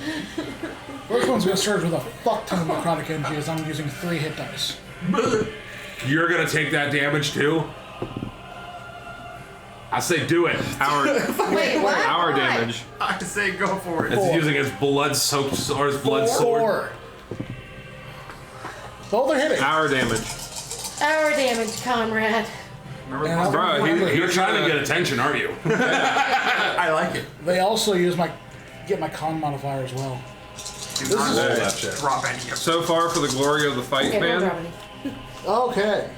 First one's gonna surge with a fuck ton of necrotic energy as I'm using 3 hit dice. You're gonna take that damage too? I say do it. Wait, what? Hour Why? damage. I say go for it. It's using his blood soaked or his blood sword. 4. Both are hitting. Hour damage. Hour damage, comrade. Remember And the Bro, You're trying to get attention, aren't you? I like it. They also use get my con modifier as well. Do not Roll that shit. drop any of So far for the glory of the fight, Okay, don't man. drop any. Okay.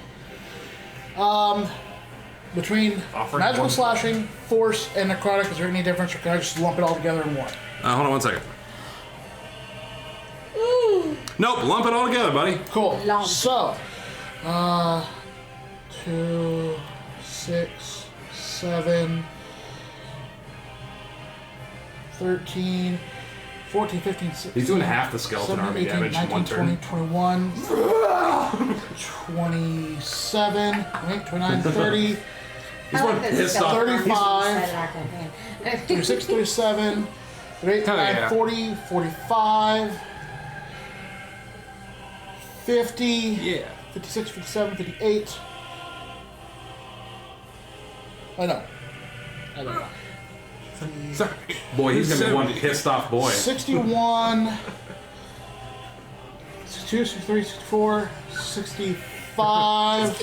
Between Offering magical one. slashing, force, and necrotic, is there any difference, or can I just lump it all together in one? Hold on one second. Nope, lump it all together, buddy. Cool. Lump. So, 2, 6, 7, 13, 14, 15, 16. He's doing half the skeleton 17, army 18, damage in 19, one 20, turn. 21, 27, 28, 29, 30, He's I one like this pissed skeleton. off. 35, Set it out of hand. 36, 37, 38, Hell 39, yeah. 40, 45, 50, Yeah. 56, 57, 58. I know. I don't know. Boy, he's gonna be one pissed off boy. 61, 62, 63, 64, 65,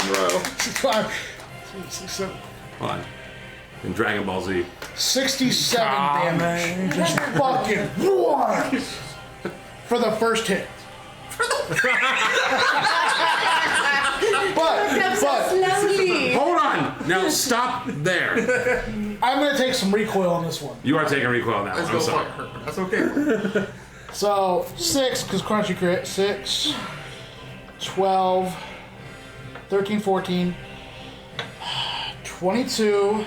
Bro. 65, 67, Hold on. In Dragon Ball Z. 67 damage. Just fucking what? For the first hit. but Slowly. Hold on! Now stop there. I'm gonna take some recoil on this one. You are taking recoil on that Let's one. go I'm for sorry. it. That's okay. So 6, because crunchy crit. 6, 12, 13, 14, 22,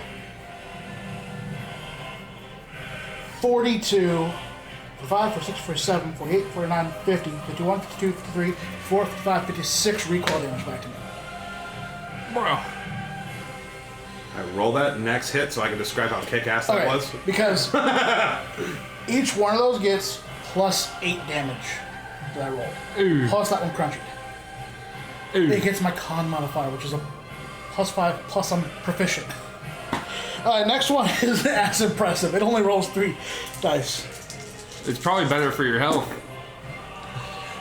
42, 45, 46, 47, 48, 49, 50, 51, 52, 53, 54, 55, 56 recoil damage back to me. Bro. I roll that next hit so I can describe how kick-ass that was. Because each one of those gets plus 8 damage that I rolled. Ooh. Plus that one crunchy. Ooh. It gets my con modifier, which is a +5, plus I'm proficient. Alright, next one is as impressive. It only rolls 3 dice. It's probably better for your health.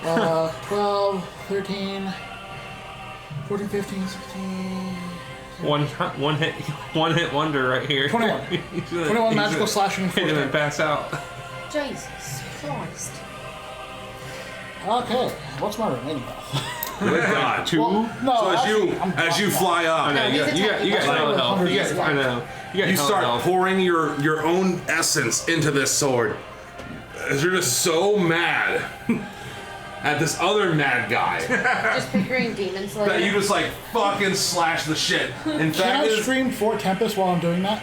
12, 13, 14, 15, 16, One hit wonder right here. 21. He's gonna- 21 he's magical gonna- slashing and He's force gonna damage. pass out. Jesus Christ. Okay, what's my remaining health? Good God. Two. Well, no, So actually, I'm as you blocked fly I up, know, you got hella health. You got, I know. You got you hella start health. pouring your own essence into this sword. As you're just so mad at this other mad guy Just picturing Demon Slayer. that you just like fucking slash the shit. In Can fact, I is, stream 4 Tempest while I'm doing that?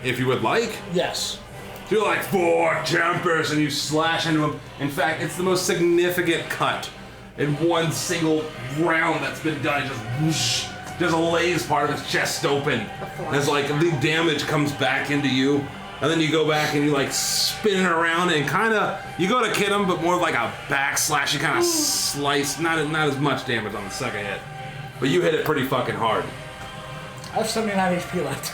if you would like, Yes. you're like 4 Tempers and you slash into him. In fact, it's the most significant cut in one single round that's been done. It just whoosh, just lays part of his chest open. As like the damage comes back into you, And then you go back and you like spin it around and kind of, you go to hit him, but more like a backslash. You kind of slice, not as much damage on the second hit. But you hit it pretty fucking hard. I have 79 HP left.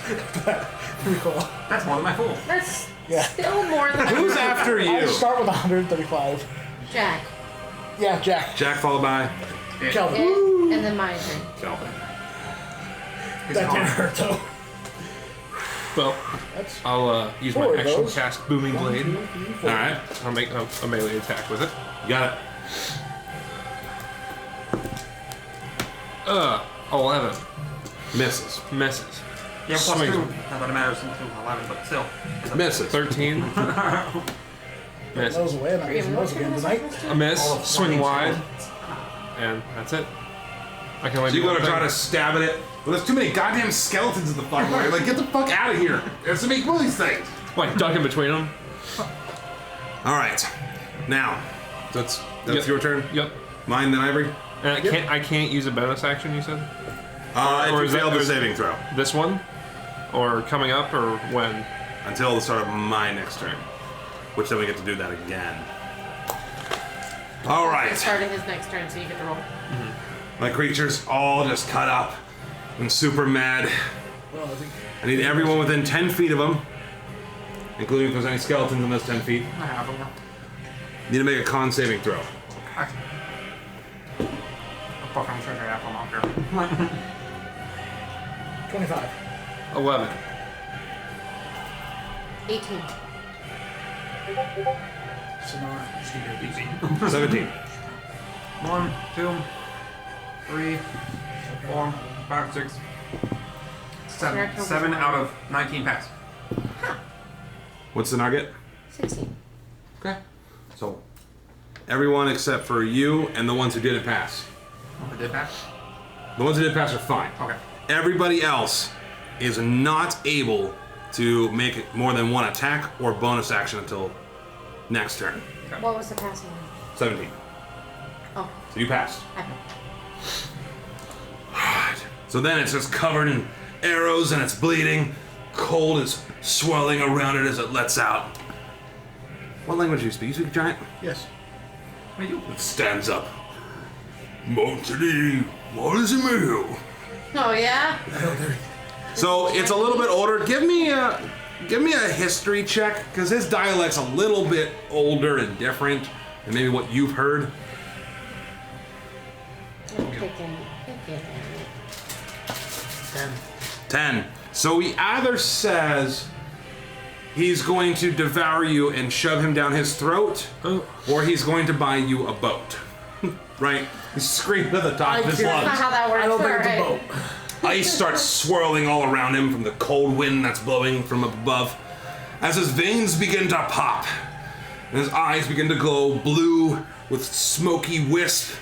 Pretty cool. That's more than my full. That's Yeah. still more than Who's after I you? start with 135. Jack. Yeah, Jack. Jack followed by Kelvin. It, and then my turn. Kelvin. That didn't hurt though. Well, That's I'll use my 4 of action those. cast Booming 1, Blade. 2, 3, 4. Alright, I'll make a melee attack with it. you got it. 11. Misses. Misses. Yeah, plus Swings. 2. Not that it matters since 11, but still. Misses. 13. Miss. Those away, I'm not using those again tonight. A miss. All of Swing 20. wide. And that's it. I can only So you do go one to try thing. to stab at it. Well, there's too many goddamn skeletons in the fucking way. Like, get the fuck out of here. There's to make one of these things. Like, duck in between them. Alright. Now, that's Yep. your turn? Yep. Mine, then Ivory? And I can't use a bonus action, you said? If or you is that- fail or the is- saving throw. This one? Or coming up, or when? Until the start of my next turn. Which then we get to do that again. Alright. Starting his next turn, so you get to roll. My creatures all just cut up. I'm super mad. Well, I think I need everyone within 10 feet of them. Including if there's any skeletons in those 10 feet. I have them now. Need to make a con saving throw. Okay. Oh, fuck, I'm sure I have them out here. 25. 11. 18. Sonar. Easy. 17. 1, 2, 3, 4, 5, 6, 7. 7 out of 19 pass. What's the target? 16. Okay. So, everyone except for you and the ones who didn't pass. Oh, I did pass? The ones who didn't pass are fine. Okay. Everybody else is not able to make more than one attack or bonus action until next turn. What was the passing one? 17. Oh, So you passed. I know. So then it's just covered in arrows and it's bleeding. Cold is swirling around it as it lets out. What language do you speak? You speak giant? Yes. Wait, you. It stands up. Monty, what is it meal? Oh, yeah? So it's a little bit older. Give me a history check, because his dialect's a little bit older and different than maybe what you've heard. Picking. 10. So he either says he's going to devour you and shove him down his throat, or he's going to buy you a boat. Right? He's screaming at the top of his can't- That's not lungs. how that works. I don't think but it's a alright. boat. Ice starts swirling all around him from the cold wind that's blowing from up above. As his veins begin to pop, and his eyes begin to glow blue with smoky wisp.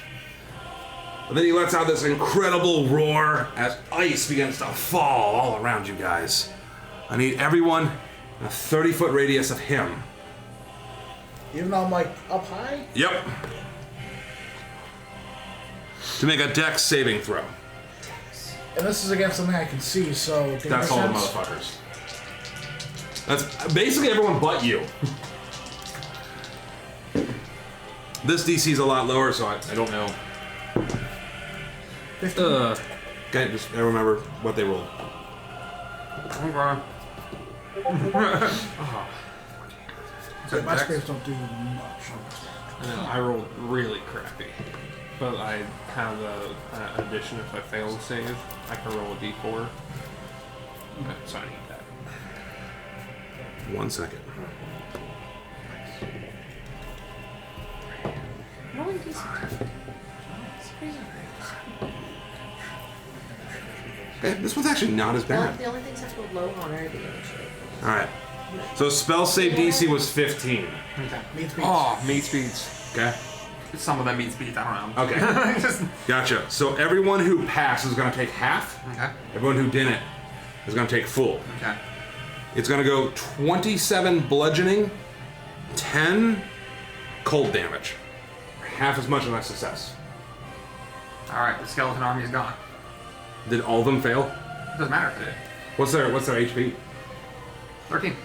And then he lets out this incredible roar as ice begins to fall all around you guys. I need everyone in a 30-foot radius of him. Even though I'm like up high? Yep. To make a dex saving throw. And this is against something I can see, so it That's makes all the sense. motherfuckers. That's basically everyone but you. This DC is a lot lower, so I don't know. 15. Okay, just I remember what they rolled. Okay. So my scrapes don't do much. I know, I rolled really crappy. But I have an addition if I fail to save. I can roll a d4. So I need that. 1 second. Rolling decent. It's pretty Okay, this one's actually not as bad. The only things that go low on are the initiative. All right. So spell save DC was 15. Okay. Meat speeds. Oh, meat speeds. Okay. Some of them mean speed, I don't know. Okay. Just, Gotcha. So everyone who passed is going to take half. okay. Everyone who didn't is going to take full. Okay. It's going to go 27 bludgeoning, 10 cold damage. Half as much as my success. Alright, the skeleton army is gone. Did all of them fail? Doesn't matter if it did. What's their HP? 13.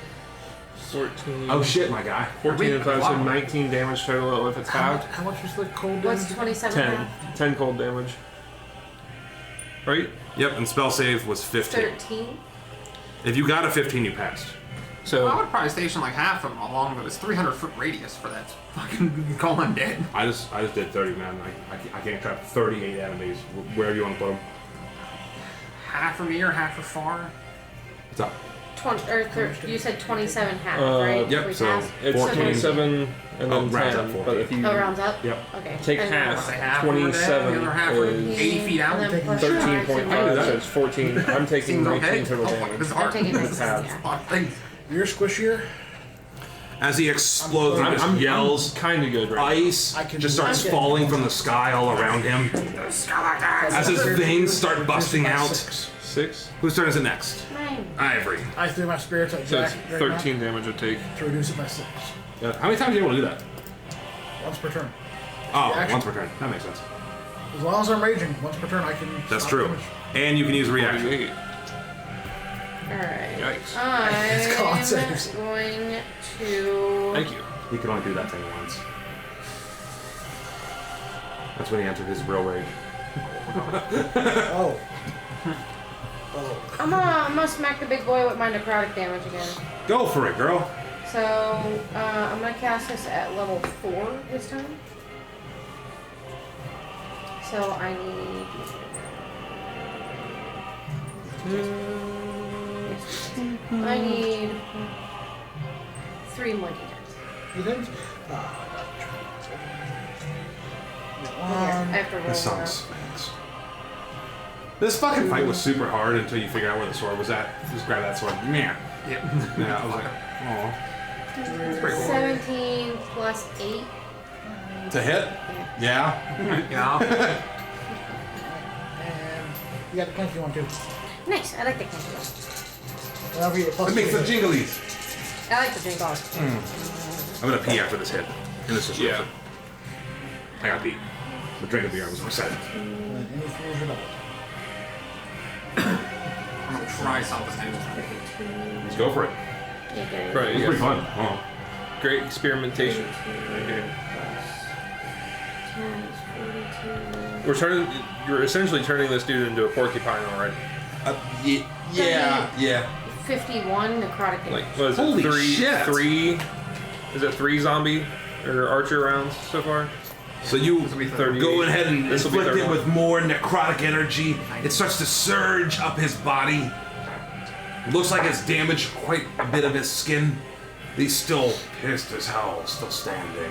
14. Oh shit, my guy. 14 and 5, so 19 damage total if it's halved. How much was the cold What's damage? 27 10. half? 10 cold damage. Right? Yep, and spell save was 15. 13. If you got a 15, you passed. So I would probably station like half of them along with this 300-foot radius for that fucking Colin dead. I just did 30, man. I can't trap 38 enemies. Wherever you want to put them. Half from here, half from far. What's up? 20, or you said 27 half, right? Yep, We so passed? it's 14. 27 and Oh, then rounds 10. up 14. But if you Oh, rounds up? Yep. Okay. take And half, Say half over there, 27 the other half are is 80 feet out. And then plus 13.5, five, so it's 14. I'm taking Seems 19 okay. total Oh, damage. this is I'm hard. taking This is 19, a yeah. lot of things. You're squishier. As he explodes and just yells, kind of good right ice I can just starts do that. falling from the sky all around him. As his veins start busting out. 6. Whose turn is it next? Mine. Ivory. I threw my spirits at So it's Jack right 13 damage I take. now to reduce it by 6. How many times are you able to do that? Once per turn. Oh, Action. once per turn. That makes sense. As long as I'm raging, once per turn I can. That's stop true. damage. And you can use reaction. 48. Alright. Yikes. It's con I'm saves. going to. Thank you. He can only do that thing once. That's when he entered his real rage. Oh. Oh. I'm gonna smack the big boy with my necrotic damage again. Go for it, girl. So, I'm gonna cast this at level 4 this time. So I need... I need 3 more d10s. You think? I have to roll This song that. smacks. This fucking fight was super hard until you figure out where the sword was at. Just grab that sword. Man. Yeah. Yeah, I was like, oh. It's pretty cool. 17 plus 8. To hit? Yeah. Yeah. And you got the clanky one too. Nice, I like the candy one. Whenever you get plus It makes the 2. jinglies. I like the drink off. I'm gonna pee after this hit. In this situation. Yeah. I got pee. The drink of beer, I was excited. And any fools are double. I'm gonna try something new. Let's go for it. Yeah, get it. Right, It's you pretty got fun. Oh. great experimentation. Right here. We're turning. You're essentially turning this dude into a porcupine already. Yeah. 51 necrotic damage. Like, what is Holy it? shit. Three. Is it 3 zombie or archer rounds so far? So you This will be 38. go ahead and This will be inflict it 31. with more necrotic energy. It starts to surge up his body. Looks like it's damaged quite a bit of his skin. He's still pissed as hell, still standing.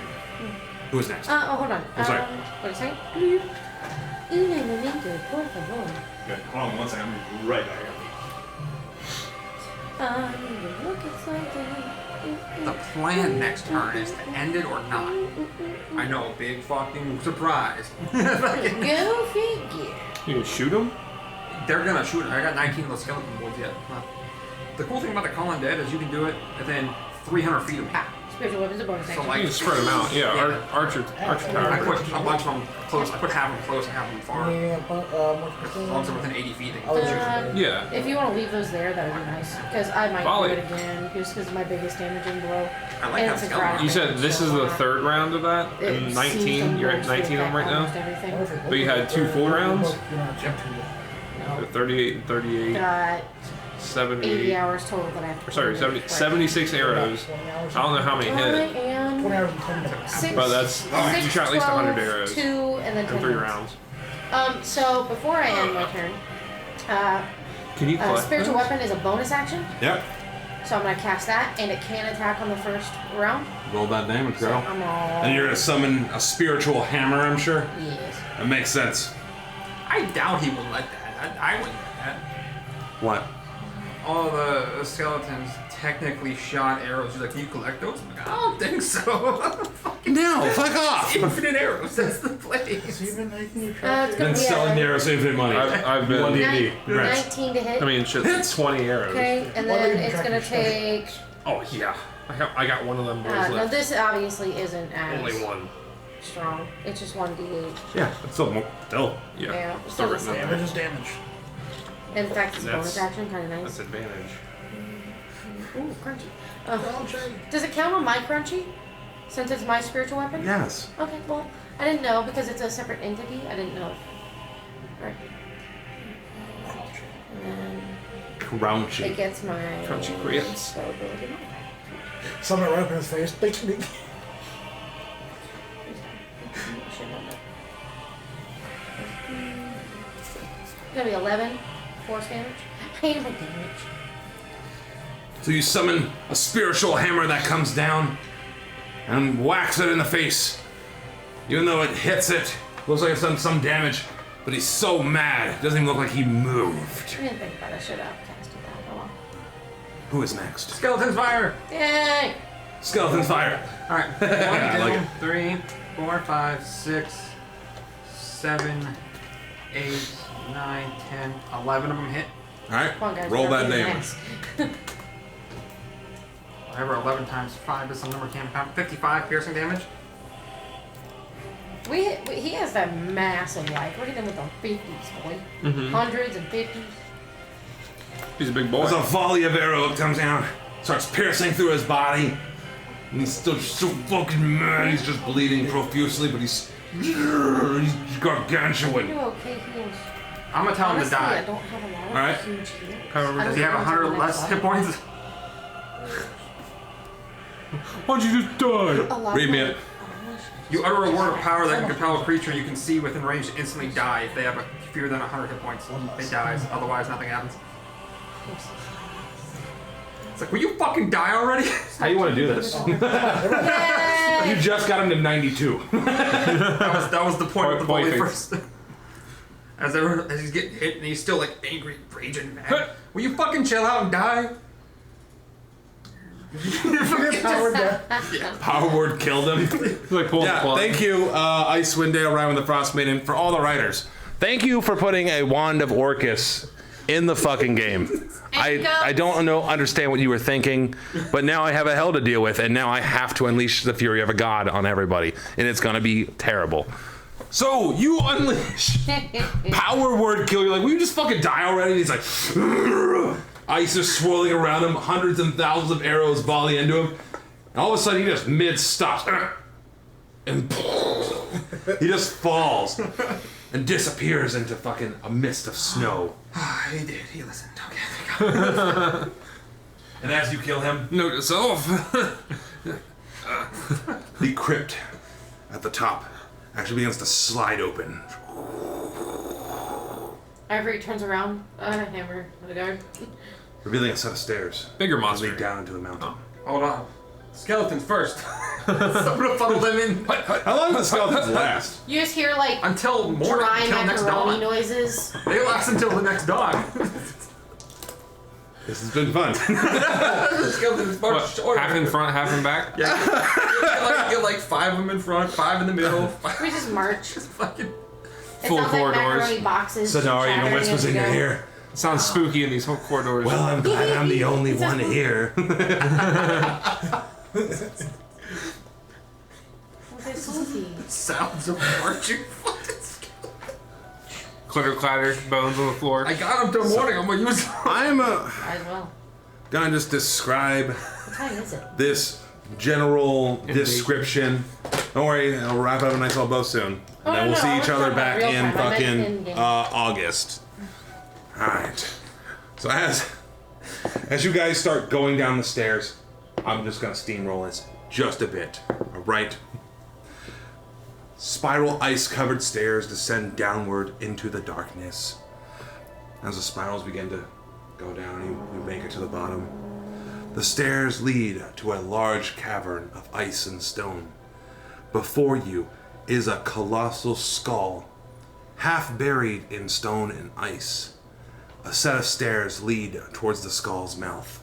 Who's next? Oh, hold on. I'm sorry. What did I say? Un momento, por favor. Okay, hold on 1 second. I'm right back. I need to look at something. The plan next turn is to end it or not. I know, big fucking surprise. Go figure. You can shoot him? They're gonna shoot it. I got 19 of those skeleton boards yet. The cool thing about the Colin Dead is you can do it within 300 feet of him. Spiritual weapons are bonus So action. like, You can spread them out. Yeah, Yeah. archer I tower. put a bunch of them close. I put half of them close and half of them far. Yeah, but, As long as they're within 80 feet, they Oh, can shoot. Yeah. If you want to leave those there, that would be nice. Because I might Volley. do it again, just because of my biggest damaging blow. I like And that it's a skeleton. crack. You said this is the 3rd round of that? It And seems 19? to You're at mostly 19 of them right affect now? almost everything. But you had 2 full rounds? Yep. So 38 and 38. Got 70. 80 hours total that I have Or to sorry, put in 70, right 76 arrows. I don't know how many now. I hit, am 20 hours and 10 minutes. 6, but that's you shot at least 100 arrows 2, and then 10 in 3 minutes. rounds. So before I end my turn, Can you collect spiritual those? weapon is a bonus action, Yep. so I'm gonna cast that, and it can attack on the first round. Roll that damage, So girl. I'm all And you're gonna summon a spiritual hammer, I'm sure. yes. That makes sense. I doubt he would let that. I wouldn't let that. What? All the skeletons technically shot arrows. He's like, can you collect those? I'm like, I don't think so. No, fuck off. Infinite arrows. That's the Is place. he even making you It's try? gonna Then be selling the a arrows infinite money. I've You won been. D&D. Congrats. 19 to hit. I mean, shit, 20 arrows. Okay, and Why then don't you it's track gonna your stuff? take. Oh, yeah. I got one of them boys No, left. this obviously isn't as Only one. strong. It's just 1d8. Yeah, it's still more. Still. Yeah. Yeah, Still still written the up same. Damage there. is damage. In fact, it's a bonus That's- action, kind of That's nice. advantage. Ooh, crunchy. Crunchy. Does it count on my crunchy? Since it's my spiritual weapon? Yes. Okay, well, I didn't know because it's a separate entity. I didn't know. Right. And then Crunchy. it gets my Crunchy grits. spell ability. Summon it right up in his face. Ding, ding. It's gonna be 11 force damage. Hammer damage. So you summon a spiritual hammer that comes down and whacks it in the face. Even though it hits it, looks like it's done some damage, but he's so mad, it doesn't even look like he moved. I didn't think about it. I should have casted that. Oh well. Who is next? Skeleton's fire. Yay! Skeleton's fire. All right. 1, 2, I like it. 3, 4, 5, 6, 7, 8, 9, 10, 11 of them hit. Alright, Come on, guys. roll we that gotta be damage. nice. Whatever, 11 times 5 is some number can't count. 55 piercing damage. He has that massive life. Look at him with the 50s, boy. Mm-hmm. Hundreds and 50s. He's a big boy. There's a volley of arrow that comes down, starts piercing through his body. And he's still so fucking mad, he's just bleeding profusely, but he's gargantuan. You okay, heals? I'm gonna tell him to Honestly, I die. don't have a lot of Alright. huge heals. However, I Does don't he have know 100 until the less next hit level. points? why'd you just die? A lot Read me more- it. You utter a word of power that can compel a creature you can see within range to instantly die if they have fewer than 100 hit points. It dies, otherwise nothing happens. It's like, will you fucking die already? How you want to do this? Yay! You just got him to 92. that was the point of the Boy bully face. first. As he's getting hit and he's still like angry, raging, mad. Will you fucking chill out and die? Power death. Power word killed him. He's like pulling the Yeah, plug. thank you, Icewind Dale, Ryan with the Frost Maiden, for all the writers. Thank you for putting a Wand of Orcus in the fucking game. I don't understand what you were thinking, but now I have a hell to deal with, and now I have to unleash the fury of a god on everybody, and it's gonna be terrible. So you unleash power word kill. You're like, will you just fucking die already? And he's like, ice is swirling around him, hundreds and thousands of arrows volley into him, and all of a sudden he just mid stops, and he just falls and disappears into fucking a mist of snow. He did, he listened. Okay, And as you kill him, Note to self. the crypt at the top actually begins to slide open. After he turns around, hammer the guard. Revealing a set of stairs Bigger that monster. lead down into the mountain. hold on. Skeletons first. I'm gonna funnel them in How long do the skeletons last? You just hear like until morning, dry until next macaroni dawn. noises. They last until the next dawn. This has been fun. The skeletons march What, shorter. half in front, half in back? Yeah, get like 5 of them in front, 5 in the middle. 5 We just march. just fucking. It Full sounds like corridors. macaroni boxes. Sonara even chattering whispers as in we your go. ear. Sounds spooky in these whole corridors. Well, I'm glad I'm the only one here. Okay, spooky. Sounds of marching fucking. Clitter clatter, bones on the floor. I got them till morning. I'm gonna use them. I'm Might as well. gonna just describe What time is it? this general description. Don't worry, I'll wrap up a nice little bow soon. Oh, And then no, we'll no, see I each was other talking about back real in time. I meant fucking in-game. August. Alright. So as you guys start going down the stairs, I'm just gonna steamroll this just a bit. Alright. Spiral ice-covered stairs descend downward into the darkness. As the spirals begin to go down, you make it to the bottom. The stairs lead to a large cavern of ice and stone. Before you is a colossal skull, half buried in stone and ice. A set of stairs lead towards the skull's mouth.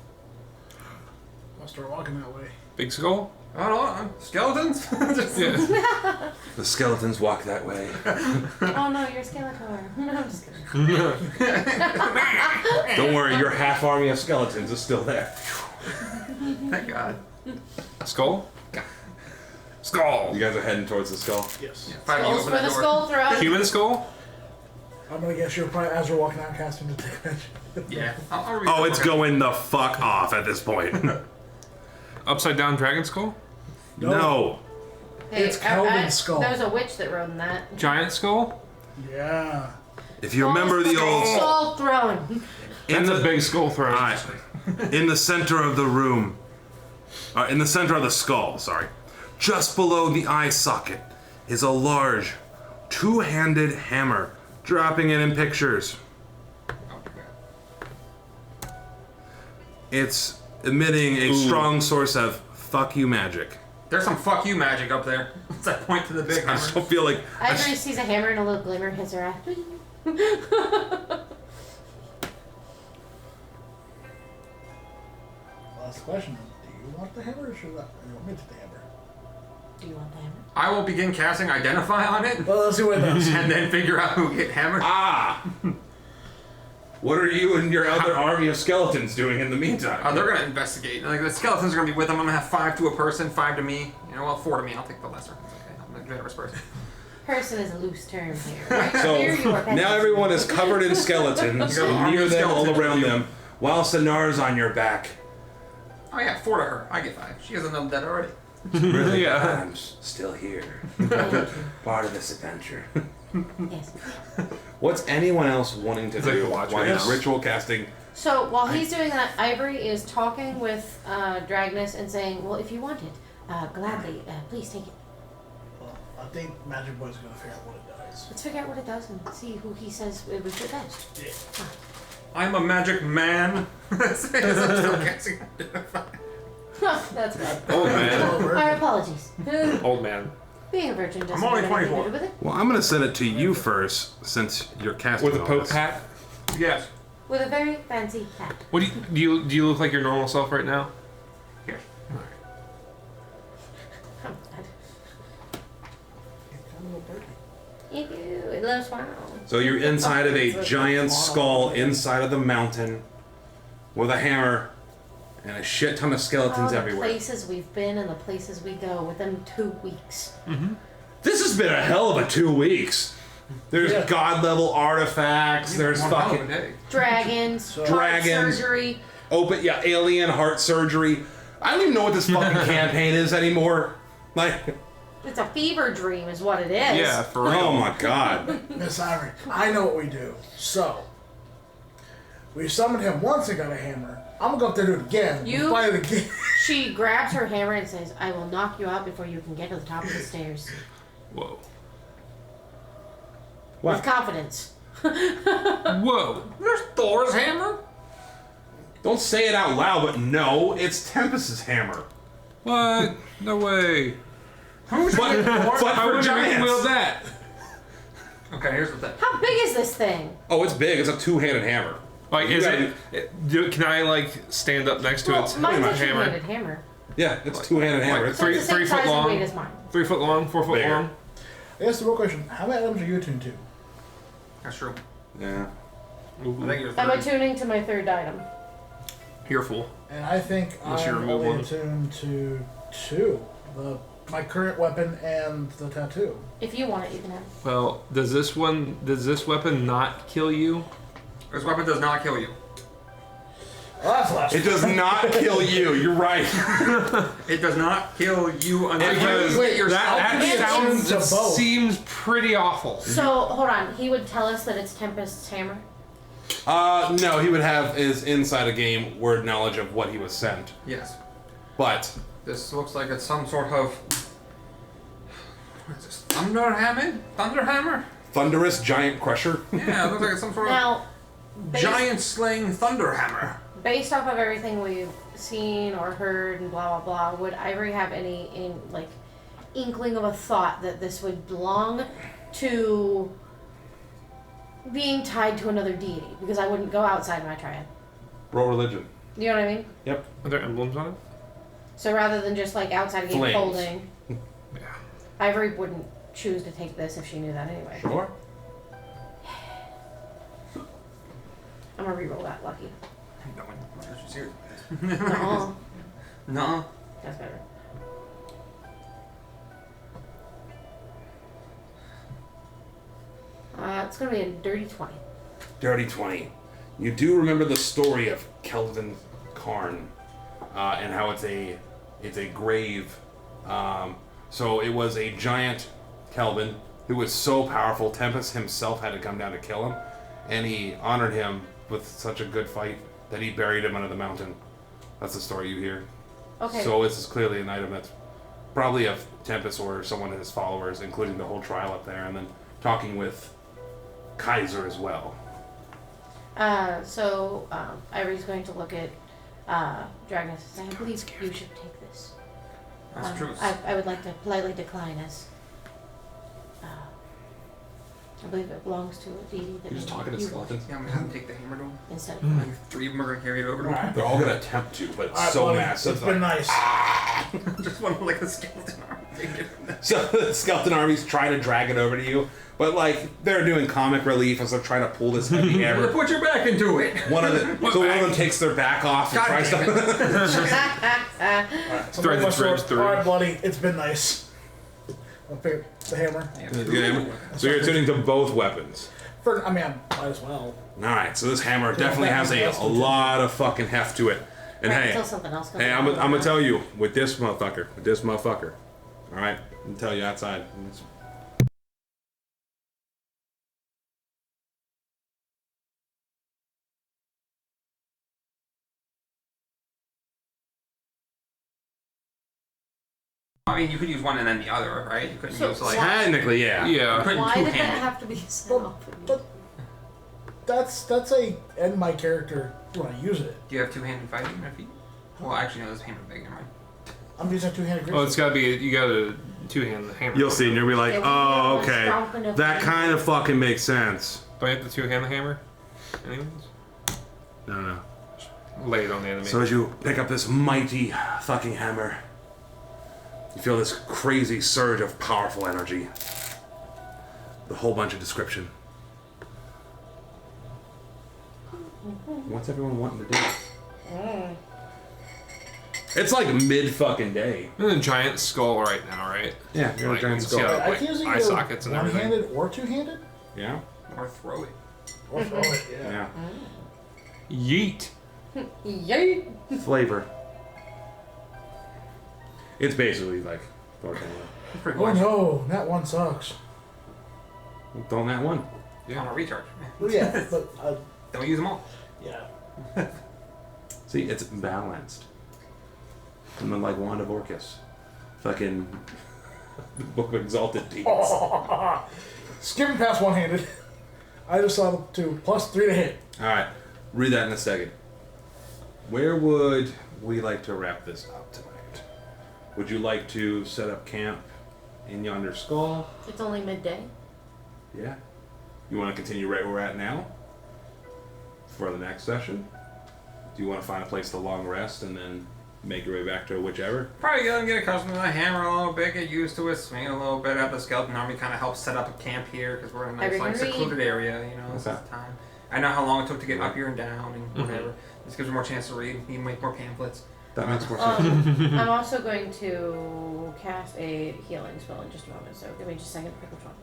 I'll start walking that way. Big skull? I don't know. Skeletons? Just- Yeah. The skeletons walk that way. Oh no, you're Skeletor. No, I'm just kidding. Don't worry, your half army of skeletons is still there. Thank God. Skull? Skull. You guys are heading towards the skull. Yes. Finally Skulls open for that the door. skull throw. Human skull? I'm gonna guess you're probably, as we're walking out, casting the take magic. Yeah. I'll read Oh, it. it's Okay. going the fuck off at this point. Upside down dragon skull? No. Hey, It's Kelvin's skull. There was a witch that rode in that. Giant skull? Yeah. If you remember the old... Skull throne. That's a big skull throne. Alright. In the center of the room. In the center of the skull, sorry. Just below the eye socket is a large, two-handed hammer, dropping it in pictures. It's emitting a strong source of fuck you magic. There's some fuck you magic up there. It's that point to the big I hammer. still feel like... Ivory sees a hammer and a little glimmer hits her eye. Last question. Do you want the hammer or should I? Or you want me to take the hammer? Do you want the hammer? I will begin casting Identify on it, Well, let's see what it does. and then figure out who get hammered. Ah! What are you and your other army of skeletons doing in the meantime? They're gonna investigate. Like the skeletons are gonna be with them. I'm gonna have 5 to a person, 5 to me. You know, well, 4 to me. I'll take the lesser. It's okay. I'm a generous person. Person is a loose term here. Right? So Here you are, now everyone is covered in skeletons, You got an army near of them, all skeletons around with you. them, while Sonar's on your back. Oh yeah, 4 to her. I get 5. She has enough dead already. Really? Yeah. I'm still here. Thank you. Part of this adventure. Yes. What's anyone else wanting to It's like do the watch while right he's now. ritual casting? So while he's doing that, Ivory is talking with Dragnus and saying, "Well, if you want it, gladly, please take it. Well, I think Magic Boy's gonna figure out what it does. Let's figure out what it does and see who he says it would fit best." Yeah. I'm a magic man. I'm still casting Identify. That's bad. Oh man. Our apologies. Old man. Being a virgin doesn't I'm only have anything to 24. do with it. Well, I'm gonna send it to you first, since you're casting With a all Pope this. hat? Yes. With a very fancy hat. What do you look like your normal self right now? Here. Oh, God. Kind of a birdie. Ew, it loves wow. So you're inside of a giant skull inside of the mountain with a hammer and a shit ton of skeletons the everywhere. places we've been and the places we go within 2 weeks. This has been a hell of a 2 weeks. There's Yeah. god level artifacts, there's One hell of a fucking day. Dragons, heart Dragons. surgery. alien heart surgery. I don't even know what this fucking campaign is anymore. Like, It's a fever dream, is what it is. Yeah, for real. oh my god. Miss Ivory, I know what we do. So, we summoned him once and got a hammer. I'm gonna go up there and do it again. You- Fight it again. She grabs her hammer and says, "I will knock you out before you can get to the top of the stairs." Whoa. What? With confidence. Whoa. There's Thor's hammer. Don't say it out loud, but no, it's Tempest's hammer. What? No way. Who's But, but How for would you wield giants. that? Okay, here's the thing. How big is this thing? Oh, it's big. It's a two-handed hammer. Like, You is gotta- can I like stand up next to Well, its mine's a hammer? two-handed hammer. Yeah, it's a two-handed hammer. like It's So it's the Three same foot size long? and weight as mine. 3 foot long, 4 foot Bigger. long. I guess the real question: how many items are you attuned to? That's true. yeah. I think you're I'm 30. attuning to my third item. You're full. And I think Unless you I'm remove only one. attuned to 2. My current weapon and the tattoo. If you want it, you can have it. Well, does this weapon not kill you? This weapon does not kill you. Well, that's last. It does not kill you. You're right. It does not kill you until Because you get yourself. that be attuned sounds to both. seems pretty awful. So, hold on. He would tell us that it's Tempest's hammer. No, he would have his inside a game word knowledge of what he was sent. Yes. But This looks like it's some sort of. What is this? Thunderhammer? Thunderhammer? thunderous giant crusher. Yeah, it looks like it's some sort of Now, based, giant slaying thunderhammer. based off of everything we've seen or heard and blah blah blah, would Ivory have any inkling of a thought that this would belong to being tied to another deity? Because I wouldn't go outside of my triad. Roll religion. You know what I mean? Yep. Are there emblems on it? So rather than just like outside a game Flames. folding, Yeah. Ivory wouldn't choose to take this if she knew that anyway. Sure. I'm gonna reroll that, lucky. No one she's here. No, No. that's better. It's gonna be a dirty 20. Dirty 20. You do remember the story of Kelvin Cairn, and how it's a grave. So it was a giant Kelvin who was so powerful, Tempest himself had to come down to kill him, and he honored him with such a good fight that he buried him under the mountain. That's the story you hear. Okay. So this is clearly an item that's probably of Tempest or someone of his followers, including the whole trial up there, and then talking with Kaiser as well. Ivory's going to look at Dragonus and say, I believe you should take this. That's true. I would like to politely decline as I believe it belongs to a deity that You're just talking to you skeletons? Yeah, I'm gonna have to take the hammer to him. instead of Like 3 of them are gonna carry it over to him. They're all gonna attempt to, but it's Alright, so buddy, massive. It's been nice. Just one like a skeleton arm. So the skeleton armies try to drag it over to you, but like they're doing comic relief as they're trying to pull this heavy hammer. Put your back into it. One of them takes their back off and God tries damn to. So Thread the my sword. threads through. Alright, buddy, it's been nice. I'll pick the hammer. So you're tuning to both weapons. I might as well. All right, so this hammer definitely has a lot of fucking heft to it. And right, hey, until something else comes hey, along. I'm gonna tell you with this motherfucker. All right, I'm gonna tell you outside. I mean, you could use one and then the other, right? You couldn't So use like. Technically, yeah. Yeah. Couldn't Why did that two-handed. have to be set up? But that's a end my character when I use it. Do you have two-handed fighting in your feet? Well, actually, no, this hammer big. Never mind. I'm using a two-handed grip. Well, it's gotta be. You gotta two-hand the hammer. You'll see, and you'll be like, Yeah, we oh, have a okay, strong enough that hand. kind of fucking makes sense. Don't you have to two-hand the hammer? Anyways, No. lay it on the enemy. So as you pick up this mighty fucking hammer, you feel this crazy surge of powerful energy. The whole bunch of description. What's everyone wanting to do? It's like mid fucking day. You're in a giant skull right now, right? Yeah, you're Like, a giant you can see skull. how- I like, can use it eye either sockets and everything. one-handed or two-handed. Yeah? Or throw it. Or throw it, yeah. Yeah. Yeet. Yay! Flavor. It's basically like Thor. It's pretty Oh cool. no, that one sucks. Don't that one. Yeah. On a recharge. Well, yeah, but Don't use them all. yeah. See, it's balanced. And then like Wand of Orcus. Fucking the Book of Exalted Deeds. Skipping past one-handed. I just saw the 2 plus 3 to hit. Alright, read that in a second. Where would we like to wrap this up tonight? Would you like to set up camp in yonder skull? It's only midday. Yeah. You want to continue right where we're at now? For the next session? Do you want to find a place to long rest and then make your way back to whichever? Probably gonna get accustomed to the hammer a little bit, get used to it, swing it a little bit. Have the skeleton army kind of help set up a camp here because we're in a nice, Everyone like, read. secluded area. You know, this is Okay. the time. I know how long it took to get up here and down and whatever. This gives me more chance to read. You make more pamphlets. That makes more sense. I'm also going to cast a healing spell in just a moment, so give me just a second to pick which one.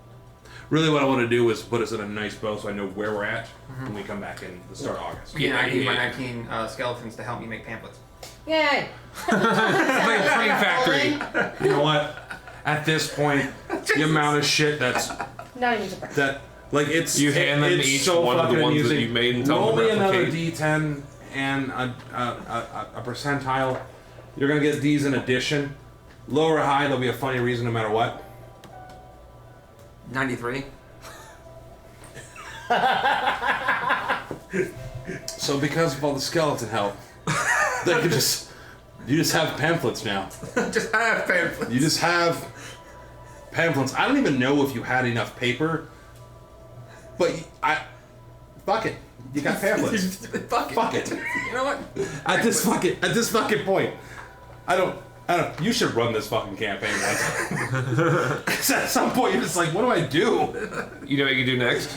Really what I want to do is put us in a nice bow so I know where we're at when we come back in the start of August. Yeah, I need my yeah. 19 skeletons to help me make pamphlets. Yay! Like a train factory. You know what? At this point, the amount of shit that's Not even surprised. that like it's You hand them it's each so one of the fucking ones that amusing. you made and tell Roll them me to another replicate. D10 and a percentile. You're gonna get these in addition. Low or high, there'll be a funny reason no matter what. 93. So because of all the skeleton help, they can you just have pamphlets now. Just have pamphlets. You just have pamphlets. I don't even know if you had enough paper, but fuck it. You got pamphlets. Fuck it. You know what? At this fucking point, I don't. You should run this fucking campaign once. 'Cause at some point you're just like, what do I do? You know what you can do next?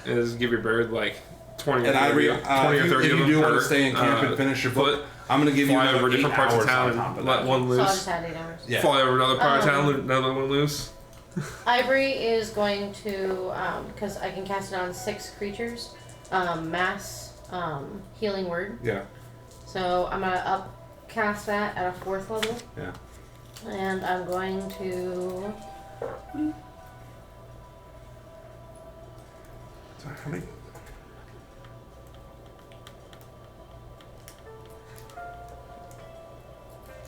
Is give your bird like 20 or And 30, 20 or if 30 you of them do want per, to stay in camp and finish your book, foot, I'm gonna give you fly another over different 8 parts of hours on town top and of let that. one So I loose. just had 8 hours. Yeah. Fly over another part of town, let another one loose. Ivory is going to, because I can cast it on 6 creatures, mass healing word. Yeah. So I'm going to upcast that at a 4th level. Yeah. And I'm going to... So how many?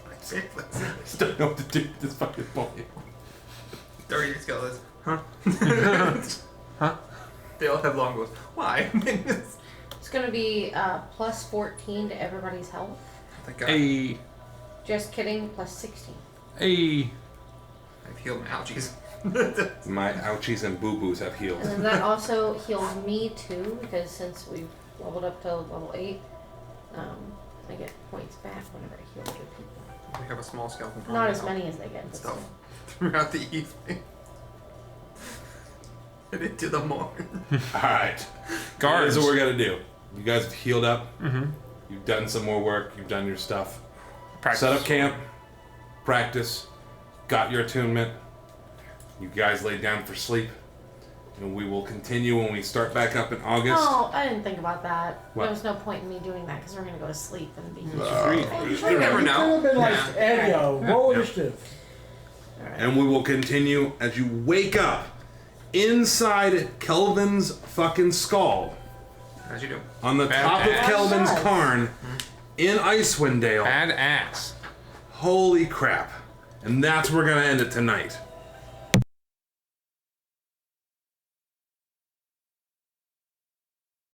I just don't know what to do with this fucking boy. 30 skeletons. Huh? Huh? They all have longbows. Why? It's going to be plus 14 to everybody's health. Thank God. Hey, Just kidding, plus 16. hey. I've healed my ouchies. My ouchies and boo-boos have healed. And then that also heals me too, because since we've leveled up to level 8, I get points back whenever I heal other people. We have a small skeleton. Not as many as they get, but Stuff. still. Throughout the evening. And into the morning. Alright. Guards. Here's what we're gonna do. You guys have healed up. Mm-hmm. You've done some more work. You've done your stuff. Practice. Set up camp. Practice. Got your attunement. You guys laid down for sleep. And we will continue when we start back up in August. Oh, I didn't think about that. What? There was no point in me doing that because we're going to go to sleep and be... You never You know. could have been like, Yeah. Eddie, roll initiative. And we will continue as you wake up inside Kelvin's fucking skull. As you do. On the Bad top of ass. Kelvin's Nice. Cairn in Icewind Dale. Bad ass. Holy crap. And that's where we're going to end it tonight.